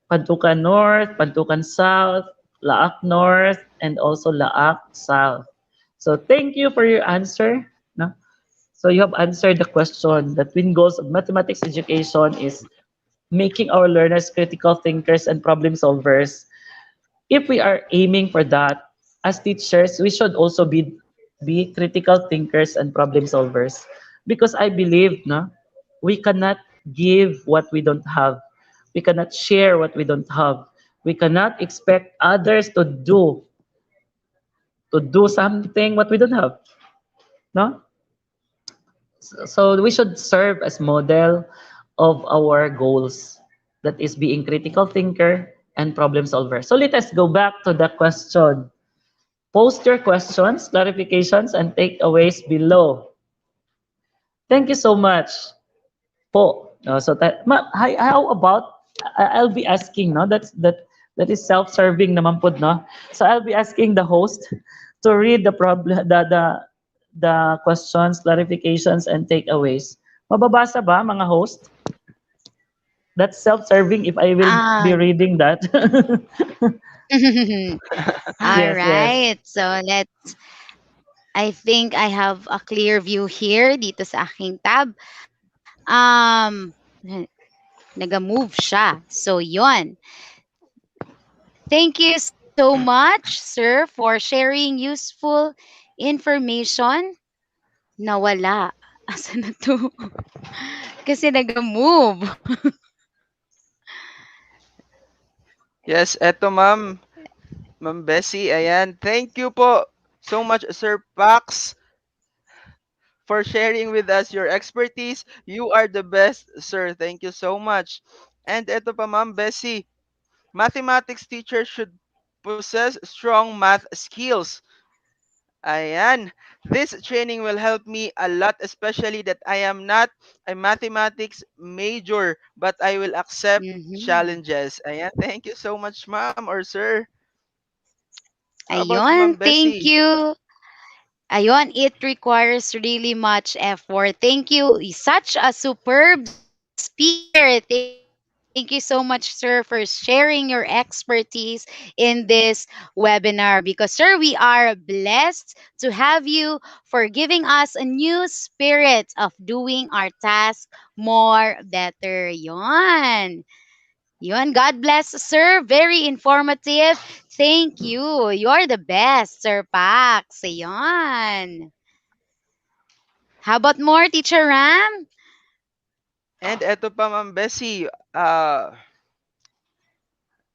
Pantukan North, Pantukan South, Laak North, and also Laak South. So thank you for your answer. No? So you have answered the question. The twin goals of mathematics education is making our learners critical thinkers and problem solvers. If we are aiming for that, as teachers, we should also be critical thinkers and problem solvers, because I believe, no, we cannot give what we don't have. We cannot share what we don't have. We cannot expect others to do something what we don't have. No? So we should serve as model of our goals, that is being critical thinker and problem solver. So let us go back to the question. Post your questions, clarifications, and takeaways below. Thank you so much po. So how about I'll be asking, no, that is self-serving naman po, no. So I'll be asking the host to read the problem, the questions, clarifications, and takeaways. Mababasa ba, mga host? That's self-serving if I will be Ah, reading that. all Yes, yes. right. So I think I have a clear view here dito sa aking tab. Naga-move siya. So, yon. Thank you so much, sir, for sharing useful information. Nawala. Asa na to? Kasi naga-move. Yes, eto ma'am. Ma'am Bessie, ayan. Thank you po so much, Sir Pax, for sharing with us your expertise. You are the best, sir. Thank you so much. And eto pa, Ma'am Bessie. Mathematics teachers should possess strong math skills. Ayan. This training will help me a lot, especially that I am not a mathematics major, but I will accept Mhm. challenges. Ayan. Thank you so much, ma'am or sir. How about you, Ayun, Ma'am thank Bessie? you. Ayun, it requires really much effort. Thank you. Such a superb speaker. Thank you so much, sir, for sharing your expertise in this webinar. Because, sir, we are blessed to have you for giving us a new spirit of doing our task more better. Yon. Yun, God bless, sir. Very informative. Thank you. You're the best, Sir Pax. Yun. How about more, Teacher Ram? And eto pa, Ma'am Bessie.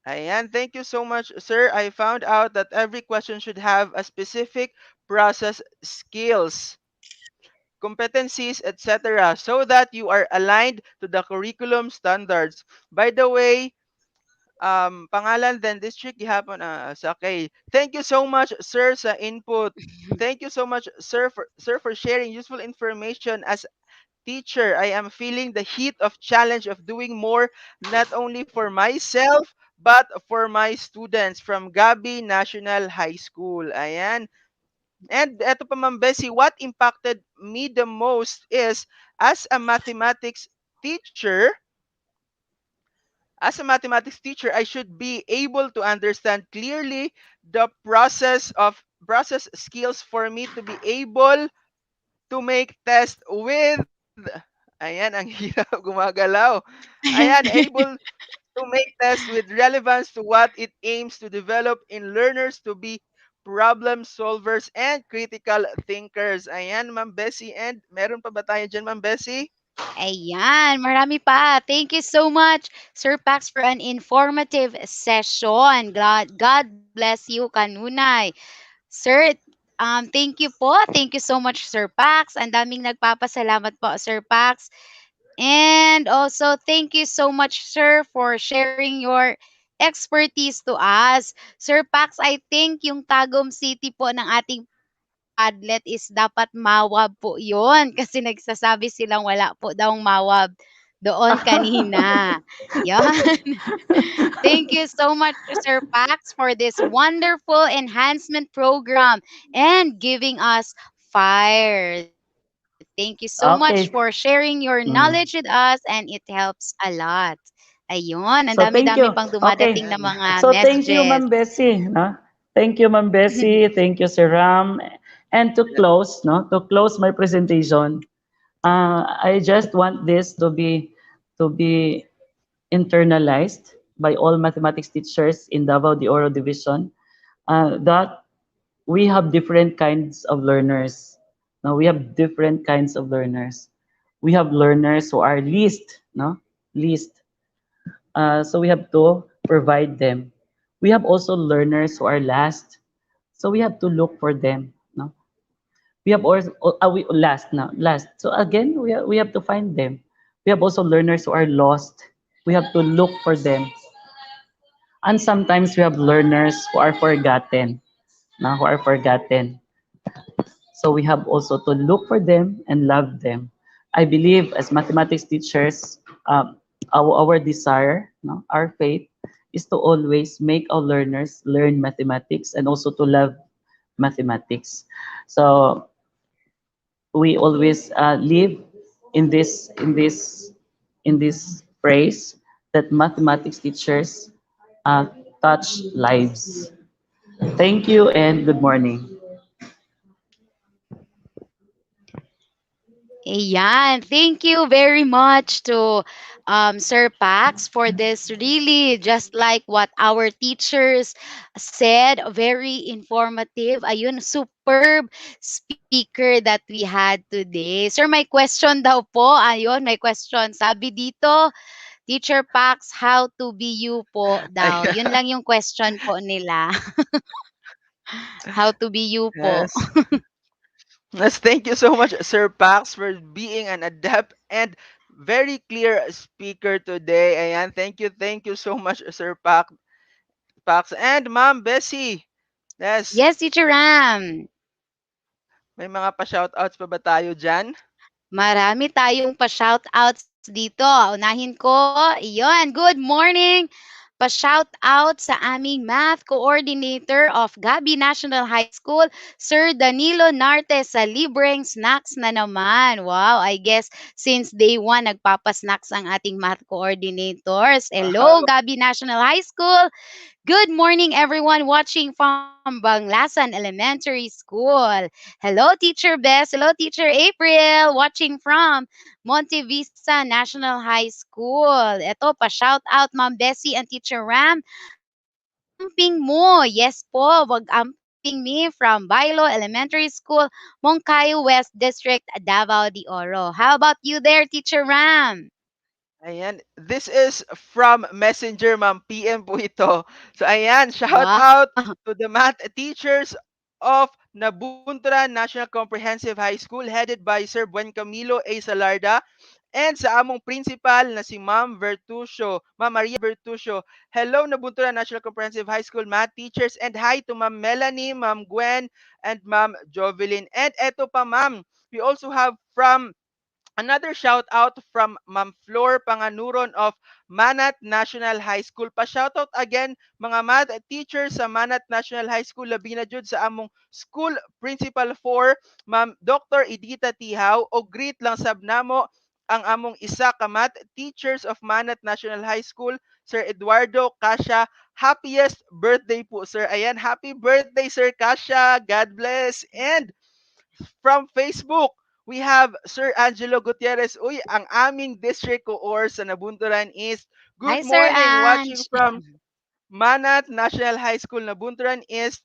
Ayan, thank you so much, sir. I found out that every question should have a specific process skills, competencies, etc., so that you are aligned to the curriculum standards. By the way, pangalan then district gihapon okay. Thank you so much, sir, sa input. Thank you so much, sir, for sharing useful information. As teacher, I am feeling the heat of challenge of doing more, not only for myself, but for my students from Gabi National High School. Ayan. And eto pa, Ma'am Bessie, what impacted me the most is as a mathematics teacher, I should be able to understand clearly the process skills for me to be able to make test with. Ayan, ang hirap gumagalaw. Ayan, able to make tests with relevance to what it aims to develop in learners to be problem solvers and critical thinkers. Ayan, Ma'am Bessie. And meron pa ba tayo dyan, Ma'am Bessie? Ayan, marami pa. Thank you so much, Sir Pax, for an informative session. God bless you, kanunay. Sir, thank you po. Thank you so much, Sir Pax. Ang daming nagpapasalamat po, Sir Pax. And also, thank you so much, sir, for sharing your expertise to us. Sir Pax, I think yung Tagum City po ng ating Padlet is dapat mawab po yun. Kasi nagsasabi silang wala po daw mawab doon kanina. Yan. Thank you so much, Sir Pax, for this wonderful enhancement program and giving us fire. Thank you so much for sharing Okay. your knowledge with us, Mm. and it helps a lot. Ayun, ang So dami-dami thank pang you. dumadating na Okay. Ayan. mga So thank you, messages. Ma'am Bessie. No? Thank you, Ma'am Bessie. Thank you, Sir Ram. And to close, no, to close my presentation, I just want this to be internalized by all mathematics teachers in Davao de Oro Division. That we have different kinds of learners. Now we have different kinds of learners. We have learners who are least, no, least. So we have to provide them. We have also learners who are last. So we have to look for them, no. We have also we last now, last. So again, we have to find them. We have also learners who are lost. We have to look for them. And sometimes we have learners who are forgotten, no, who are forgotten. So we have also to look for them and love them. I believe as mathematics teachers, our desire, no, our faith is to always make our learners learn mathematics and also to love mathematics. So we always live in this phrase that mathematics teachers uh, touch lives. Thank you and good morning. Ayan. Thank you very much to Sir Pax for this really just like what our teachers said, very informative. Ayun, superb speaker that we had today. Sir, may question daw po. Ayun, may question. Sabi dito, Teacher Pax, how to be you po daw. Yun Ayan. lang yung question po nila. How to be you po. Yes. Yes, thank you so much, Sir Pax, for being an adept and very clear speaker today. Ayan, thank you so much, Sir Pax. And Ma'am Bessie, yes, Yes, Teacher Ram. may mga pa-shoutouts pa ba tayo dyan? Marami tayong pa-shoutouts dito. Unahin ko, iyon, good morning! Pa-shoutout sa aming math coordinator of Gabi National High School, Sir Danilo Narte sa libreng snacks na naman. Wow, I guess since day one, nagpapasnacks ang ating math coordinators. Hello, Wow. Gabi National High School! Good morning, everyone watching from Banglasan Elementary School. Hello, Teacher Bess. Hello, Teacher April. Watching from Monte Vista National High School. Ito, pa-shout out, Ma'am Bessie and Teacher Ram. Wag amping mo. Yes po, wag amping me from Bailo Elementary School, Moncayo West District, Davao de Oro. How about you there, Teacher Ram? Ayan, this is from Messenger, Ma'am. PM po ito. So ayan, shout Wow. out to the math teachers of Nabunturan National Comprehensive High School headed by Sir Buen Camilo A. Salarda and sa among principal na si Ma'am Vertusio, Ma'am Maria Vertusio. Hello Nabunturan National Comprehensive High School math teachers and hi to Ma'am Melanie, Ma'am Gwen, and Ma'am Jovelyn. And eto pa ma'am, we also have from another shout out from Ma'am Flor Panganuron of Manat National High School. Pa-shout out again mga math teachers sa Manat National High School labi na jud sa among school principal for Ma'am Dr. Edita Tihaw o greet lang sab namo ang among isa ka math teachers of Manat National High School, Sir Eduardo Casha. Happiest birthday po, sir. Ayan, happy birthday, Sir Casha. God bless. And from Facebook, we have Sir Angelo Gutierrez. Uy, ang aming district coor sa Nabunturan East. Good Hi, Sir morning, watching Ange. from Manat National High School, Nabunturan East.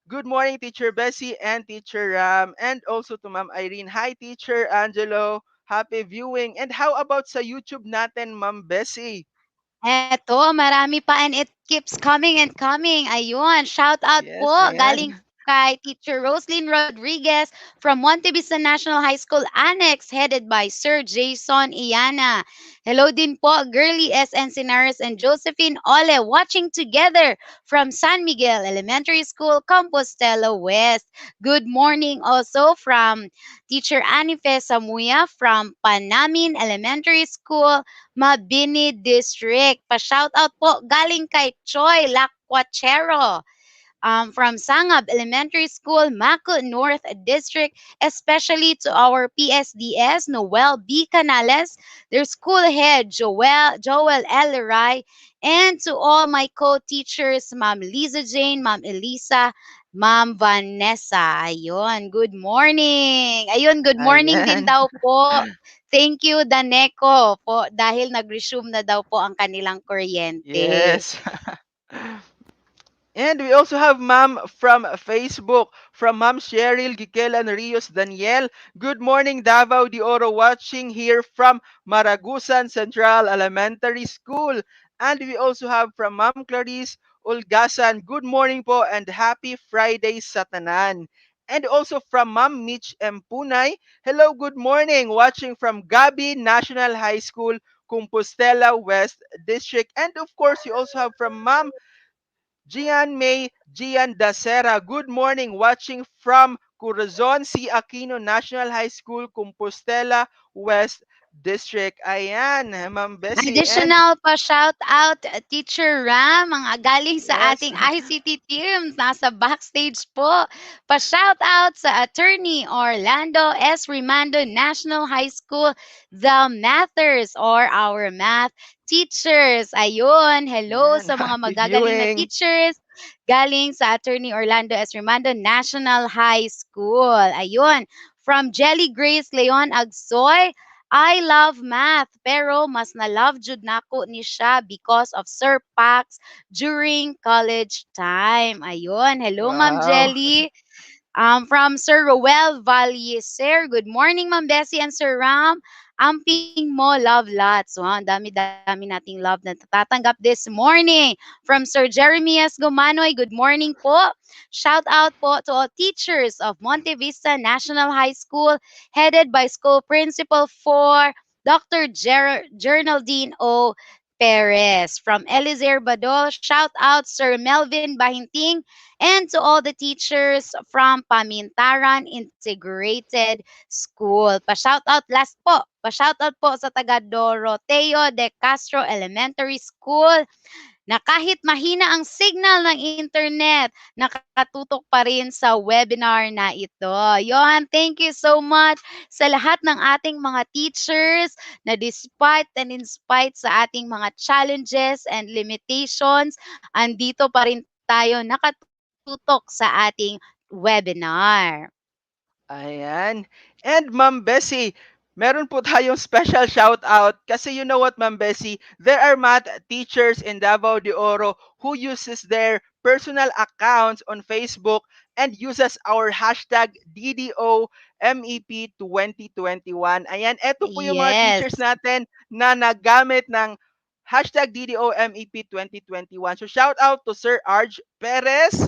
Good morning, Teacher Bessie and Teacher Ram. And also to Ma'am Irene. Hi, Teacher Angelo. Happy viewing. And how about sa YouTube natin, Ma'am Bessie? Eto, marami pa and it keeps coming and coming. Ayun, shout out Yes, po galing ayan. kay Teacher Roslyn Rodriguez from Monte Vista National High School Annex headed by Sir Jason Iana. Hello din po, Girly SN Sinares and Josephine Ole watching together from San Miguel Elementary School, Compostela West. Good morning also from Teacher Anife Samuya from Panamin Elementary School, Mabini District. Pa-shoutout po galing kay Choi Lacuachero from Sangab Elementary School, Mako North District, especially to our PSDS, Noel B. Canales, their school head, Joel L. Rai, and to all my co-teachers, Ma'am Lisa Jane, Ma'am Elisa, Ma'am Vanessa. Ayun, good morning. Ayun, good morning din Ayan. daw po. Thank you, Daneco, po, dahil nag-resume na daw po ang kanilang kuryente. Yes. And we also have ma'am from Facebook, from ma'am Cheryl Gikelan Rios Daniel. Good morning, Davao de Oro, watching here from Maragusan Central Elementary School. And we also have from ma'am Clarice Ulgasan. Good morning po and happy Friday sa tanan. And also from ma'am Mitch M. Punay. Hello, good morning, watching from Gabi National High School, Compostela West District. And of course, you also have from ma'am Gian May Gian Dacera. Good morning, watching from Corazon C. Aquino National High School, Compostela West District. Ayan, Ma'am Bessie. And Additional pa shout out Teacher Ram, mga galing sa yes, ating ICT teams, nasa backstage po. Pa shout out sa Attorney Orlando S. Rimando National High School, the Mathers or our math teachers. Ayun, hello yan, sa mga happy magagaling na viewing. teachers galing sa Attorney Orlando S. Rimando National High School. Ayun, from Jelly Grace Leon Agsoy, I love math, pero mas na-love jud nako ni siya because of Sir Pax during college time. Ayun. Hello, Ma'am Wow. Jelly. From Sir Roel Valliser. Good morning, Ma'am Bessie and Sir Ram. Amping mo, love lots. Wow, ang dami-dami nating love na tatanggap this morning. From Sir Jeremias Gumanoy, good morning po. Shout out po to all teachers of Monte Vista National High School, headed by School Principal 4, Dr. Jernaldine O. Perez. From Elizer Badol, shout out Sir Melvin Bahinting, and to all the teachers from Pamintaran Integrated School. Pa-shout out last po. Pa-shout out po sa taga Doroteo de Castro Elementary School na kahit mahina ang signal ng internet, nakatutok pa rin sa webinar na ito. Johan, thank you so much sa lahat ng ating mga teachers na despite and in spite sa ating mga challenges and limitations, andito pa rin tayo nakatutok sa ating webinar. Ayan. And Ma'am Bessie, meron po tayong special shout out kasi you know what, Ma'am Bessie, there are math teachers in Davao de Oro who uses their personal accounts on Facebook and uses our hashtag DDO-MEP 2021. Ayan, eto po yung mga teachers Yes. natin na nagamit ng hashtag DDO-MEP 2021. So shout out to Sir Arj Perez,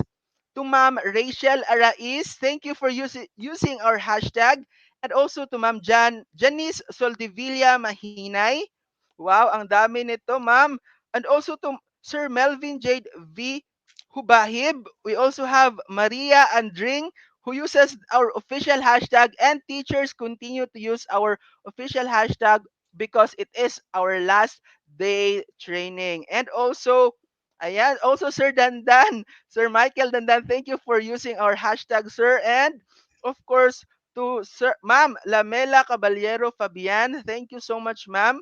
to Ma'am Rachel Arais. Thank you for using our hashtag. And also to Ma'am Janice Soldevilla Mahinay. Wow, ang dami nito, Ma'am. And also to Sir Melvin Jade V. Hubahib. We also have Maria Andring who uses our official hashtag, and teachers continue to use our official hashtag because it is our last day training. And also, ayan, also Sir Dandan, Sir Michael Dandan, thank you for using our hashtag, sir. And of course, to Sir Ma'am Lamela Caballero Fabian, thank you so much, ma'am.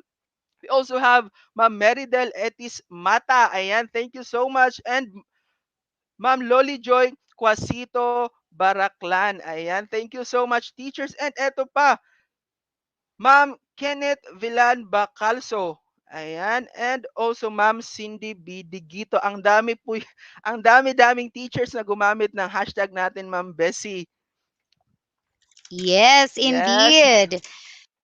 We also have Ma'am Meridel Etis Mata. Ayan, thank you so much. And Ma'am Loli Joy Quasito Baraklan. Ayan, thank you so much, teachers. And eto pa, Ma'am Kenneth Villan Bacalso. Ayan. And also Ma'am Cindy B. Digito. Ang dami po, ang dami-daming teachers na gumamit ng hashtag natin, Ma'am Bessie. Yes, Yes. indeed.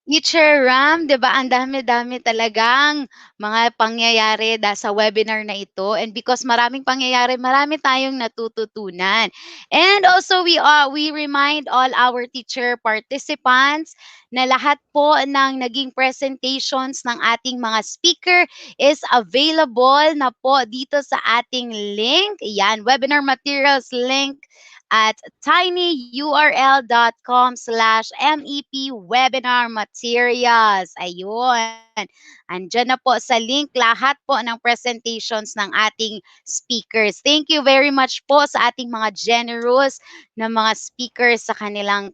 Teacher Ram, 'di ba ang dami-dami talagang mga pangyayari sa webinar na ito, and because maraming pangyayari, marami tayong natututunan. And also we remind all our teacher participants na lahat po ng naging presentations ng ating mga speaker is available na po dito sa ating link. Yan, webinar materials link at tinyurl.com/MEP webinar materials. Ayun. Andyan na po sa link lahat po ng presentations ng ating speakers. Thank you very much po sa ating mga generous na mga speakers sa kanilang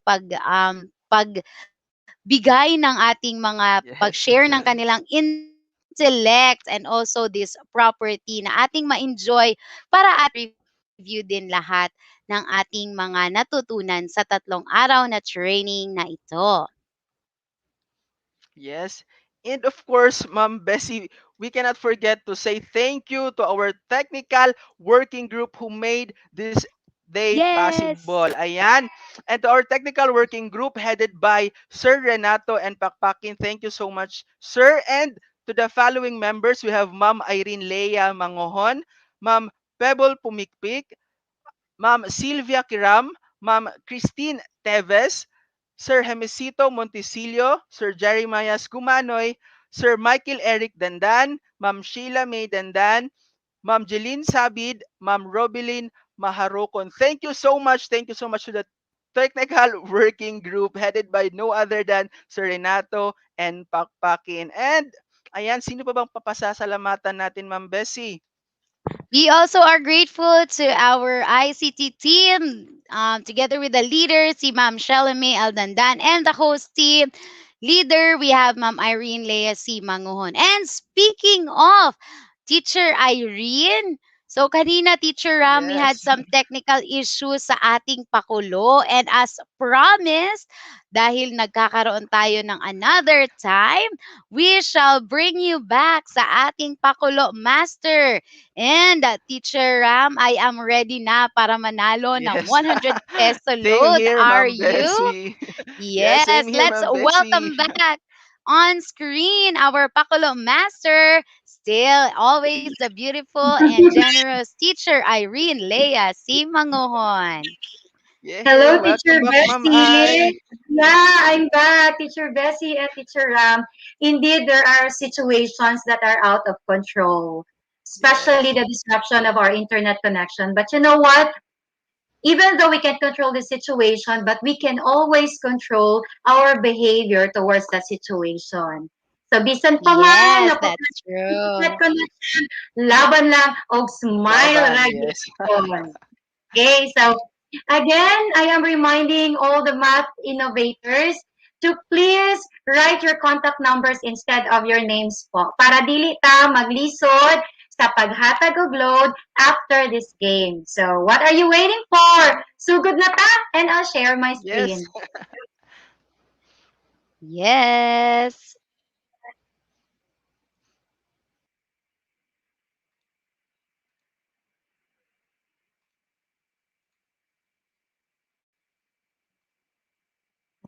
pagbigay ng ating mga Yes. pag-share ng kanilang intellect and also this property na ating ma-enjoy para review din lahat ng ating mga natutunan sa 3 araw na training na ito. Yes. And of course, Ma'am Bessie, we cannot forget to say thank you to our technical working group who made this day possible. Yes. Ayan. And to our technical working group headed by Sir Renato and Pakpakin, thank you so much, sir. And to the following members, we have Ma'am Irene Leia Mangohon, Ma'am Pebble Pumikpik, Ma'am Sylvia Kiram, Ma'am Christine Teves, Sir Hemesito Montisilio, Sir Jeremiah Gumanoy, Sir Michael Eric Dandan, Ma'am Sheila May Dandan, Ma'am Jeline Sabid, Ma'am Robilin Maharokon. Thank you so much. Thank you so much to the technical working group headed by no other than Sir Renato and Pakpakin. And ayan, sino pa bang papasasalamatan natin, Ma'am Bessie? We also are grateful to our ICT team, together with the leader, si Ma'am Shelame Aldandan, and the host team. Leader, we have Ma'am Irene Lea C. Manguhon. And speaking of Teacher Irene, so kanina, Teacher Ram, we had Yes. some technical issues sa ating pakulo. And as promised, dahil nagkakaroon tayo ng another time, we shall bring you back sa ating pakulo master. And Teacher Ram, I am ready na para manalo ng Yes. 100 peso Same load. here, Are Ma'am you? Bessie. Yeah, Yes, same here, let's Ma'am Bessie. welcome back on screen our Pakulo Master, still always the beautiful and generous teacher Irene Lea C. Mangohon. Yeah, Hello, welcome Teacher back, Ma'am Bessie. I. Yeah, I'm back, Teacher Bessie and Teacher Ram. Indeed, there are situations that are out of control, especially Yes. the disruption of our internet connection. But you know what? Even though we can't control the situation, but we can always control our behavior towards that situation. So, bisan pa man, Yes, that's napapansin yung internet true. connection, laban lang, og smile Laban, ra yes. gyud. Okay, so again, I am reminding all the math innovators to please write your contact numbers instead of your names po. Para dili ta maglisod sa paghatag og load after this game. So, what are you waiting for? Sugod na ta, and I'll share my Yes. screen. Yes.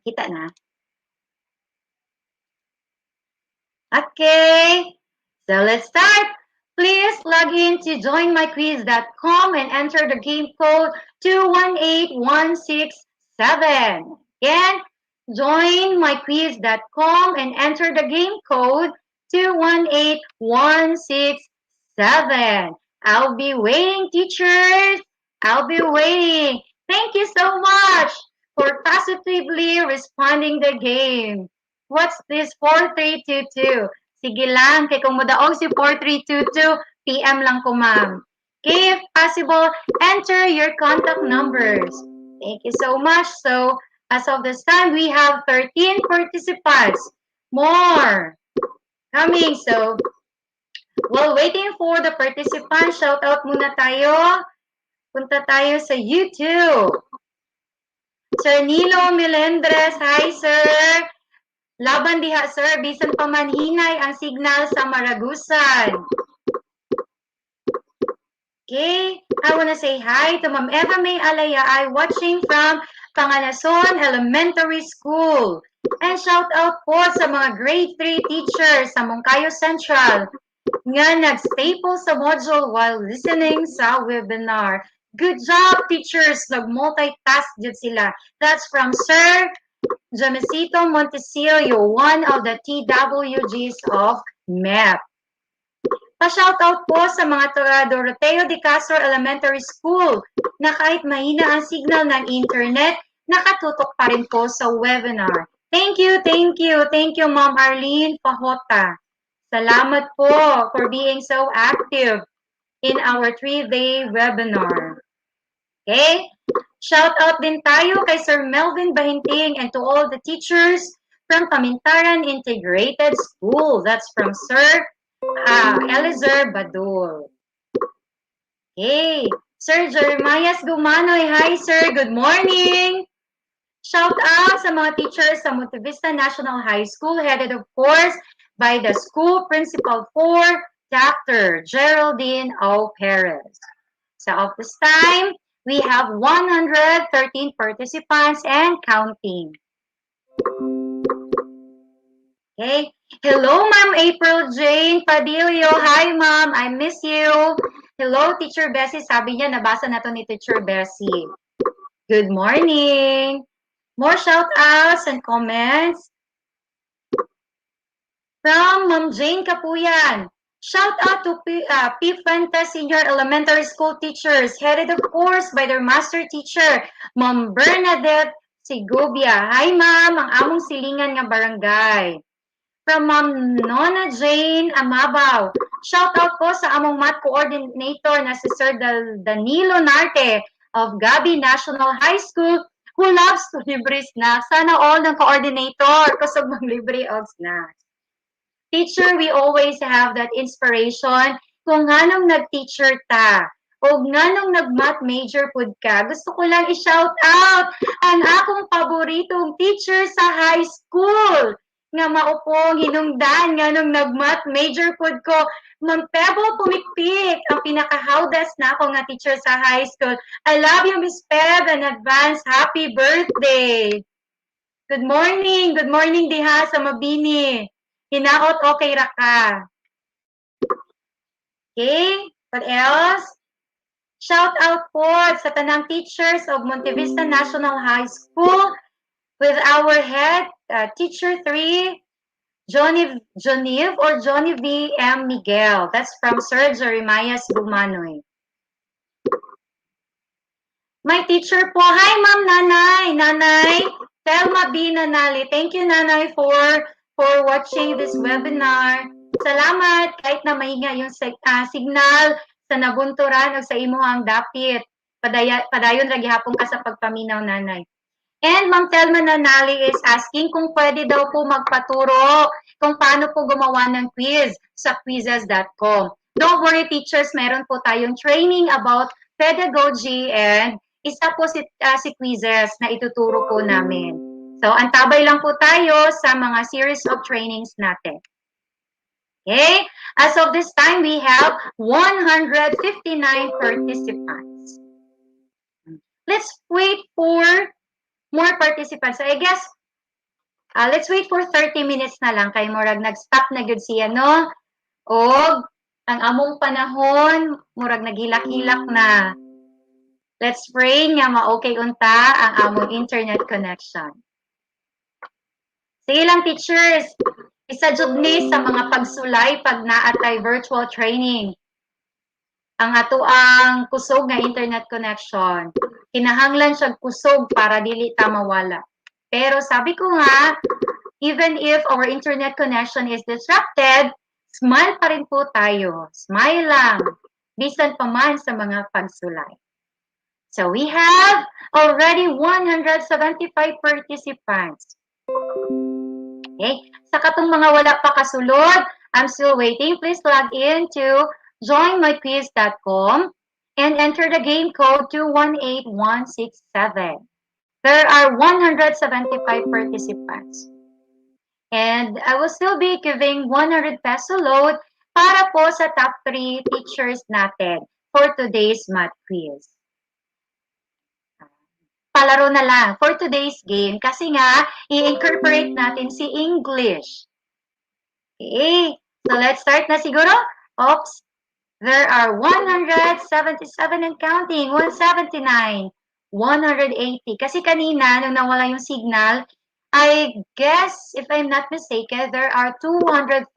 Kita na. Okay, so let's start. Please log in to joinmyquiz.com and enter the game code 218167. Again, joinmyquiz.com and enter the game code 218167. I'll be waiting, teachers. I'll be waiting. Thank you so much for positively responding the game. What's this 4322? Sige lang, kay kung mudaog si 4322, PM lang ko, ma'am. Okay, if possible, enter your contact numbers. Thank you so much. So, as of this time, we have 13 participants. More coming. So, while waiting for the participants, shout out muna tayo. Punta tayo sa YouTube. Sir Nilo Melendres, hi sir. Laban diha sir, bisan pa man hinay ang signal sa Maragusan. Okay, I want to say hi to Ma'am Eva May Alayay watching from Panganason Elementary School. And shout out po sa mga grade 3 teachers sa Moncayo Central nga nag-staple sa module while listening sa webinar. Good job, teachers! Nag-multitask dyan sila. That's from Sir Jamesito Montesilio, one of the TWGs of MEP. Pa-shoutout po sa mga taga Doroteo de Castro Elementary School na kahit mahina ang signal ng internet, nakatutok pa rin po sa webinar. Thank you, thank you, thank you, Ma'am Arlene Pahota. Salamat po for being so active in our 3-day webinar. Okay? Shout out din tayo kay Sir Melvin Bahinting and to all the teachers from Pamintaran Integrated School. That's from Sir Elizer Badul. Okay. Sir Jeremiah Gumanoy. Hi, sir. Good morning. Shout out sa mga teachers sa Montevista National High School, headed of course by the school principal for Dr. Geraldine O. Perez. So of this time, we have 113 participants and counting. Okay. Hello, Ma'am April Jane Padillo. Hi, Ma'am. I miss you. Hello, Teacher Bessie. Sabi niya, nabasa na to ni Teacher Bessie. Good morning. More shout-outs and comments from Ma'am Jane Kapuyan. Shout out to P. Fanta Senior Elementary School teachers, headed of course by their master teacher, Ma'am Bernadette Sigubia. Hi, Ma'am, ang among silingan nga barangay. From Ma'am Nona Jane Amabaw. Shout out po sa among math coordinator na si Sir Danilo Narte of Gabi National High School who loves to libre snacks. Sana all ng coordinator kusog mang libre og snacks. Teacher, we always have that inspiration kung nganong nag-teacher ta o nganong nag-math major pud ka. Gusto ko lang i-shout out ang akong paboritong teacher sa high school nga maupong hinungdan nganong nag-math major pud ko. Ma'am Pebo Pumikpik, ang pinakahawdas na ako nga teacher sa high school. I love you, Miss Peb, in advance. Happy birthday! Good morning! Good morning, diha sa Mabini. Hinaot okay ra ka. Okay, what else? Shout out po sa tanang teachers of Monte Vista National High School with our head teacher 3, Johnny V. M. Miguel. That's from Sir Jeremiah Gumanoy. My teacher po, hi Ma'am Nanay. Nanay, Thelma B. Nanali. Thank you, Nanay, for watching this webinar. Salamat kahit na mahinga yung signal sa nabunturan o sa imuhang dapit. Padayon ra gihapon ka sa pagpaminaw, Nanay. And Ma'am Thelma Nanali is asking kung pwede daw po magpaturo kung paano po gumawa ng quiz sa quizzes.com. Don't worry, teachers, meron po tayong training about pedagogy and isa po si quizzes na ituturo po namin. So, antabay lang po tayo sa mga series of trainings natin. Okay? As of this time, we have 159 participants. Let's wait for more participants. So, I guess, let's wait for 30 minutes na lang kay murag nag-stop na gyud siya, no? O, ang among panahon, murag naghilak-hilak na. Let's pray nga ma-okay unta ang among internet connection. Sige lang, teachers. Isa jud ni sa mga pagsulay pag naatay virtual training. Ang ato ang kusog nga internet connection. Kinahanglan siya kusog para dili ta mawala. Pero sabi ko nga, even if our internet connection is disrupted, smile pa rin po tayo. Smile lang. Bisan pa man sa mga pagsulay. So we have already 175 participants. Okay? Sa katong mga wala pa kasulod, I'm still waiting. Please log in to joinmyquiz.com and enter the game code 218167. There are 175 participants. And I will still be giving 100 peso load para po sa top 3 teachers natin for today's math quiz. Palaro na lang for today's game kasi nga, i-incorporate natin si English. Okay, so let's start na siguro. Oops, there are 177 and counting, 179, 180. Kasi kanina, nung nawala yung signal, I guess, if I'm not mistaken, there are 203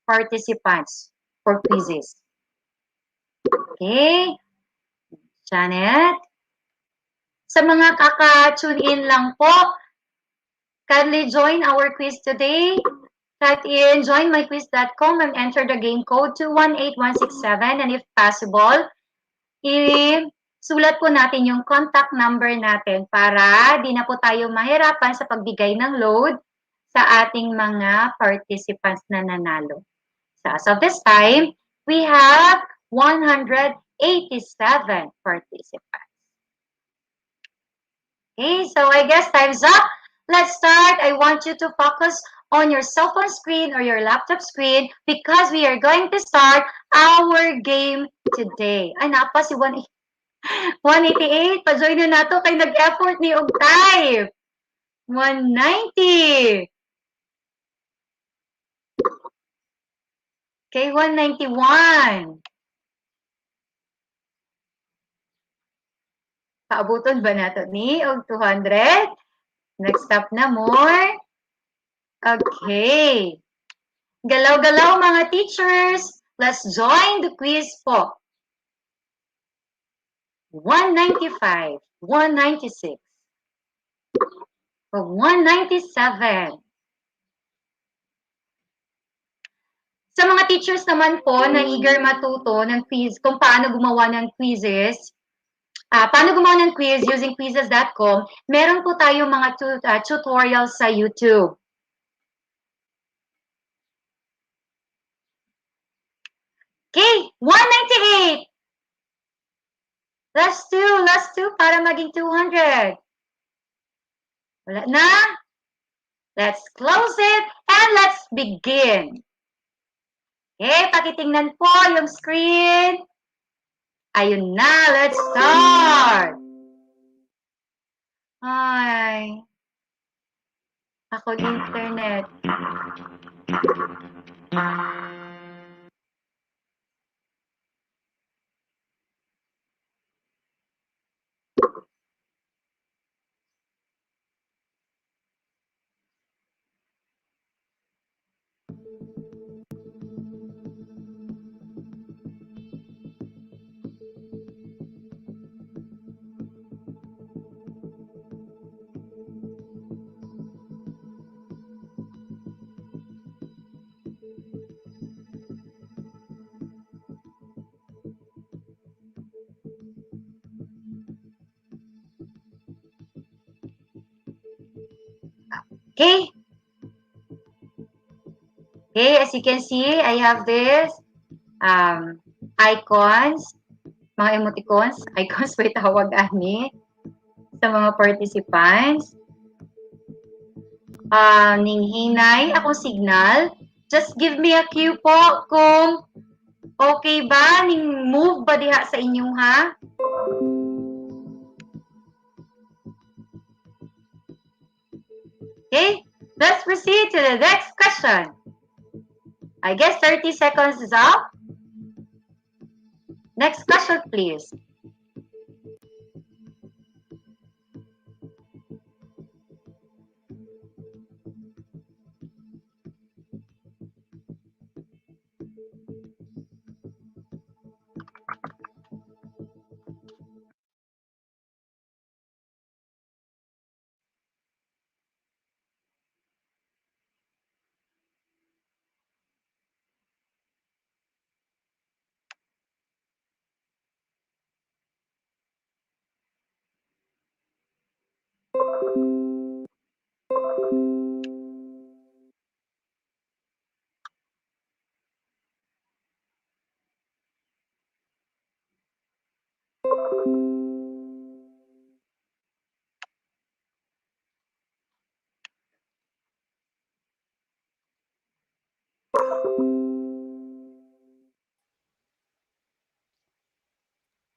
participants for quizzes. Okay, Janet. Sa mga kaka-tune in lang po, kindly join our quiz today. Type in joinmyquiz.com and enter the game code 218167. And if possible, isulat po natin yung contact number natin para di na po tayo mahirapan sa pagbigay ng load sa ating mga participants na nanalo. So as of this time, we have 187 participants. Okay, so I guess time's up. Let's start. I want you to focus on your cell phone screen or your laptop screen because we are going to start our game today. Ay, napa si 188. Pa-join na nato kay nag-effort ni og type. 190. Okay, 191. Paabuton ba nato ni og 200? Next stop na more. Okay. Galaw-galaw mga teachers. Let's join the quiz po. 195, 196, 197. Sa mga teachers naman po na eager matuto ng quiz, kung paano gumawa ng quizzes, paano gumawa ng quiz using quizzes.com, meron po tayo mga tutorials sa YouTube. Okay, 198. Last two para maging 200. Wala na? Let's close it and let's begin. Okay, pakitingnan po yung screen. Ayun na, let's start. Ay, ako internet. Okay. Okay, as you can see, I have this icons, mga emoticons, icons may tawag ani sa mga participants. Ninghinay akong signal. Just give me a cue po kung okay ba, ning move ba diha sa inyong ha? Okay, let's proceed to the next question. I guess 30 seconds is up. Next question, please.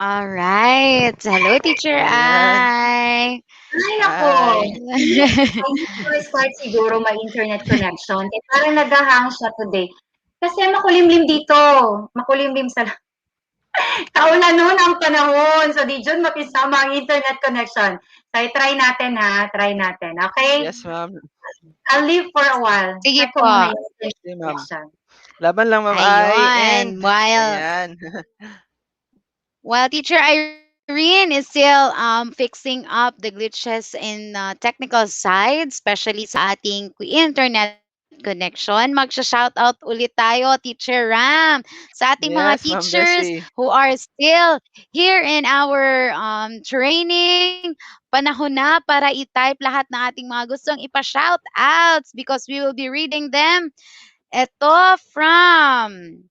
All right. Hello, Teacher Ayan. I. Ay, ako. Hi. I need to restart siguro my internet connection. Eh, parang nag-hang siya today. Kasi makulimlim dito. Makulimlim sa kaulan noon ang panahon. So, di dyan makisama ang internet connection. So, try natin ha. Try natin. Okay? Yes, ma'am. I'll leave for a while. Sige Check ko po. muna yung internet Sige, ma'am. connection. Laban lang, ma'am Ai. And, Ayun. ayan. While Teacher Irene is still fixing up the glitches in technical side, especially sa ating internet connection, magsha-shoutout ulit tayo, Teacher Ram, sa ating mga Yes, ma'am teachers Bessie. who are still here in our training. Panahon na para i-type lahat ng ating mga gustong ipa-shoutouts because we will be reading them. Ito from,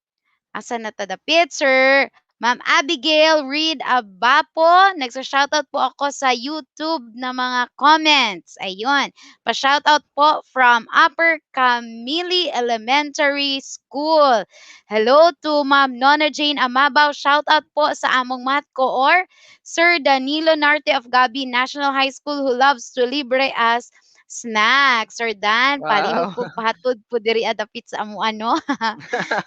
asa na to the picture? Ma'am Abigail Reed Abapo, nagsa-shoutout po ako sa YouTube na mga comments. Ayun. Pa-shoutout po from Upper Camili Elementary School. Hello to Ma'am Nona Jane Amabaw. Shoutout po sa among math coor. Sir Danilo Narte of Gabi National High School who loves to libre us snacks. Sir Dan, palihog Wow. po pahatod po diri adapit sa amo ano.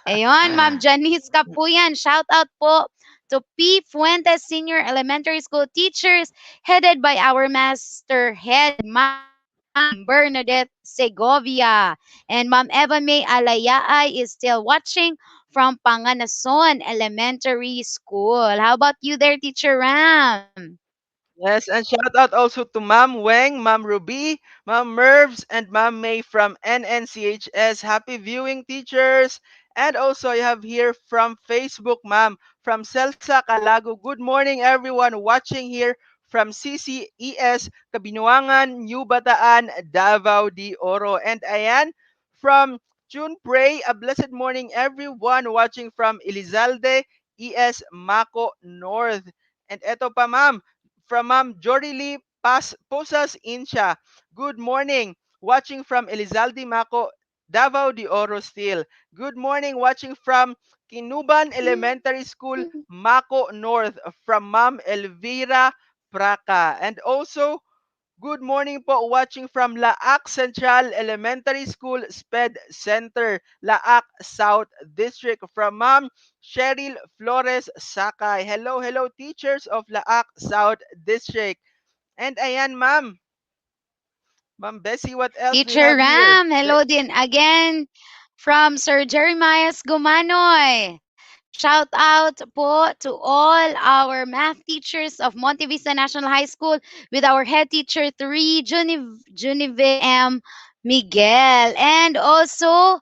Ayun, Ma'am Janice Kapuyan, shout out po to P. Fuentes Senior Elementary School teachers headed by our master head, Ma'am Bernadette Segovia. And Ma'am Eva May Alayaay is still watching from Panganason Elementary School. How about you there, Teacher Ram? Yes, and shout out also to Ma'am Weng, Ma'am Ruby, Ma'am Mervs, and Ma'am May from NNCHS. Happy viewing, teachers! And also, I have here from Facebook, Ma'am, from Celsa Calago. Good morning, everyone watching here from CCES, Kabinuangan, New Bataan, Davao de Oro. And ayan, from June Pray, a blessed morning, everyone watching from Elizalde, ES Mako North. And eto pa, Ma'am, from Ma'am Jory Lee Posas Insha. Good morning. Watching from Elizalde Maco, Davao de Oro still. Good morning. Watching from Kinuban Elementary School, Maco North. From Ma'am Elvira Praca. And also, good morning po watching from Laak Central Elementary School, SPED Center, Laak South District. From Ma'am Cheryl Flores Sakay. Hello, hello teachers of Laak South District. And ayan ma'am, Ma'am Bessie, what else do we Teacher have here? Ram, hello din again from Sir Jeremiah Gumanoy. Shout out po to all our math teachers of Monte Vista National High School with our head teacher 3, Junive M. Miguel. And also,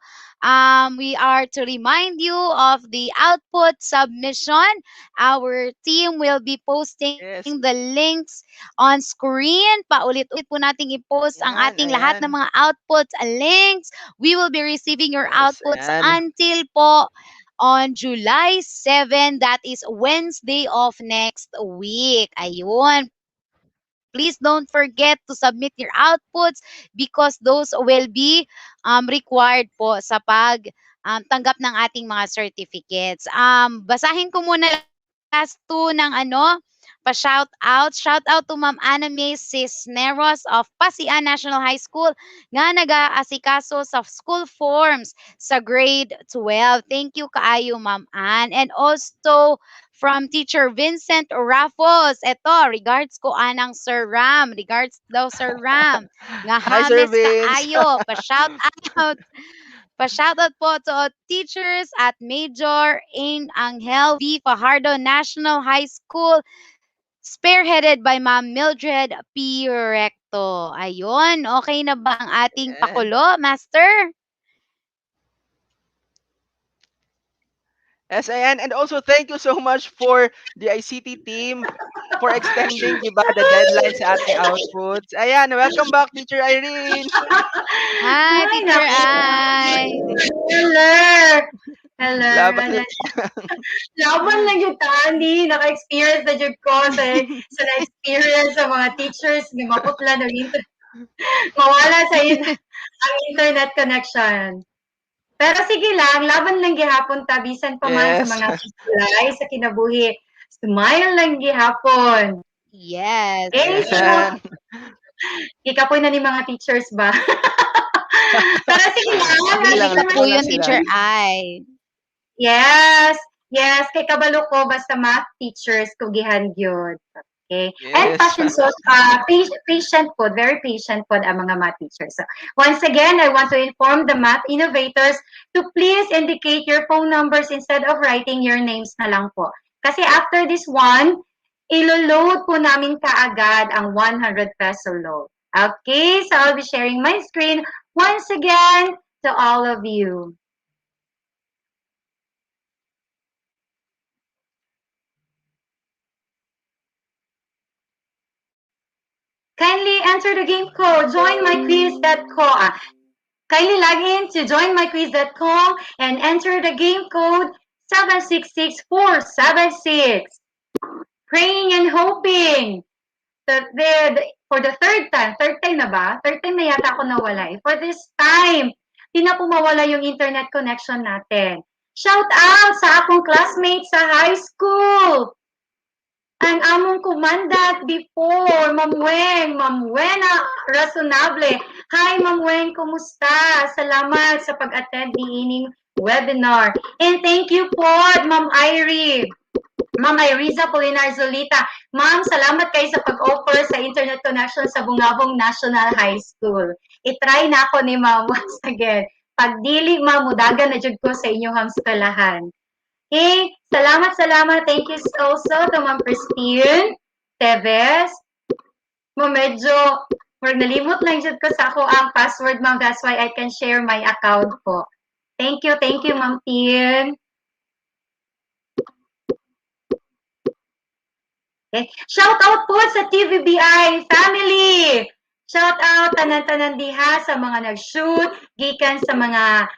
we are to remind you of the output submission. Our team will be posting the Yes. links on screen. Paulit-ulit po nating i-post ang Ayan, ating lahat ayan. ng mga outputs links. We will be receiving your Yes, outputs ayan. until po on July 7, that is Wednesday of next week. Ayun. Please don't forget to submit your outputs because those will be required po sa pag tanggap ng ating mga certificates. Basahin ko muna last two ng ano, pa-shout out. Shout out to Ma'am Aname Cisneros of Pasian National High School nga nag-aasikaso sa school forms sa grade 12. Thank you kaayo, Ma'am Ann. And also from Teacher Vincent Raffos. Eto, regards ko anang Sir Ram. Regards daw Sir Ram. Nga Hi, Sir hames Vince. kaayo. Pa-shout out. Pa-shoutout po to all teachers at Major in Angel V. Fajardo National High School, spearheaded by Ma'am Mildred P. Recto. Ayun, okay na ba ang ating Ayan. pakulo, Master? Yes, ayan. And also, thank you so much for the ICT team for extending, di ba, the deadline sa ating outputs. Ayan, welcome back, Teacher Irene. Hi, Ay, Teacher naku. Ai. Hello. Hello. Laban Hello. lang. Laban lang yung tani. Naka-experience na yung ko sa na-experience sa mga teachers na maputla na mawala sa ang internet connection. Pero sige lang, laban lang gihapon tabisan pa man sa Yes. mga kulay sa kinabuhi. Smile lang gihapon. Yes. Eh, Ayan. ikapoy na ni mga teachers ba? Pero sige lang, Sige lang, Ika naman. po lang yun, sila. Teacher Ai. Yes. Yes, kay kabalo ko basta math teachers ko gihan gyud. Okay. And Yes. patient po, very patient po ang mga math teachers. So, once again, I want to inform the math innovators to please indicate your phone numbers instead of writing your names na lang po. Kasi after this one, ilo-load po namin kaagad ang 100 peso load. Okay, so I'll be sharing my screen once again to all of you. Kindly enter the game code, joinmyquiz.com. Kindly log in to joinmyquiz.com and enter the game code 766476. Praying and hoping. For the third time na ba? Third time na yata ako nawala eh. For this time, di na po mawala yung internet connection natin. Shout out sa akong classmates sa high school. Ang among kumandat before, Ma'am Wena Razonable. Hi, Ma'am Weng, kumusta? Salamat sa pag-attend ni ining webinar. And thank you po, Ma'am Irie. Ma'am Iriza Polinar Zolita. Ma'am, salamat kayo sa pag-offer sa internet connection sa Bungabong National High School. I-try na ako ni Ma'am once again. Pag dili, Ma'am, mudagan na jud ko sa inyong hamskalahan. Okay, salamat. Thank you also to Ma'am Christine Teves. Medyo, nalimot lang jud ko sa ako ang password, Ma'am. That's why I can share my account po. Thank you, Ma'am Tin. Okay. Shout out po sa TVBI family. Shout out tanan-tanan diha sa mga nag-shoot, gikan sa mga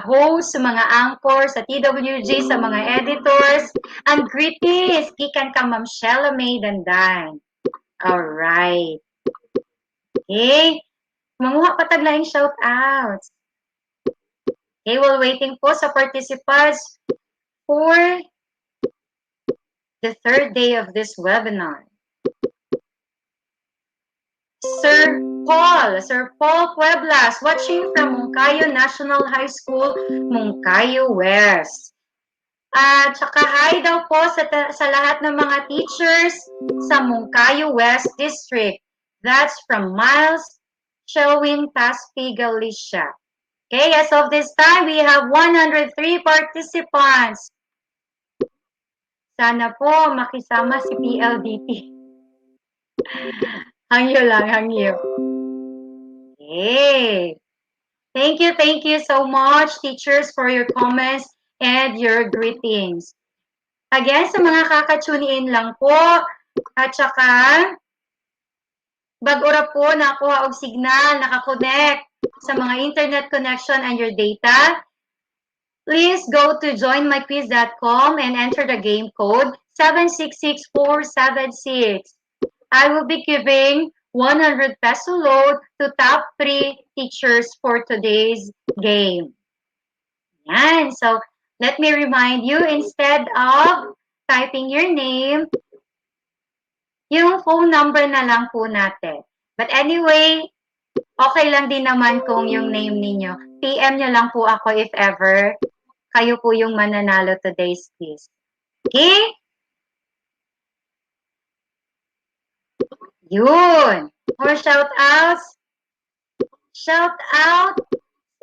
hosts, sa mga anchors, sa TWG, sa mga editors. And greetings gikan ka Ma'am Shella May Dandan. All right. Okay. Manguha pa taglaing shout outs. Okay, while waiting po sa participants for the third day of this webinar. Sir Paul Pueblas, watching from Moncayo National High School, Moncayo West. At saka hi daw po sa lahat ng mga teachers sa Moncayo West District. That's from Miles Shelwin Paspi, Galicia. Okay, as of this time, we have 103 participants. Sana po makisama si PLDT. Hangyo lang, hangyo. Okay. Thank you so much, teachers, for your comments and your greetings. Again, sa mga kakatune in lang po, at saka, bag-ura po nakuha og signal, nakakonect sa mga internet connection and your data, please go to joinmyquiz.com and enter the game code 766476. I will be giving 100 peso load to top 3 teachers for today's game. Yan. So, let me remind you, instead of typing your name, yung phone number na lang po natin. But anyway, okay lang din naman kung yung name ninyo. PM nyo lang po ako if ever kayo po yung mananalo today's quiz. Okay? Yun. More shout-outs. Shout out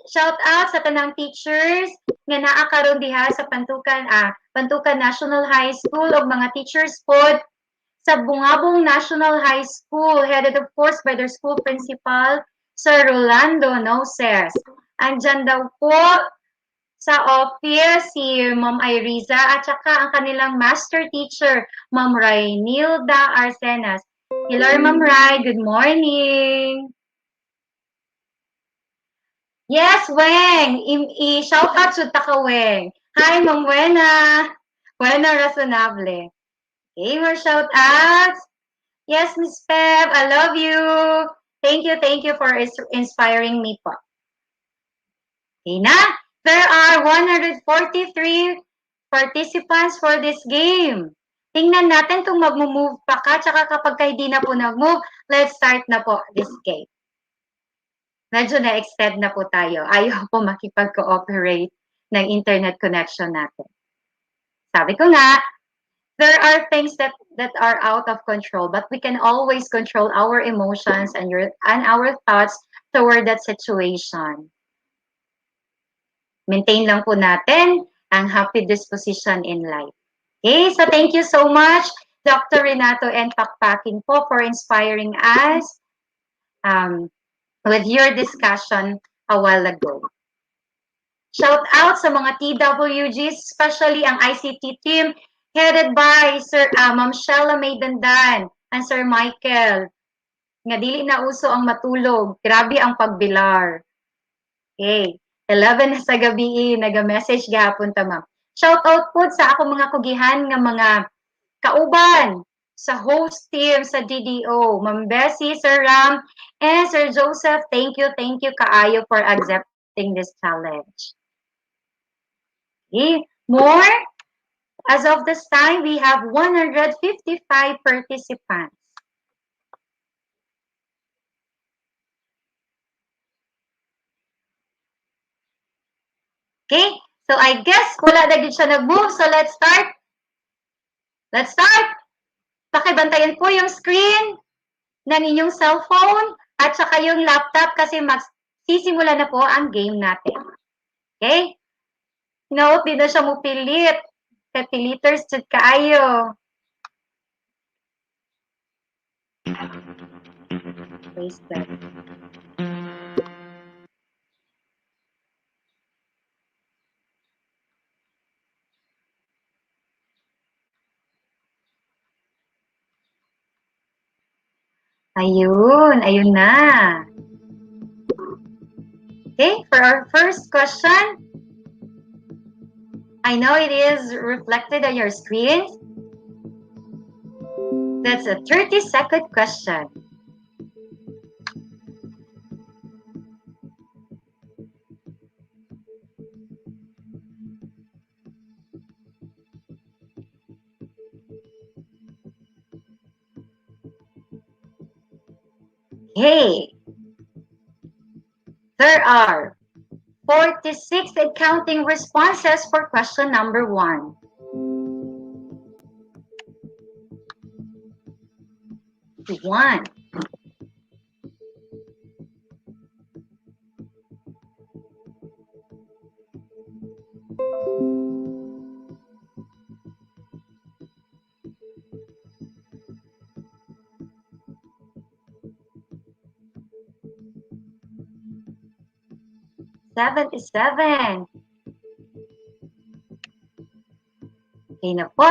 sa tanang teachers nga naa karon diha sa Pantukan National High School ug mga teachers pod sa Bungabong National High School, headed of course by their school principal, Sir Rolando Noses. Andyan daw po sa office si Ma'am Iriza at saka ang kanilang master teacher, Ma'am Rainilda Arsenas. Hello, Ma'am Rai. Good morning. Yes, Weng. I-shout out sa ka, Weng. Hi, Ma'am Wena. Wena Razonable. Okay, more shout outs. Yes, Miss Pep, I love you. Thank you for inspiring me po. Okay na. There are 143 participants for this game. Tingnan natin kung mag-move pa ka, tsaka kapag hindi na po nag-move, let's start na po this game. Medyo na-extend na po tayo. Ayaw po makipag-cooperate ng internet connection natin. Sabi ko nga, there are things that are out of control, but we can always control our emotions and our thoughts toward that situation. Maintain lang po natin ang happy disposition in life. Okay, so thank you so much, Dr. Renato and Pakpakin po for inspiring us with your discussion a while ago. Shout out sa mga TWGs, especially ang ICT team headed by Ma'am Shella May Dandan and Sir Michael. Nga dili na uso ang matulog. Grabe ang pagbilar. Okay. 11 na sa gabi, nag-message gahapon ta, ma'am. Shout out po sa ako mga kugihan nga mga kauban sa host team sa DDO, Ma'am Bessie, Sir Ram, and Sir Joseph. Thank you kaayo for accepting this challenge. Okay. More, as of this time, we have 155 participants. Okay, so I guess wala na din siya nag-move. So let's start. Let's start. Pakibantayan po yung screen ng inyong cellphone at saka yung laptop kasi magsisimula na po ang game natin. Okay? Note, di na siya mupilit. Pepiliters jud kaayo. Praise God. Ayun na. Okay, for our first question, I know it is reflected on your screen. That's a 30-second question. Okay. There are 46 and counting responses for question number 1. One. $77. Okay na po.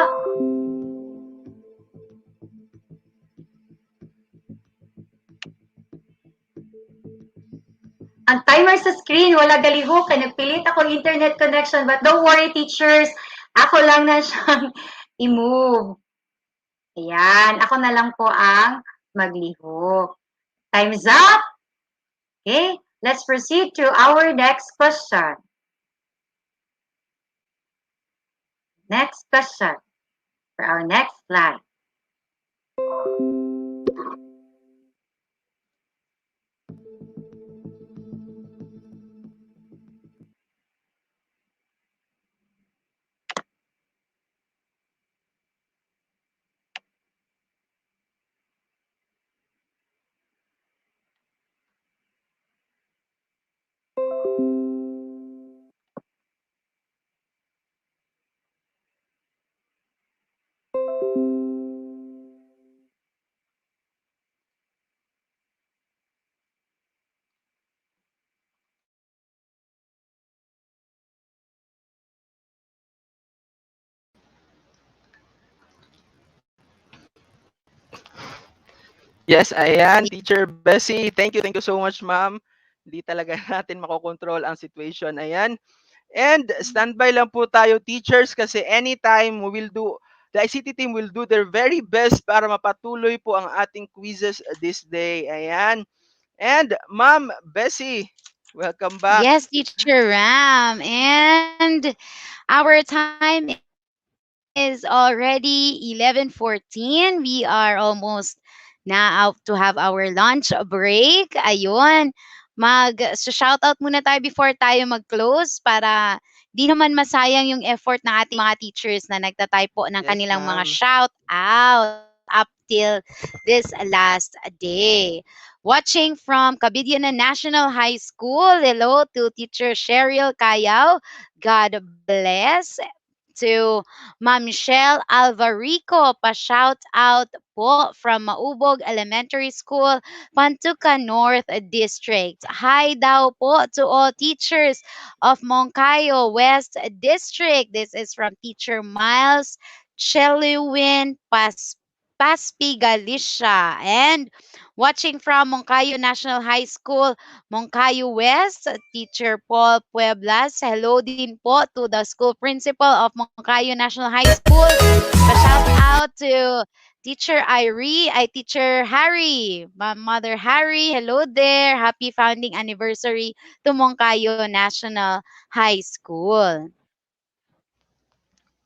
Ang timer sa screen, wala galihok. Nagpilit akong internet connection. But don't worry, teachers. Ako lang na siyang i-move. Ayan. Ako na lang po ang maglihok. Time's up. Okay. Let's proceed to our next question. Next question for our next slide. Yes, ayan, Teacher Bessie. Thank you so much, ma'am. Hindi talaga natin makokontrol ang situation. Ayan. And standby lang po tayo, teachers, kasi anytime we will do, the ICT team will do their very best para mapatuloy po ang ating quizzes this day. Ayan. And Ma'am Bessie, welcome back. Yes, Teacher Ram. And our time is already 11:14. We are almost na out to have our lunch break. Ayun. Mag-shoutout muna tayo before tayo mag-close para di naman masayang yung effort ng ating mga teachers na nagtatype po ng Yes, kanilang mga ma'am. shout out up till this last day. Watching from Cabidionan National High School, hello to Teacher Cheryl Kayao. God bless. To Ma'am Michelle Alvarico, pa-shout out po from Maubog Elementary School, Pantuca North District. Hi daw po to all teachers of Moncayo West District. This is from Teacher Miles Cheluwin Legazpi, Galicia. And watching from Moncayo National High School, Moncayo West, Teacher Paul Pueblas. Hello din po to the school principal of Moncayo National High School. Pa-shout out to Teacher Teacher Harry, Mother Harry. Hello there. Happy founding anniversary to Moncayo National High School.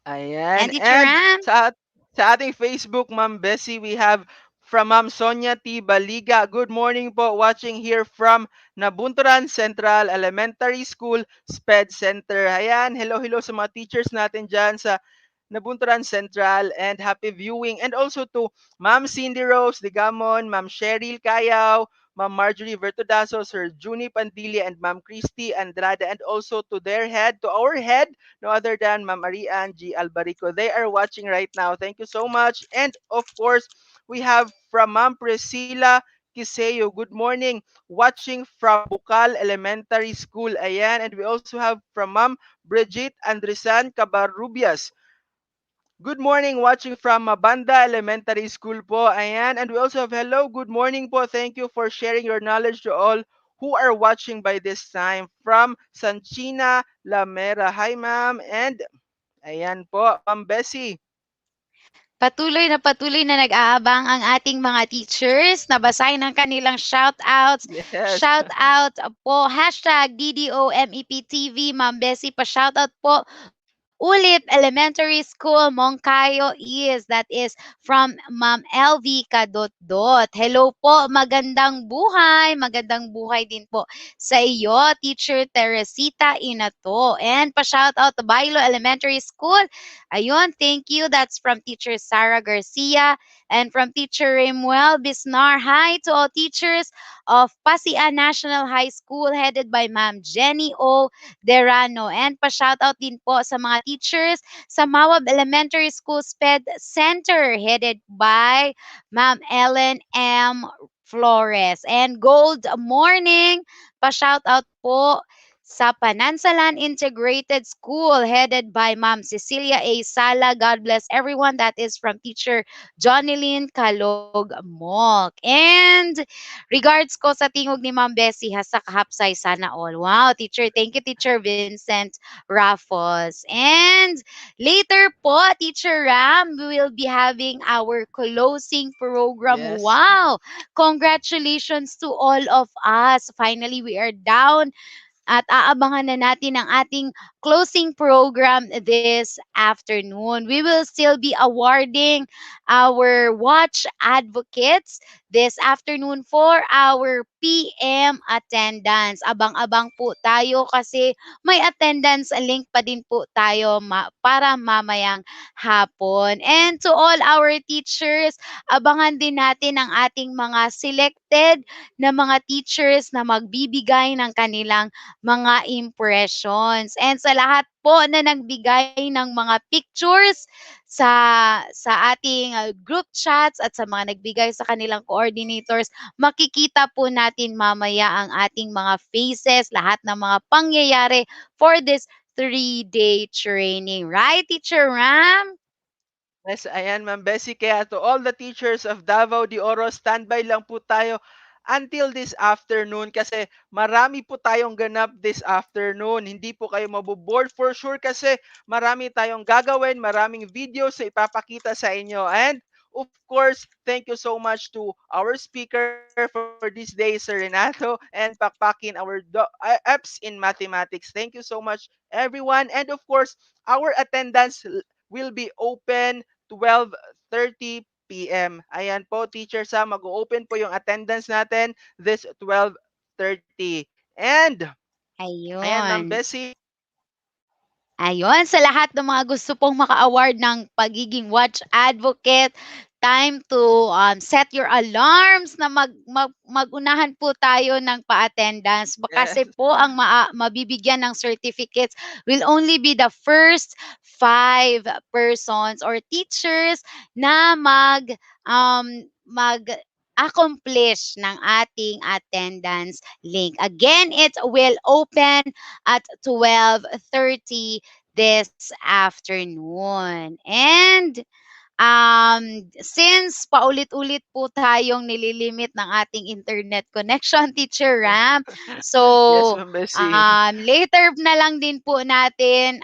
Ayan. And Teacher And Ram, sa ating Facebook, Ma'am Bessie, we have from Ma'am Sonia T. Baliga. Good morning po. Watching here from Nabunturan Central Elementary School, SPED Center. Ayan. Hello, hello sa mga teachers natin dyan sa Nabunturan Central, and happy viewing. And also to Ma'am Cindy Rose Digamon, Ma'am Cheryl Cayaw, Ma'am Marjorie Vertudaso, Sir Juni Pandilla, and Ma'am Christy Andrade, and also to their head, to our head, no other than Ma'am Marian G. Albarico. They are watching right now. Thank you so much. And of course, we have from Ma'am Priscilla Kiseo. Good morning. Watching from Bukal Elementary School. Ayan. And we also have from Ma'am Brigitte Andresan Cabarrubias. Good morning, watching from Mabanda Elementary School po. Ayan. And we also have hello, good morning po. Thank you for sharing your knowledge to all who are watching by this time from Sanchina Lamera. Hi, ma'am. And ayan po, Ma'am Bessie. patuloy na nag-aabang ang ating mga teachers. Nabasahin ang kanilang shoutouts. Yes. Shoutout po, hashtag DDO-MEP TV, Ma'am Bessie, pa-shoutout po. Ulip Elementary School, Moncayo East. That is from Ma'am LV Kadot-Dot. Hello po, magandang buhay. Magandang buhay din po sa iyo, Teacher Teresita Inato. And pa-shoutout to Bailo Elementary School. Ayun, thank you. That's from Teacher Sarah Garcia and from Teacher Remuel Bisnar. Hi to all teachers of Pasian National High School headed by Ma'am Jenny O. Derano. And pa-shoutout din po sa mga teachers sa Mawab Elementary School SPED Center headed by Ma'am Ellen M. Flores. And gold morning, pa-shoutout po sa Panansalan Integrated School headed by Ma'am Cecilia A. Sala. God bless everyone. That is from Teacher Jonilyn Kalog-Mok. And regards ko sa tingog ni Ma'am Bessie sa kahapsay sana all. Wow, teacher. Thank you, Teacher Vincent Raffos. And later po, Teacher Ram, we will be having our closing program. Yes. Wow! Congratulations to all of us. Finally, we are down at aabangan na natin ang ating closing program this afternoon. We will still be awarding our watch advocates this afternoon for our PM attendance. Abang-abang po tayo kasi may attendance link pa din po tayo para mamayang hapon. And to all our teachers, abangan din natin ang ating mga selected na mga teachers na magbibigay ng kanilang mga impressions. And sa lahat po na nagbigay ng mga pictures sa ating group chats at sa mga nagbigay sa kanilang coordinators, makikita po natin mamaya ang ating mga faces, lahat ng mga pangyayari for this 3-day training. Right, Teacher Ram? Yes, ayan, Ma'am Bessie. Kaya to all the teachers of Davao de Oro, standby lang po tayo until this afternoon kasi marami po tayong ganap this afternoon. Hindi po kayo maboboard for sure kasi marami tayong gagawin, maraming videos na ipapakita sa inyo. And of course, thank you so much to our speaker for this day, Sir Renato, and pakpakin our apps in mathematics. Thank you so much, everyone. And of course, our attendance will be open 12:30 p.m. Ayan po, Teacher Sam, mag-open po yung attendance natin this 12:30. And, ayan, Ma'am Ayun. Bessie. Ayun, sa lahat ng mga gusto pong maka-award ng pagiging watch advocate, time to set your alarms na magunahan po tayo ng pa-attendance. Kasi Yes. po ang mabibigyan ng certificates will only be the first 5 persons or teachers na mag accomplish ng ating attendance link. Again, it will open at 12:30 this afternoon. And Since paulit-ulit po tayong nililimit ng ating internet connection, Teacher Ram, Yes, so Ma'am Bessie. later na lang din po natin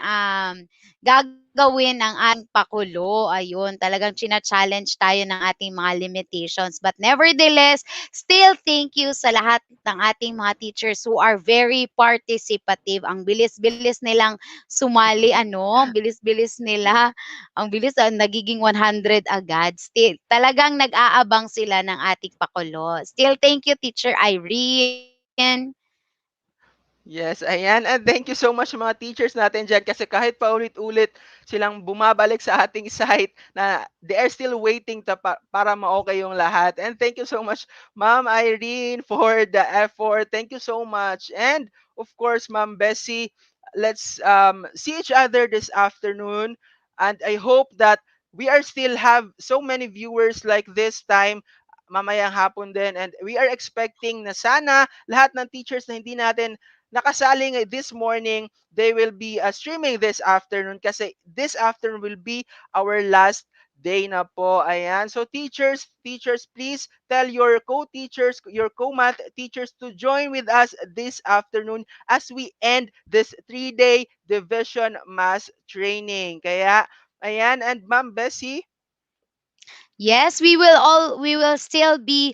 gagawin ang ating pakulo. Ayun, talagang china-challenge tayo ng ating mga limitations. But nevertheless, still thank you sa lahat ng ating mga teachers who are very participative. Ang bilis-bilis nilang sumali, ang bilis-bilis nila. Ang bilis, nagiging 100 agad. Still, talagang nag-aabang sila ng ating pakulo. Still, thank you, Teacher Irene. Yes, ayan. And thank you so much mga teachers natin dyan kasi kahit paulit-ulit silang bumabalik sa ating site na they are still waiting para ma-okay yung lahat. And thank you so much, Ma'am Irene, for the effort. Thank you so much. And of course, Ma'am Bessie, let's see each other this afternoon. And I hope that we are still have so many viewers like this time mamayang hapon din, and we are expecting na sana lahat ng teachers na hindi natin nakasali this morning, they will be streaming this afternoon kasi this afternoon will be our last day na po. Ayan. So teachers, please tell your co-teachers, your co-math teachers to join with us this afternoon as we end this 3-day division math training. Kaya, ayan. And Ma'am Bessie, Yes, we will still be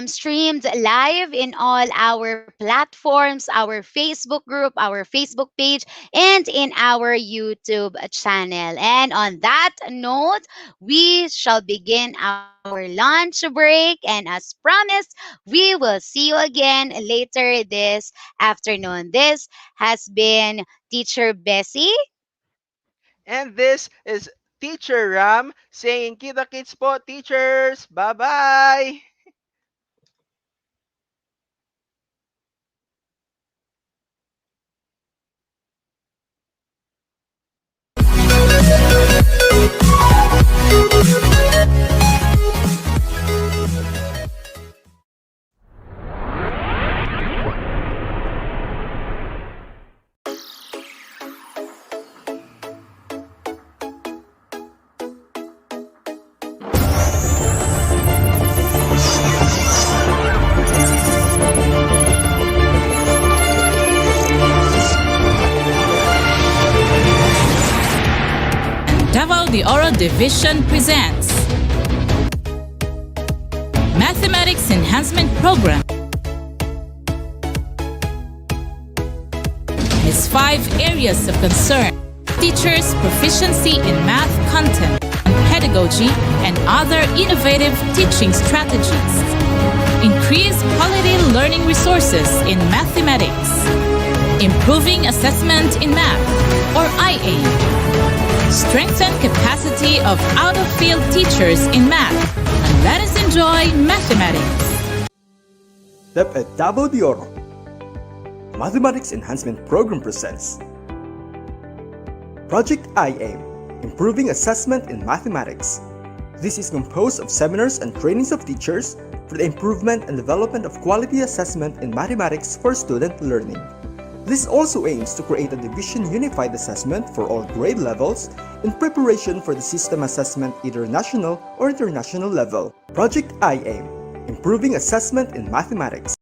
streamed live in all our platforms, our Facebook group, our Facebook page, and in our YouTube channel. And on that note, we shall begin our lunch break. And as promised, we will see you again later this afternoon. This has been Teacher Bessie. and this is Teacher Ram saying kita kits po teachers. Bye-bye. Davao de Oro Division presents Mathematics Enhancement Program. Its 5 areas of concern: teachers' proficiency in math content, pedagogy, and other innovative teaching strategies. Increase quality learning resources in mathematics. Improving assessment in math, or IA. Strengthen capacity of out-of-field teachers in math, and let us enjoy mathematics. DepEd Davao de Oro Mathematics Enhancement Program presents Project IAM, Improving Assessment in Mathematics. This is composed of seminars and trainings of teachers for the improvement and development of quality assessment in mathematics for student learning. This also aims to create a division unified assessment for all grade levels in preparation for the system assessment either national or international level. Project IAM, Improving Assessment in Mathematics.